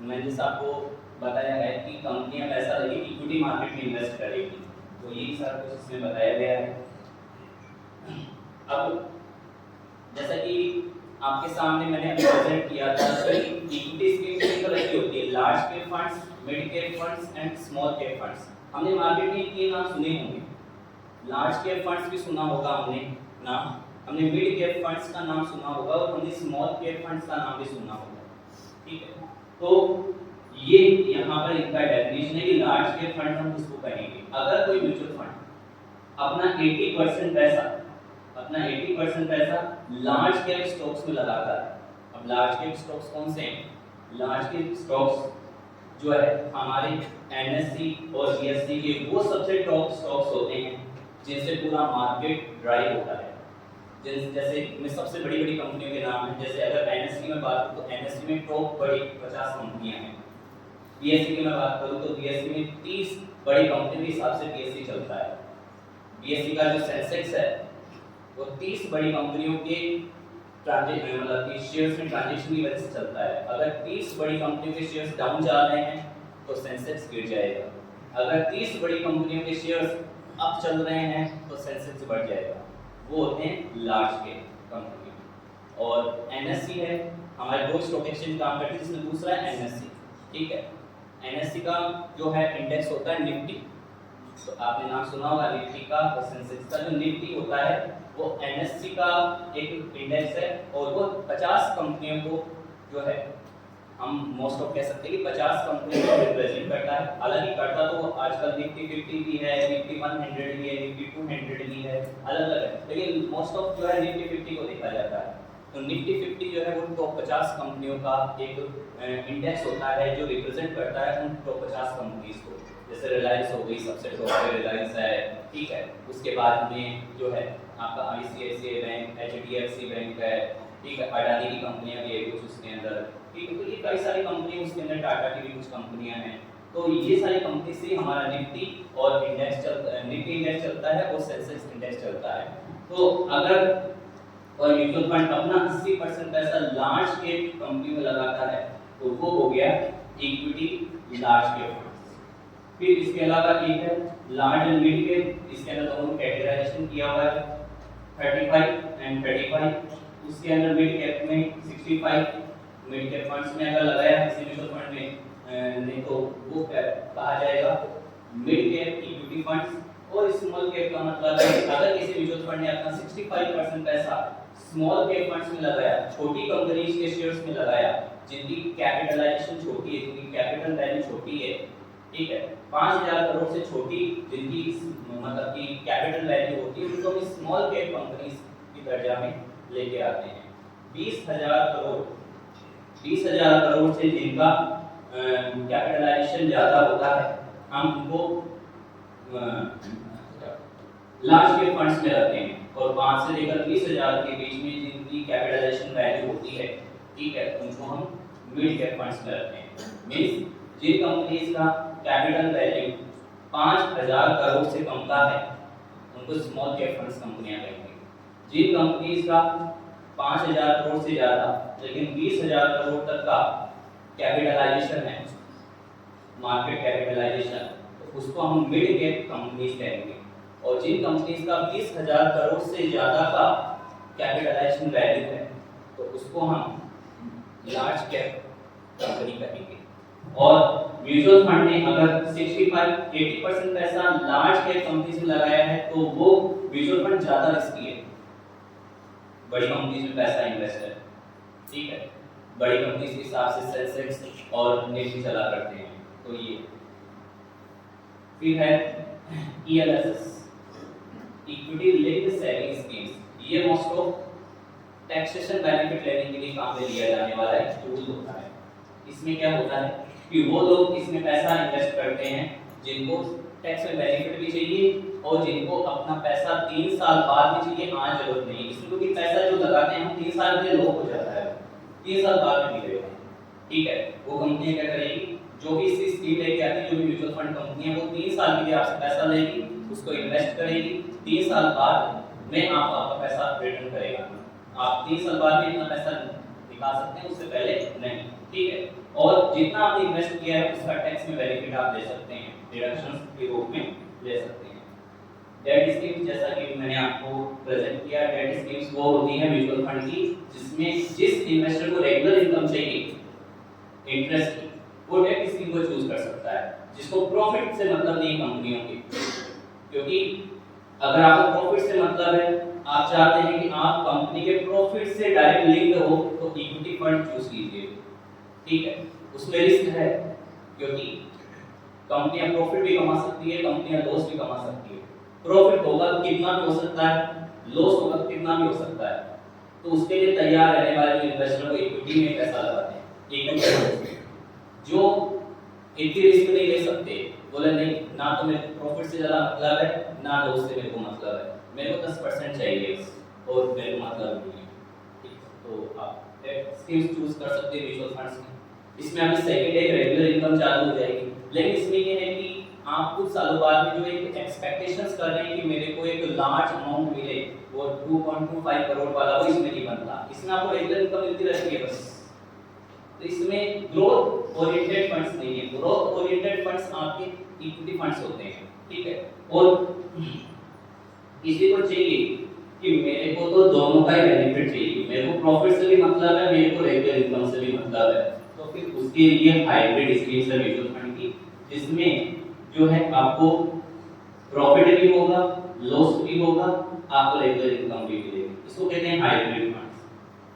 मैंने जैसे आपको बताया है कि कंपनियां पैसा लेके इक्विटी मार्केट में इन्वेस्ट करेगी, तो यही सारा कुछ इसमें बताया गया है। अब जैसा कि आपके सामने मैंने प्रेजेंट किया था कि इक्विटी स्कीम किस तरह की होती है, large cap funds, mid cap funds and small cap funds. हमने मार्केट में ये नाम सुने होंगे, लार्ज कैप फंड्स भी सुना होगा हमने नाम, हमने मिड कैप फंड्स का नाम सुना होगा और हमने स्मॉल कैप फंड्स का नाम भी सुना होगा, ठीक है। तो ये यहाँ पर इनका डेफिनेशन है कि लार्ज कैप फंड हम किसको कहेंगे, अगर कोई म्यूचुअल फंड अपना 80% पैसा लार्ज कैप स्टॉक्स में लगाता है। अब लार्ज कैप स्टॉक्स कौन से हैं, लार्ज कैप स्टॉक्स जो है हमारे एनएससी और बीएससी के वो सबसे टॉप स्टॉक्स होते हैं जिनसे पूरा मार्केट ड्राइव होता है। जैसे में सबसे बड़ी बड़ी कंपनियों के नाम हैं, जैसे अगर एनएससी में बात करूं तो एनएससी में टॉप बड़ी 50 कंपनियां हैं, बीएससी की मैं बात करूं तो बीएससी में 30 बड़ी कंपनियों के हिसाब से बीएससी चलता है। बीएससी का जो सेंसेक्स है वो 30 बड़ी कंपनियों के ट्रांजेक्शन मतलब कि शेयर्स में ट्रांजैक्शन की वजह से चलता है। अगर 30 बड़ी कंपनियों के शेयर्स डाउन जा रहे हैं तो सेंसेक्स गिर जाएगा, अगर 30 बड़ी कंपनियों के शेयर्स अप चल रहे हैं तो सेंसेक्स बढ़ जाएगा। वो होते हैं लार्ज कैप कंपनी। और एनएससी है हमारे दो स्टॉक एक्सचेंज काम करते हैं, जिसमें दूसरा है एनएससी, ठीक है। एनएससी का जो है इंडेक्स होता है निफ्टी, तो आपने नाम सुना होगा निफ्टी का, और सेंसेक्स का जो निफ्टी होता है वो एनएससी का एक इंडेक्स है और वो 50 कंपनियों को जो है हम मोस्ट ऑफ कह सकते हैं कि 50 कंपनियों को रिप्रेजेंट करता है। हालांकि करता तो आजकल निफ्टी 50 भी है, निफ्टी 100 भी है, निफ्टी 200 भी है, अलग अलग है, लेकिन मोस्ट ऑफ जो है निफ्टी 50 को देखा जाता है। तो निफ्टी 50 जो है वो टॉप 50 कंपनियों का एक इंडेक्स होता है जो रिप्रेजेंट करता है उन टॉप 50 कंपनीज को। जैसे रिलायंस हो गई सबसे टॉप पे रिलायंस है, ठीक है। उसके बाद में जो है आपका आईसीआईसीआई बैंक, एचडीएफसी बैंक है, ठीक है। अडानी की कंपनियां भी है कुछ उसके अंदर, ठीक है। तो ये कई सारी कंपनी उसके अंदर, टाटा की भी कुछ कंपनियां हैं। तो ये सारी कंपनी से हमारा निफ्टी और इंडेक्स चलता है, निफ्टी इंडेक्स चलता है और सेंसेक्स इंडेक्स चलता है। तो अगर और म्यूचुअल फंड अपना 80% पैसा लार्ज कैप कंपनी में लगाता है तो वो हो गया इक्विटी लार्ज कैप फंड्स। फिर इसके अलावा एक है लार्ज एंड मिड कैप, इसके अंदर दोनों कैटेगराइजेशन किया हुआ है 35 एंड 35। उसके अंदर मिड कैप में 65, मिड कैप फंड्स में अगर लगाया किसी म्यूचुअल फंड में नहीं तो वो कहा जाएगा मिड कैप इक्विटी फंड्स। और स्मॉल कैप का मतलब है अगर किसी म्यूचुअल फंड ने अपना 65% पैसा स्मॉल कैप फंड्स में लगाया, छोटी कंपनीज के शेयर्स में लगाया जिनकी कैपिटलाइजेशन छोटी है, जिनकी कैपिटल वैल्यू छोटी है, ठीक है, 5000 करोड़ से छोटी जिनकी मतलब की कैपिटल वैल्यू होती है, उनको हम स्मॉल कैप कंपनीज की दर्जा में लेके आते हैं। 20,000 करोड़ से जिनका कैपिटलाइजेशन ज्यादा होता है हम उनको लार्ज कैप फंड्स में रखते हैं। और 5 से लेकर 20,000 के बीच में जिनकी कैपिटलाइजेशन वैल्यू होती है, ठीक है, उनको हम मिड कैप फंड्स में रखते हैं। मींस जिन कंपनीज का कैपिटल वैल्यू 5000 करोड़ से कम का है उनको स्मॉल कैप फंड्स कंपनियां कहेंगे। जिन कंपनीज का 5000 करोड़ से ज्यादा लेकिन 20000 करोड़ तक का कैपिटलाइजेशन है, मार्केट कैपिटलाइजेशन, तो उसको हम मिड कैप कंपनीज कहेंगे। और जिन कंपनीज का 20000 करोड़ से ज्यादा का कैपिटलाइजेशन वैल्यू है तो उसको हम लार्ज कैप कंपनी कहेंगे। और म्यूचुअल फंड ने अगर 65-80% पैसा लार्ज कैप कंपनी से लगाया है तो वो म्यूचुअल फंड ज्यादा रिस्की है, बड़ी कंपनीज में पैसा इन्वेस्ट है, ठीक है। बड़ी कंपनीज के हिसाब से सेंसेक्स और निफ्टी चला करते हैं। तो ये फिर है ELSS, equity linked saving schemes. ये मोस्ट ऑफ टैक्सेशन बेनिफिट लेने के लिए काम में लिया जाने वाला एक टूल होता है। इसमें क्या होता है कि वो लोग इसमें पैसा इन्वेस्ट करते हैं जिनको टैक्स में बेनिफिट भी चाहिए और जिनको अपना पैसा 3 साल बाद में चाहिए, आज जरूरत नहीं। इसमें क्योंकि पैसा जो लगाते हैं हम 3 साल में लॉक हो जाता है, 3 साल बाद में मिलेगा, ठीक है। वो कंपनी क्या करेगी, जो भी इसी स्कीम लेके आती है, जो भी म्यूचुअल फंड कंपनी है, वो 3 साल के लिए आपसे पैसा लेगी, उसको इन्वेस्ट करेगी, 3 साल बाद में आपका पैसा रिटर्न करेगा। आप 3 साल बाद में इतना पैसा निकाल सकते हैं, उससे पहले नहीं, ठीक है। और जितना आपने इन्वेस्ट किया है उसका टैक्स में बेनिफिट आप ले सकते हैं, डिडक्शन के रूप में ले सकते हैं। डेट स्कीम, जैसा कि मैंने आपको प्रेजेंट किया, डेट स्कीम्स वो होती है म्यूचुअल फंड की जिसमें जिस इन्वेस्टर को रेगुलर इनकम चाहिए इंटरेस्ट की, वो डेट स्कीम को चूज कर सकता है, जिसको प्रॉफिट से मतलब नहीं कंपनियों के। क्योंकि अगर आपको प्रॉफिट से मतलब है, आप चाहते हैं कि आप कंपनी के प्रॉफिट से डायरेक्ट लिंक्ड हो, तो इक्विटी फंड चूज कीजिए, ठीक है। उसमें रिस्क है क्योंकि कंपनियां प्रॉफिट भी कमा सकती है, कंपनियां लॉस भी कमा सकती है। प्रॉफिट होगा तो कितना भी हो सकता है, लॉस होगा तो कितना भी हो सकता है। तो उसके लिए तैयार रहने वाले जो इन्वेस्टर को इक्विटी में पैसा लगाते हैं, इक्विटी जो इतनी रिस्क नहीं ले सकते, बोले नहीं ना तो मेरे को प्रॉफिट से ज्यादा मतलब है ना लॉस से मेरे को मतलब है, मेरे को 10% चाहिए और मेरे को मतलब नहीं है, ठीक। तो आप स्कीम्स चूज कर सकते हैं म्यूचुअल फंड्स में। इसमें आपकी सेकंड एक रेगुलर इनकम चालू हो जाएगी, लेकिन इसमें ये है कि आप कुछ सालों बाद में जो एक एक्सपेक्टेशंस कर रहे हैं कि मेरे को एक लार्ज अमाउंट मिले, वो 2.25 करोड़ वाला वो इसमें नहीं बनता। इसमें आपको रेगुलर इनकम मिलती रहती है बस। तो इसमें ग्रोथ ओरिएंटेड फंड्स नहीं है, ग्रोथ ओरिएंटेड फंड्स आपके इक्विटी फंड्स होते हैं, ठीक है। और किसी को चाहिए कि मेरे को तो दोनों का ही बेनिफिट चाहिए, मेरे को प्रॉफिट से भी मतलब है, मेरे को रेगुलर इनकम से भी मतलब है, तो फिर उसके लिए हाइब्रिड स्कीम्स है म्यूचुअल फंड की, जिसमें जो है आपको प्रॉफिट भी होगा, लॉस भी होगा, आपको रेगुलर इनकम भी मिलेगी। इसको कहते हैं हाइब्रिड फंड्स।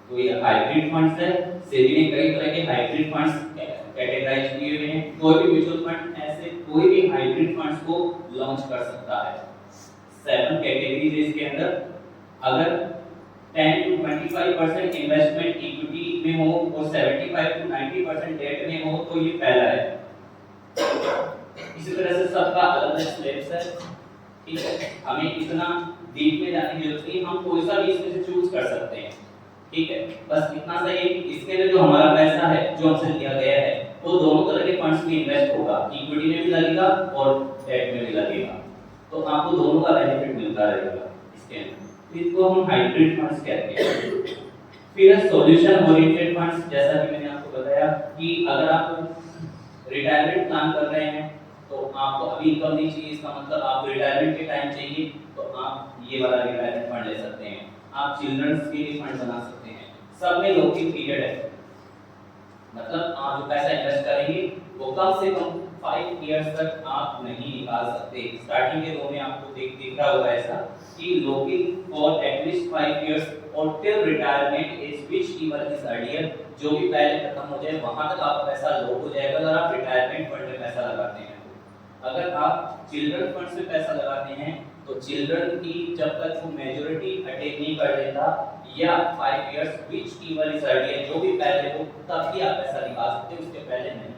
तो ये हाइब्रिड फंड्स है, सेबी ने कई तरह के हाइब्रिड फंड्स कैटेगराइज किए हुए हैं। कोई भी म्यूचुअल फंड ऐसे कोई भी हाइब्रिड फंड्स को लॉन्च कर सकता है। 7 कैटेगरीज इसके अंदर। अगर 10 to 25% इन्वेस्टमेंट इक्विटी में हो और 75 to 90% डेट में हो तो ये पहला है। इसी तरह से सबका अलग-अलग स्लैब्स है, ठीक है। हमें इतना डीप में जाने की जरूरत नहीं, हम कोई सा भी इसमें से चूज कर सकते हैं, ठीक है। बस इतना सा ये इसके अंदर जो हमारा पैसा है जो हमसे लिया गया है वो दोनों तरह के फंड्स में इन्वेस्ट होगा, इक्विटी में भी लगेगा और डेट में भी लगेगा, तो आपको दोनों का बेनिफिट मिलता रहेगा इसके अंदर। इसको हम हाइब्रिड फंड्स कहते हैं। फिर सॉल्यूशन ओरिएंटेड फंड्स, जैसा कि मैंने आपको बताया कि अगर आप रिटायरमेंट प्लान कर रहे हैं तो आपको अभी इनकम नहीं चाहिए, इसका मतलब आप रिटायरमेंट के टाइम चाहिए तो आप ये वाला रिटायरमेंट फंड ले सकते हैं। आप चिल्ड्रंस के लिए फंड बना सकते हैं। सब में लॉकिंग पीरियड है, मतलब आप जो पैसा इन्वेस्ट करेंगे वो कम से कम 5 इयर्स तक आप नहीं निकाल सकते। स्टार्टिंग के दो में आपको दिख रहा होगा ऐसा कि लॉकिंग फॉर एटलीस्ट 5 इयर्स और till retirement age which ईवर is earlier, जो भी पहले खत्म हो जाए वहां तक आपका पैसा लॉक हो जाएगा अगर आप रिटायरमेंट फंड में पैसा लगाते हैं। अगर आप चिल्ड्रन फंड्स में पैसा लगाते हैं तो चिल्ड्रन की जब तक वो मेजॉरिटी अटेन नहीं कर लेता या 5 इयर्स व्हिच ईवर इज अर्लियर, जो भी पहले हो तब ही आप पैसा निकाल सकते हैं, उसके पहले नहीं।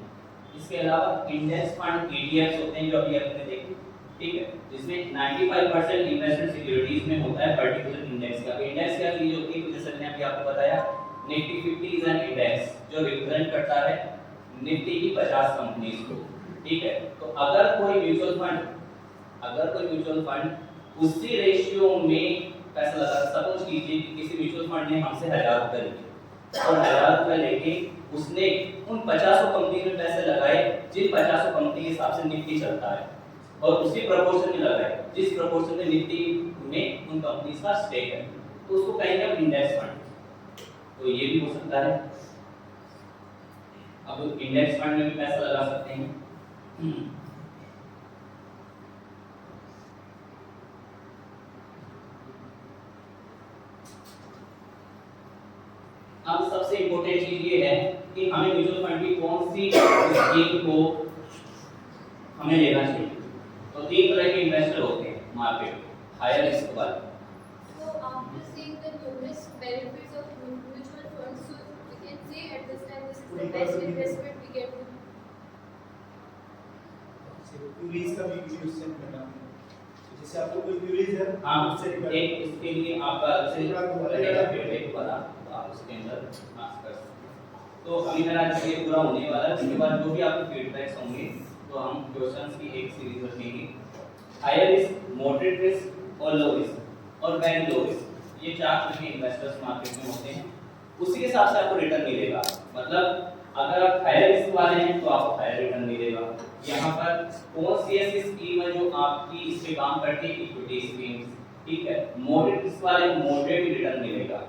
इसके अलावा इंडेक्स फंड ETFs होते हैं जो अभी आपने देखे, ठीक है, जिसमें 95% इन्वेस्टमेंट सिक्योरिटीज में होता है पर्टिकुलर इंडेक्स का। इंडेक्स क्या चीज होती है, जैसे मैंने अभी आपको बताया, निफ्टी 50 इज एन इंडेक्स जो रिप्रेजेंट करता है निफ्टी की 50 कंपनीज को, ठीक है। तो अगर कोई म्यूचुअल फंड उसी रेशियो में पैसा लगा, सपोज कीजिए कि किसी म्यूचुअल फंड ने हमसे 1000 रुपए लिए और 1000 रुपए लेके उसने उन 50 कंपनी में पैसे लगाए जिन 50 कंपनी के हिसाब से निफ्टी चलता है, और उसी प्रोपोर्शन में लगाए जिस प्रोपोर्शन में निफ्टी में उन कंपनीज का स्टेक है, तो उसको कहेंगे हम इंडेक्स फंड। तो ये भी हो सकता है। अब इंडेक्स फंड में भी पैसा लगा सकते हैं। अब सबसे इम्पोर्टेंट चीज ये है कि हमें म्यूचुअल फंड की कौन सी स्कीम को हमें लेना चाहिए। तो 3 तरह के इन्वेस्टर होते हैं मार्केट में, हायर रिस्क वाले। So after seeing the numerous benefits of mutual funds, so we can say at this time this is the best investment we can do. Queries का भी वीडियो सेंड करना है, जैसे आपको कोई क्यूरीज है हाँ, उससे एक इसके लिए आपका अलग से रहेगा फीडबैक वाला, तो आप उसके अंदर आस्क कर सकते हैं। तो अभी मेरा ये पूरा होने वाला है, उसके बाद जो भी आपके फीडबैक्स होंगे तो हम क्वेश्चंस की एक सीरीज रखेंगे। हायर रिस्क, मॉडरेट रिस्क और लो रिस्क और वेरी लो रिस्क, ये 4 तरह के इन्वेस्टर्स मार्केट में होते हैं। उसी के हिसाब से आपको रिटर्न मिलेगा। मतलब अगर आप हायर रिस्क वाले हैं तो आपको हायर रिटर्न मिलेगा। यहाँ पर कौन सी ऐसी स्कीम है जो आपकी इस पे काम करती है, इक्विटी स्कीम्स, ठीक है। मॉडरेट रिस्क वाले को मॉडरेट रिटर्न मिलेगा,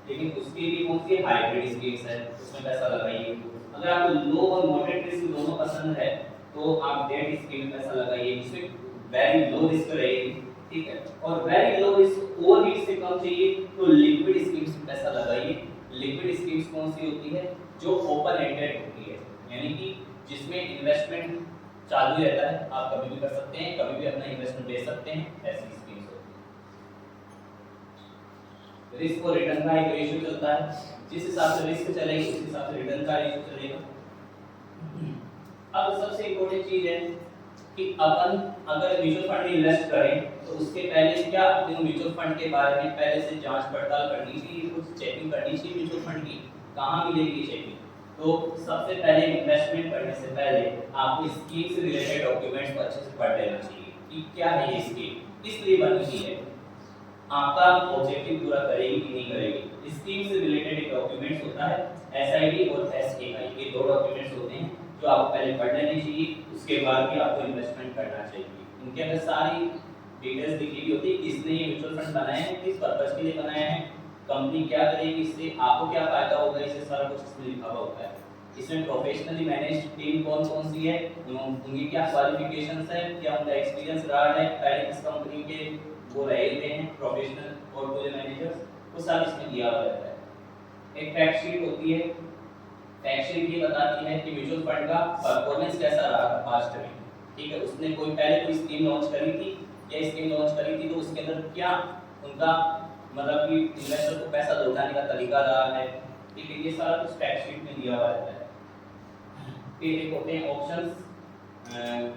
लेकिन उसके लिए कौन सी हाइब्रिड स्कीम्स है, उसमें पैसा लगाइए। अगर आपको लो और मॉडरेट रिस्क दोनों पसंद है तो आप डेट स्कीम में पैसा लगाइए, जिसमें वेरी लो रिस्क रहेगी, ठीक है। और वेरी लो रिस्क और भी इससे कम चाहिए तो लिक्विड स्कीम्स में पैसा लगाइए। लिक्विड स्कीम्स कौन सी होती है, जो ओपन एंडेड होती है, यानी कि जिसमें इन्वेस्टमेंट चालू रहता है, आप कभी भी कर सकते हैं, कभी भी अपना इन्वेस्टमेंट बेच सकते हैं, ऐसी स्कीम्स होती है। रिस्क और रिटर्न का एक रेशियो चलता है, जिस हिसाब से रिस्क चलेगी उस हिसाब से रिटर्न का रेशियो चलेगा। अब सबसे इम्पोर्टेंट चीज है कि अपन अगर म्यूचुअल फंड में इन्वेस्ट करें तो उसके पहले क्या अपने म्यूचुअल फंड के बारे में पहले से जांच पड़ताल करनी चाहिए, कुछ चेकिंग करनी चाहिए म्यूचुअल फंड की। कहाँ मिलेगी ये चेकिंग? तो सबसे पहले इन्वेस्टमेंट करने से पहले आपको स्कीम से रिलेटेड डॉक्यूमेंट्स को अच्छे से पढ़ लेना चाहिए कि क्या है ये स्कीम, किस लिए बनी हुई है, आपका ऑब्जेक्टिव पूरा करेगी कि नहीं करेगी। स्कीम से रिलेटेड एक डॉक्यूमेंट्स होता है एसआईडी और एसएआई, ये 2 डॉक्यूमेंट्स होते हैं जो आपको पहले पढ़ लेनी चाहिए, उसके बाद भी आपको इन्वेस्टमेंट करना चाहिए। इनके अंदर सारी डिटेल्स लिखी हुई होती है, किसने ये म्यूचुअल फंड बनाए हैं, किस पर्पस के लिए बनाए हैं, कंपनी क्या करेगी इससे, आपको क्या फायदा होगा, इससे सारा कुछ इसमें लिखा हुआ होता है। इसमें प्रोफेशनली मैनेज्ड टीम कौन कौन सी है, उनकी क्या क्वालिफिकेशंस है, क्या उनका एक्सपीरियंस रहा है, पहले किस कंपनी के वो रहे हुए हैं प्रोफेशनल पोर्टफोलियो मैनेजर्स, वो सब इसमें दिया हुआ रहता है। एक फैक्ट शीट होती है, फैक्ट शीट ये बताती है कि म्यूचुअल फंड का परफॉर्मेंस कैसा रहा पास्ट में, ठीक है। उसने पहले कोई स्कीम लॉन्च करी थी या स्कीम लॉन्च करी थी तो उसके अंदर क्या उनका मतलब कि इन्वेस्टर को पैसा लौटाने का तरीका रहा है, ठीक है। ये सारा कुछ फैक्ट शीट में दिया हुआ रहता है। फिर एक होते हैं ऑप्शंस,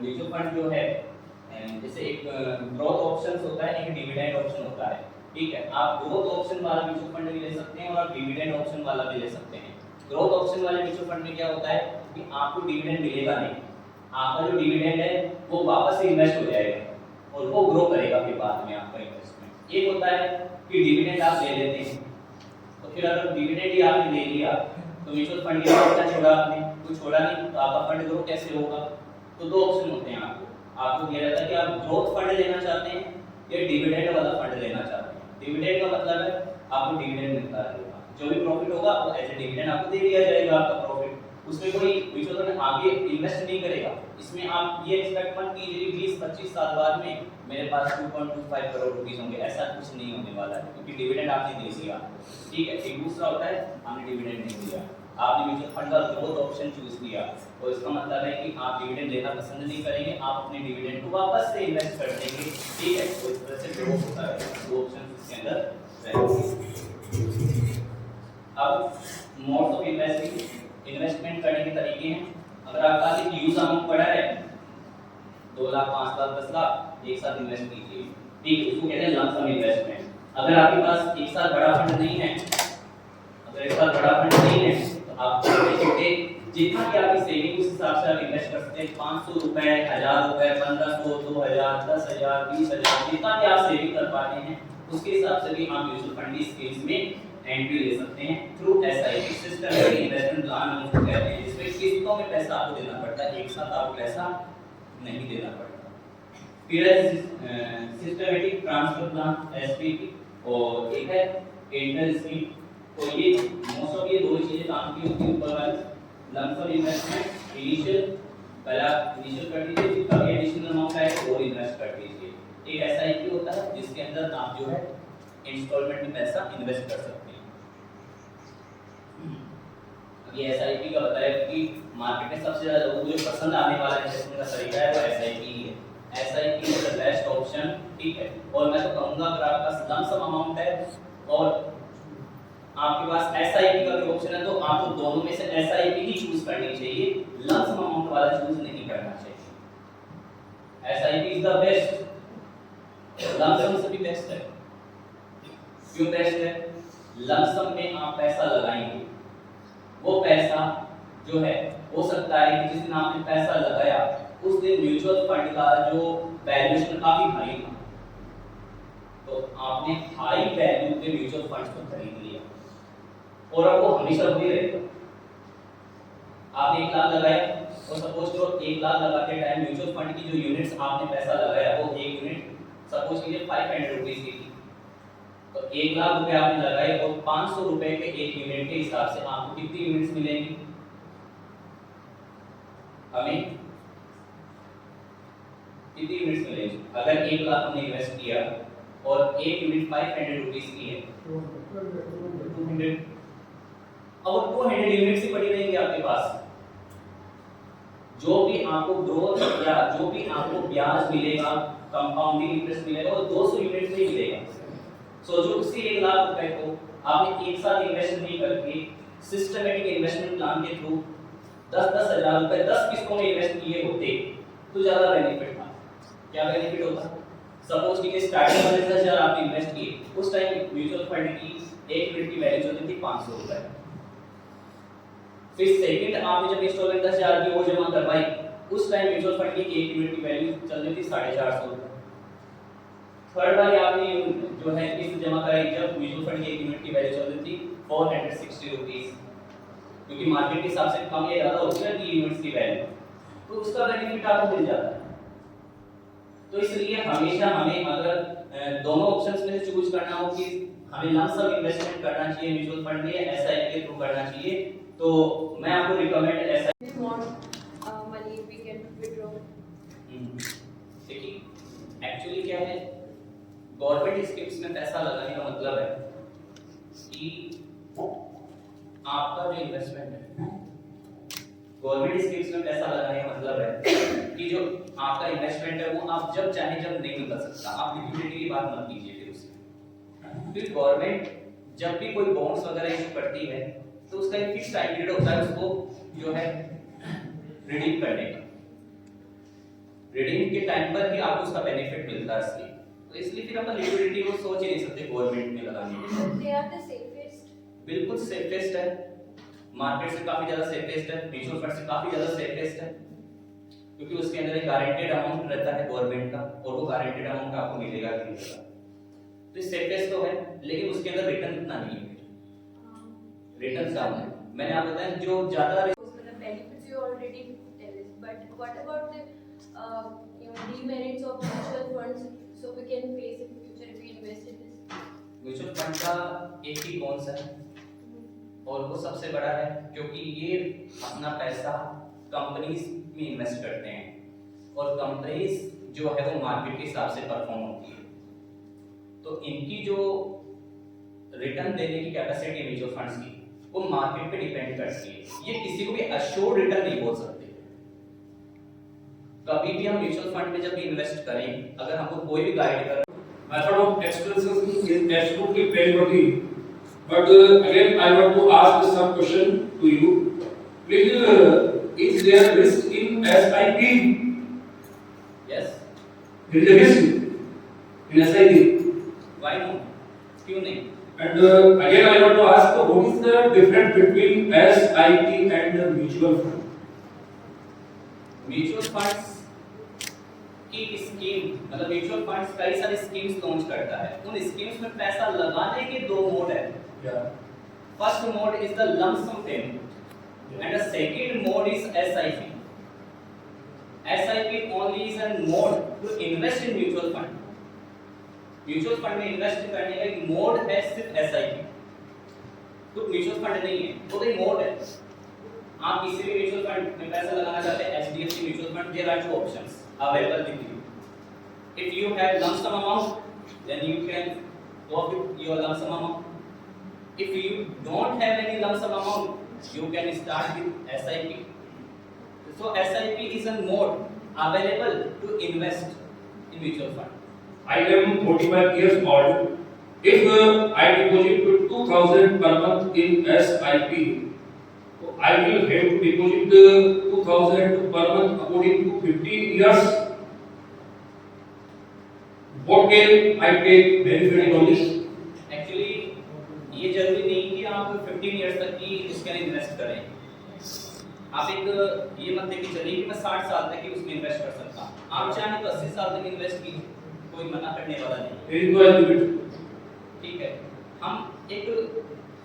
म्यूचुअल फंड जो है जैसे एक ग्रोथ ऑप्शंस होता है, एक डिविडेंड ऑप्शन होता है, ठीक है। आप ग्रोथ ऑप्शन वाला म्यूचुअल फंड भी ले सकते हैं और डिविडेंड ऑप्शन वाला भी ले सकते हैं। ग्रोथ ऑप्शन वाले म्यूचुअल फंड में क्या होता है कि आपको डिविडेंड मिलेगा नहीं, आपका जो डिविडेंड है वो वापस से इन्वेस्ट हो जाएगा और वो ग्रो करेगा फिर बाद में आपका इन्वेस्टमेंट। एक होता है कि डिविडेंड आप ले लेते हैं, तो फिर अगर डिविडेंड ही आपने ले लिया तो म्यूचुअल फंड के बाद क्या छोड़ा आपने, कुछ छोड़ा नहीं, तो आपका फंड ग्रो कैसे होगा। तो 2 ऑप्शन होते हैं आपको दिया जाता है कि आप ग्रोथ फंड लेना चाहते हैं या डिविडेंड वाला फंड लेना चाहते हैं। डिविडेंड का मतलब है आपको डिविडेंड मिलता रहेगा, जो भी प्रॉफिट होगा वो एज ए डिविडेंड आपको दे दिया जाएगा आपका प्रॉफिट, उसमें कोई म्यूचुअल फंड आगे इन्वेस्ट नहीं करेगा। इसमें आप ये एक्सपेक्ट मत कीजिए 20-25 साल बाद में मेरे पास 2.25 करोड़ रुपीस होंगे, ऐसा कुछ नहीं होने वाला है, क्योंकि डिविडेंड आपने दे दिया, ठीक है। एक दूसरा होता है आपने डिविडेंड नहीं दिया, आपने म्यूचुअल फंड का ग्रोथ ऑप्शन चूज किया, तो इसका मतलब है कि आप डिविडेंड लेना पसंद नहीं करेंगे, आप अपने डिविडेंड को वापस से इन्वेस्ट कर देंगे, ठीक है। तो इस तरह से ग्रोथ होता है, 2 ऑप्शन इसके अंदर रहेंगे। अब मोड्स ऑफ इन्वेस्टमेंट करने के तरीके हैं। अगर आपका यूज अमाउंट पड़ा है 2 लाख 5 लाख 10 लाख एक साथ इन्वेस्ट कीजिए, ठीक है, उसको कहते हैं लंप सम इन्वेस्टमेंट। अगर आपके पास एक साथ बड़ा फंड नहीं है, तो आप छोटे छोटे जितना भी आपकी सेविंग उस हिसाब से आप इन्वेस्ट कर सकते हैं। 500 रुपए, 1000 रुपए, 1500, 2000, 10000, 20000, जितना भी आप सेविंग कर पाते हैं उसके हिसाब से भी आप म्यूचुअल फंड की स्कीम्स में एंट्री ले सकते हैं through SIP system investment plan हम उसको कहते हैं, जिसमें किस्तों में पैसा आपको देना पड़ता है, एक साथ आपको पैसा नहीं देना पड़ता। फिर है सिस्टमैटिक ट्रांसफर प्लान एसपीपी और एक है इंटर स्कीम। तो ये मोस्ट ऑफ ये दो चीजें काम की होती है। ऊपर वाली लमसम इन्वेस्टमेंट इनिशियल पहला इनिशियल कर दीजिए, जितना भी एडिशनल अमाउंट आए और इन्वेस्ट कर दीजिए। एक एसआईपी होता है जिसके अंदर आप जो है इंस्टॉलमेंट में पैसा इन्वेस्ट कर सकते हैं। अब ये एसआईपी का बताया कि मार्केट में सबसे ज्यादा लोगों को जो पसंद आने वाला इन्वेस्टमेंट का तरीका है वो एसआईपी ही है। SIP is the best option, ठीक है। और मैं तो कहूंगा अगर आपका लमसम अमाउंट है और आपके पास एसआईपी का भी ऑप्शन है तो आपको दोनों में से एसआईपी ही चूज करनी चाहिए, लमसम अमाउंट वाला चूज नहीं करना चाहिए। SIP is the best, lump sum से भी बेस्ट है। क्यों बेस्ट है? लमसम में आप पैसा लगाएंगे, वो पैसा जो है हो सकता है कि जिस दिन आपने पैसा लगाया उस दिन म्यूचुअल फंड का जो वैल्यूएशन काफी हाई था, तो आपने हाई वैल्यू पे म्यूचुअल फंड्स को खरीद लिया और अब वो हमेशा वही रहेगा। आपने 1 लाख लगाया और सपोज करो 1 लाख लगाते टाइम म्यूचुअल फंड की जो यूनिट्स आपने पैसा लगाया वो एक यूनिट सपोज कीजिए 500 रुपीस की थी, तो 1 लाख रुपए आपने लगाए और 500 रुपए के एक यूनिट के हिसाब से आपको कितनी यूनिट्स मिलेंगी? हमें कितनी यूनिट्स मिलेंगी? अगर 1 लाख हमने इन्वेस्ट किया और एक यूनिट 500 रुपीस की है, 200, और 200 यूनिट्स ही पड़ी रहेंगी आपके पास। जो भी आपको ग्रोथ या जो भी आपको ब्याज मिलेगा, कंपाउंडिंग इंटरेस्ट मिलेगा, वो 200 यूनिट से ही मिलेगा। सोचो उसी 1 लाख रुपए को आपने एक साथ इन्वेस्ट नहीं करके सिस्टमैटिक इन्वेस्टमेंट प्लान के थ्रू 10-10 हजार रुपए 10 किस्तों में इन्वेस्ट किए होते तो ज्यादा बेनिफिट था। क्या बेनिफिट होता? सपोज कि स्टार्टिंग में 10,000 आपने इन्वेस्ट किए, उस टाइम म्यूचुअल फंड की एक यूनिट की वैल्यू चलती थी 500 रुपए। फिर सेकंड आपने जब इंस्टॉलमेंट 10,000 की वो जमा करवाई, उस टाइम म्यूचुअल फंड की एक यूनिट की वैल्यू चल रही थी 450 रुपए। थर्ड वाली आपने जो है किस्त जमा कराई जब म्यूचुअल फंड की एक यूनिट की वैल्यू चल रही थी 460 रुपीस, क्योंकि मार्केट के हिसाब से कम या ज्यादा होती है कि यूनिट्स की वैल्यू, तो उसका बेनिफिट आपको मिल जाता है। तो इसलिए हमेशा हमें अगर दोनों ऑप्शंस में से चूज करना हो कि हमें लमसम इन्वेस्टमेंट करना चाहिए म्यूचुअल फंड में या एसआईपी के थ्रू करना चाहिए, तो मैं आपको recommend SIP money we can withdraw. देखिए एक्चुअली क्या है, गवर्नमेंट स्कीम्स में पैसा लगाने का मतलब है कि आपका जो इन्वेस्टमेंट है, गवर्नमेंट स्कीम्स में पैसा लगाने का मतलब है कि जो आपका इन्वेस्टमेंट है वो आप जब चाहे जब नहीं निकाल सकता। आप लिक्विडिटी की बात मत कीजिए फिर उसमें। फिर गवर्नमेंट जब भी कोई बॉन्ड्स वगैरह इशू करती है तो उसका एक फिक्स टाइम पीरियड होता है उसको जो है रिडीम करने का। रिडीम के टाइम पर ही आपको उसका बेनिफिट मिलता है इसलिए, तो इसलिए फिर अपन लिक्विडिटी को सोच ही नहीं सकते गवर्नमेंट में लगाने के। They are the safest. बिल्कुल सेफेस्ट है, मार्केट से काफी ज्यादा सेफेस्ट है, म्यूचुअल फंड से काफी ज्यादा सेफेस्ट है, क्योंकि उसके अंदर एक गारंटेड अमाउंट रहता है गवर्नमेंट का और वो गारंटेड अमाउंट आपको मिलेगा कि मिलेगा। तो सेफेस्ट तो है, लेकिन उसके अंदर रिटर्न इतना नहीं है, रिटर्न कम है। मैंने आपको बताया जो ज्यादा The benefits you already tell us, but what about the demerits of mutual funds? So we can face in future if we invest in this. Mutual fund का एक ही कौन सा है और वो सबसे बड़ा है क्योंकि ये अपना पैसा कंपनीज में इन्वेस्ट करते हैं और कंपनीज जो है वो मार्केट के हिसाब से परफॉर्म होती है, तो इनकी जो रिटर्न देने की कैपेसिटी है म्यूचुअल फंड्स की वो मार्केट पे डिपेंड करती है। ये किसी को भी अश्योर्ड रिटर्न नहीं बोल सकते। कभी भी हम म्यूचुअल फंड में जब भी इन्वेस्ट करें, अगर हमको कोई भी गाइड कर method of expenses is absolutely praiseworthy. But again, I want to ask some question to you. Please, is there risk in SIP? Yes. There is a risk in SIP. Why no? क्यों नहीं? And again, I want to ask, what is the difference between SIP and mutual fund? Mutual funds की scheme मतलब mutual funds कई सारी schemes launch करता है। उन schemes में पैसा लगाने के दो मोड है। First mode is the lump sum payment and the second mode is SIP। SIP only is a mode to invest in mutual fund। Mutual fund में इन्वेस्ट करने का एक मोड है सिर्फ SIP। तो म्यूचुअल फंड नहीं है, वो तो एक मोड है। आप किसी भी म्यूचुअल फंड में पैसा लगाना चाहते हैं, HDFC mutual fund, there are two options available with you. If you have lump sum amount, then you can go with your lump sum amount. If you don't have any lump sum amount, you can start with SIP. So SIP is a mode available to invest in mutual fund. I am 45 years old. If I deposit 2,000 per month in SIP, so I will have to deposit 2,000 per month according to 50 years. What can I take benefit from this? Actually, ये जरूरी नहीं कि आप 15 years तक की इसके लिए invest करें। आप एक ये मत देखिए चलिए कि मैं 60 साल तक ही उसमें इन्वेस्ट कर सकता हूँ। आप चाहें तो 80 साल तक इन्वेस्ट कीजिए, कोई मना करने वाला नहीं। ठीक है, हम एक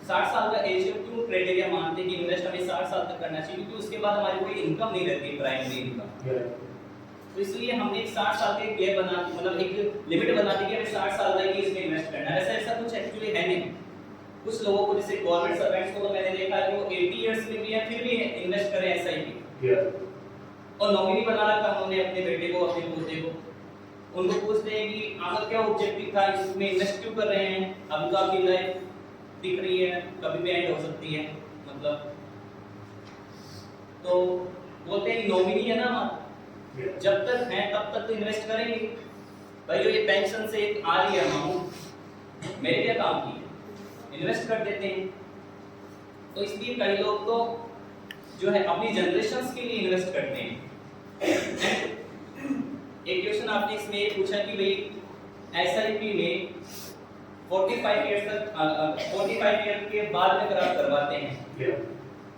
60 साल का एज क्यों क्राइटेरिया मानते हैं कि इन्वेस्ट हमें 60 साल तक करना चाहिए, क्योंकि उसके बाद हमारी कोई इनकम नहीं रहती, प्राइमरी इनकम। तो इसलिए हमने एक 60 साल के गैप बना मतलब एक लिमिट बना दी कि हमें 60 साल तक ही इसमें इन्वेस्ट करना है। ऐसा कुछ एक्चुअली है नहीं। कुछ लोगों को जैसे गवर्नमेंट सर्वेंट्स को तो मैंने देखा है कि वो 80 इयर्स में भी है फिर भी इन्वेस्ट करें SIP। और नॉमिनी बना रखा उन्होंने अपने बेटे को, अपने पोते को। उनको पूछते हैं कि आपका क्या ऑब्जेक्टिव था, इसमें इन्वेस्ट क्यों कर रहे हैं, अभी तो आपकी लाइफ दिख रही है, कभी भी एंड हो सकती है, मतलब तो बोलते हैं नॉमिनी है ना, जब तक है तब तक तो इन्वेस्ट करेंगे भाई। जो ये पेंशन से एक आ रही है अमाउंट, मेरे क्या काम की है, इन्वेस्ट कर देते हैं। तो इसलिए कई लोग तो जो है अपनी जनरेशंस के लिए इन्वेस्ट करते हैं। एक क्वेश्चन आपने इसमें ये पूछा कि भाई SIP में 45 ईयर तक 45 ईयर के बाद में अगर आप करवाते हैं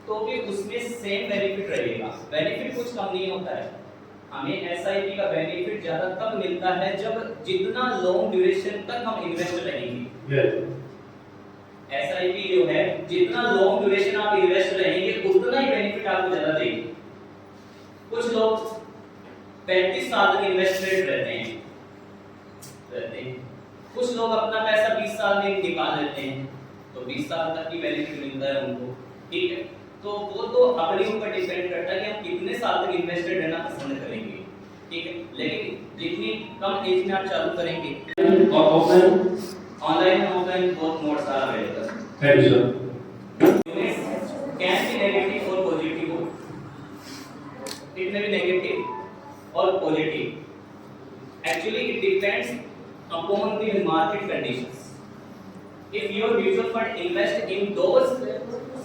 तो भी उसमें सेम बेनिफिट रहेगा। बेनिफिट कुछ कम नहीं होता है। हमें SIP का बेनिफिट ज्यादा तब मिलता है जब जितना लॉन्ग ड्यूरेशन तक हम इन्वेस्ट रहेंगे। SIP जो है जितना लॉन्ग ड्यूरेशन आप इन्वेस्ट रहेंगे उतना ही बेनिफिट आपको ज्यादा देगी। कुछ लोग 35 साल तक इन्वेस्टेड रहते हैं। कुछ लोग अपना पैसा 20 साल में निकाल लेते हैं, तो 20 साल तक की बेनिफिट मिलता है उनको। ठीक है, तो वो तो अपने ऊपर डिपेंड करता है कि हम कितने साल तक इन्वेस्टेड रहना पसंद करेंगे। ठीक है, लेकिन जितनी कम एज में आप चालू करेंगे और offline online and offline both modes are available. Thank you sir. Can be negative और positive, it may be negative और positive. Actually it depends upon the market conditions. If your mutual fund invest in those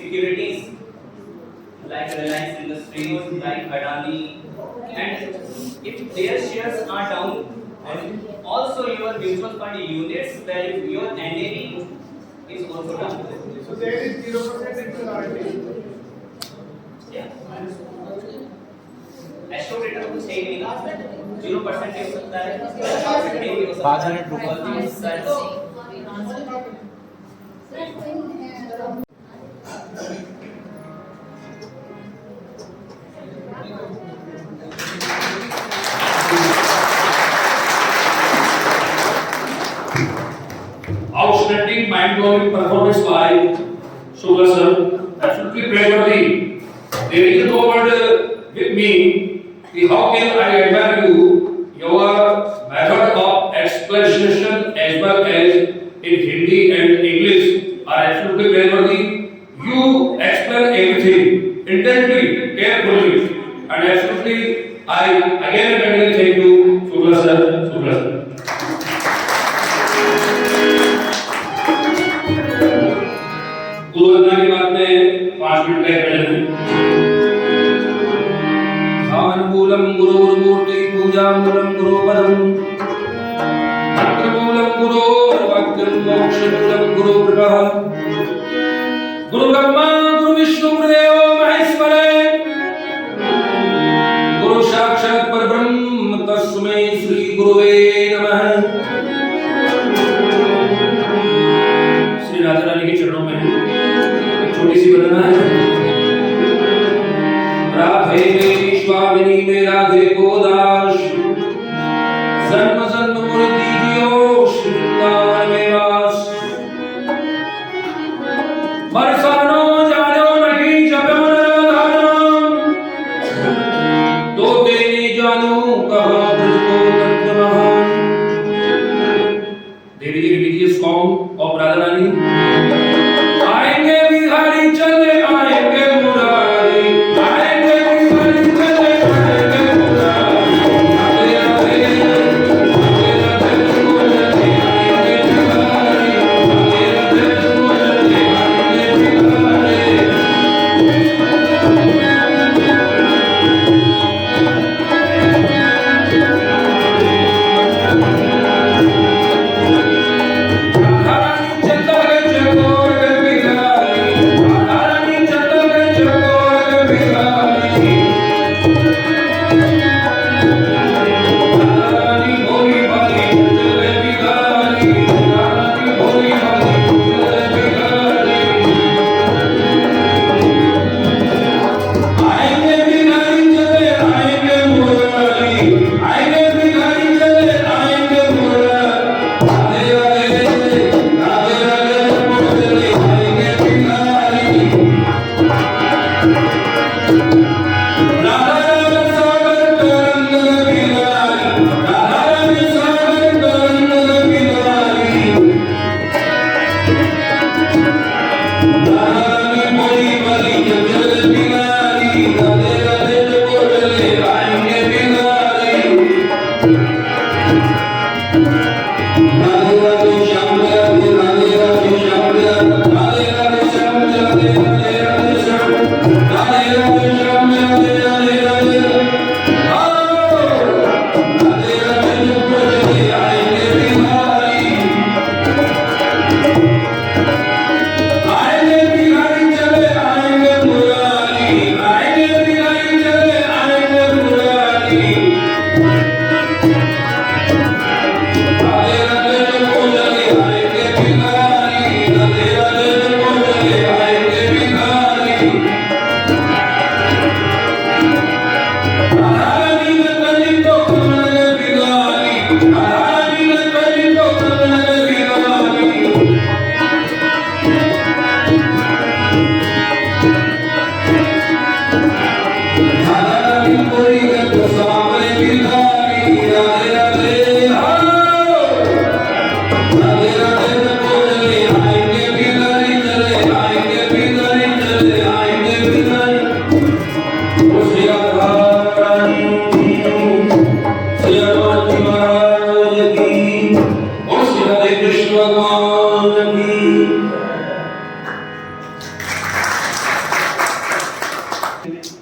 securities like Reliance Industries, like Adani, and if their shares are down, and also your mutual fund units value, your NAV is also down. So there is 0% regularity. Yeah. Assured return कुछ है ही नहीं ना, 0% हो सकता है, 5% भी हो सकता है। 500 रुपये। Outstanding, mind-blowing performance by Sugar sir. Absolutely praiseworthy. There is no word with me. How can I admire you? Your method of explanation as well as in Hindi and English are absolutely praiseworthy. You explain everything intently, carefully, and absolutely I again and again thank you, Sugar sir. Sugar sir. गुरुवंदना के बाद में 5 minute का प्रयोजन है। अनुकूलम गुरुर्मूर्ति पूजांगुलम गुरुपदम अग्रमूलम गुरुर्वक्त्रम मोक्ष मूलम गुरु कृपा गुरु ब्रह्मा गुरु विष्णु गुरुदेव महेश्वर गुरु साक्षात परब्रह्म तस्मै श्री गुरुवे नमः। श्री राधा रानी के चरणों में एक छोटी सी वंदना है। राधे स्वामिनी में राधे को दास जन्म जन्म मुनि दीजियो श्रृंगार में वास बरसानो जानो नहीं जपो नाम तो तेने जानू कहा तुझको तत्व महान। देवी जी लीजिए सॉन्ग ऑफ राधा रानी। आएंगे बिहारी चले आएंगे मुरारी आएंगे बिहारी चले आएंगे मुरारी राधे राधे राधे राधे बोलते आएंगे बिहारी राधे राधे बोलते आएंगे Bihari.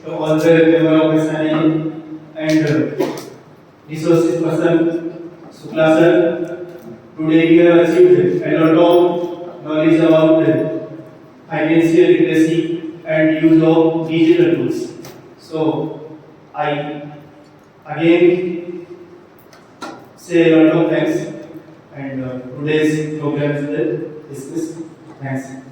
To all the member of SNI and resources person Shukla sir, today we have achieved a lot of knowledge about financial literacy and use of digital tools. So I again say a lot of thanks and today's program is dismissed. Thanks.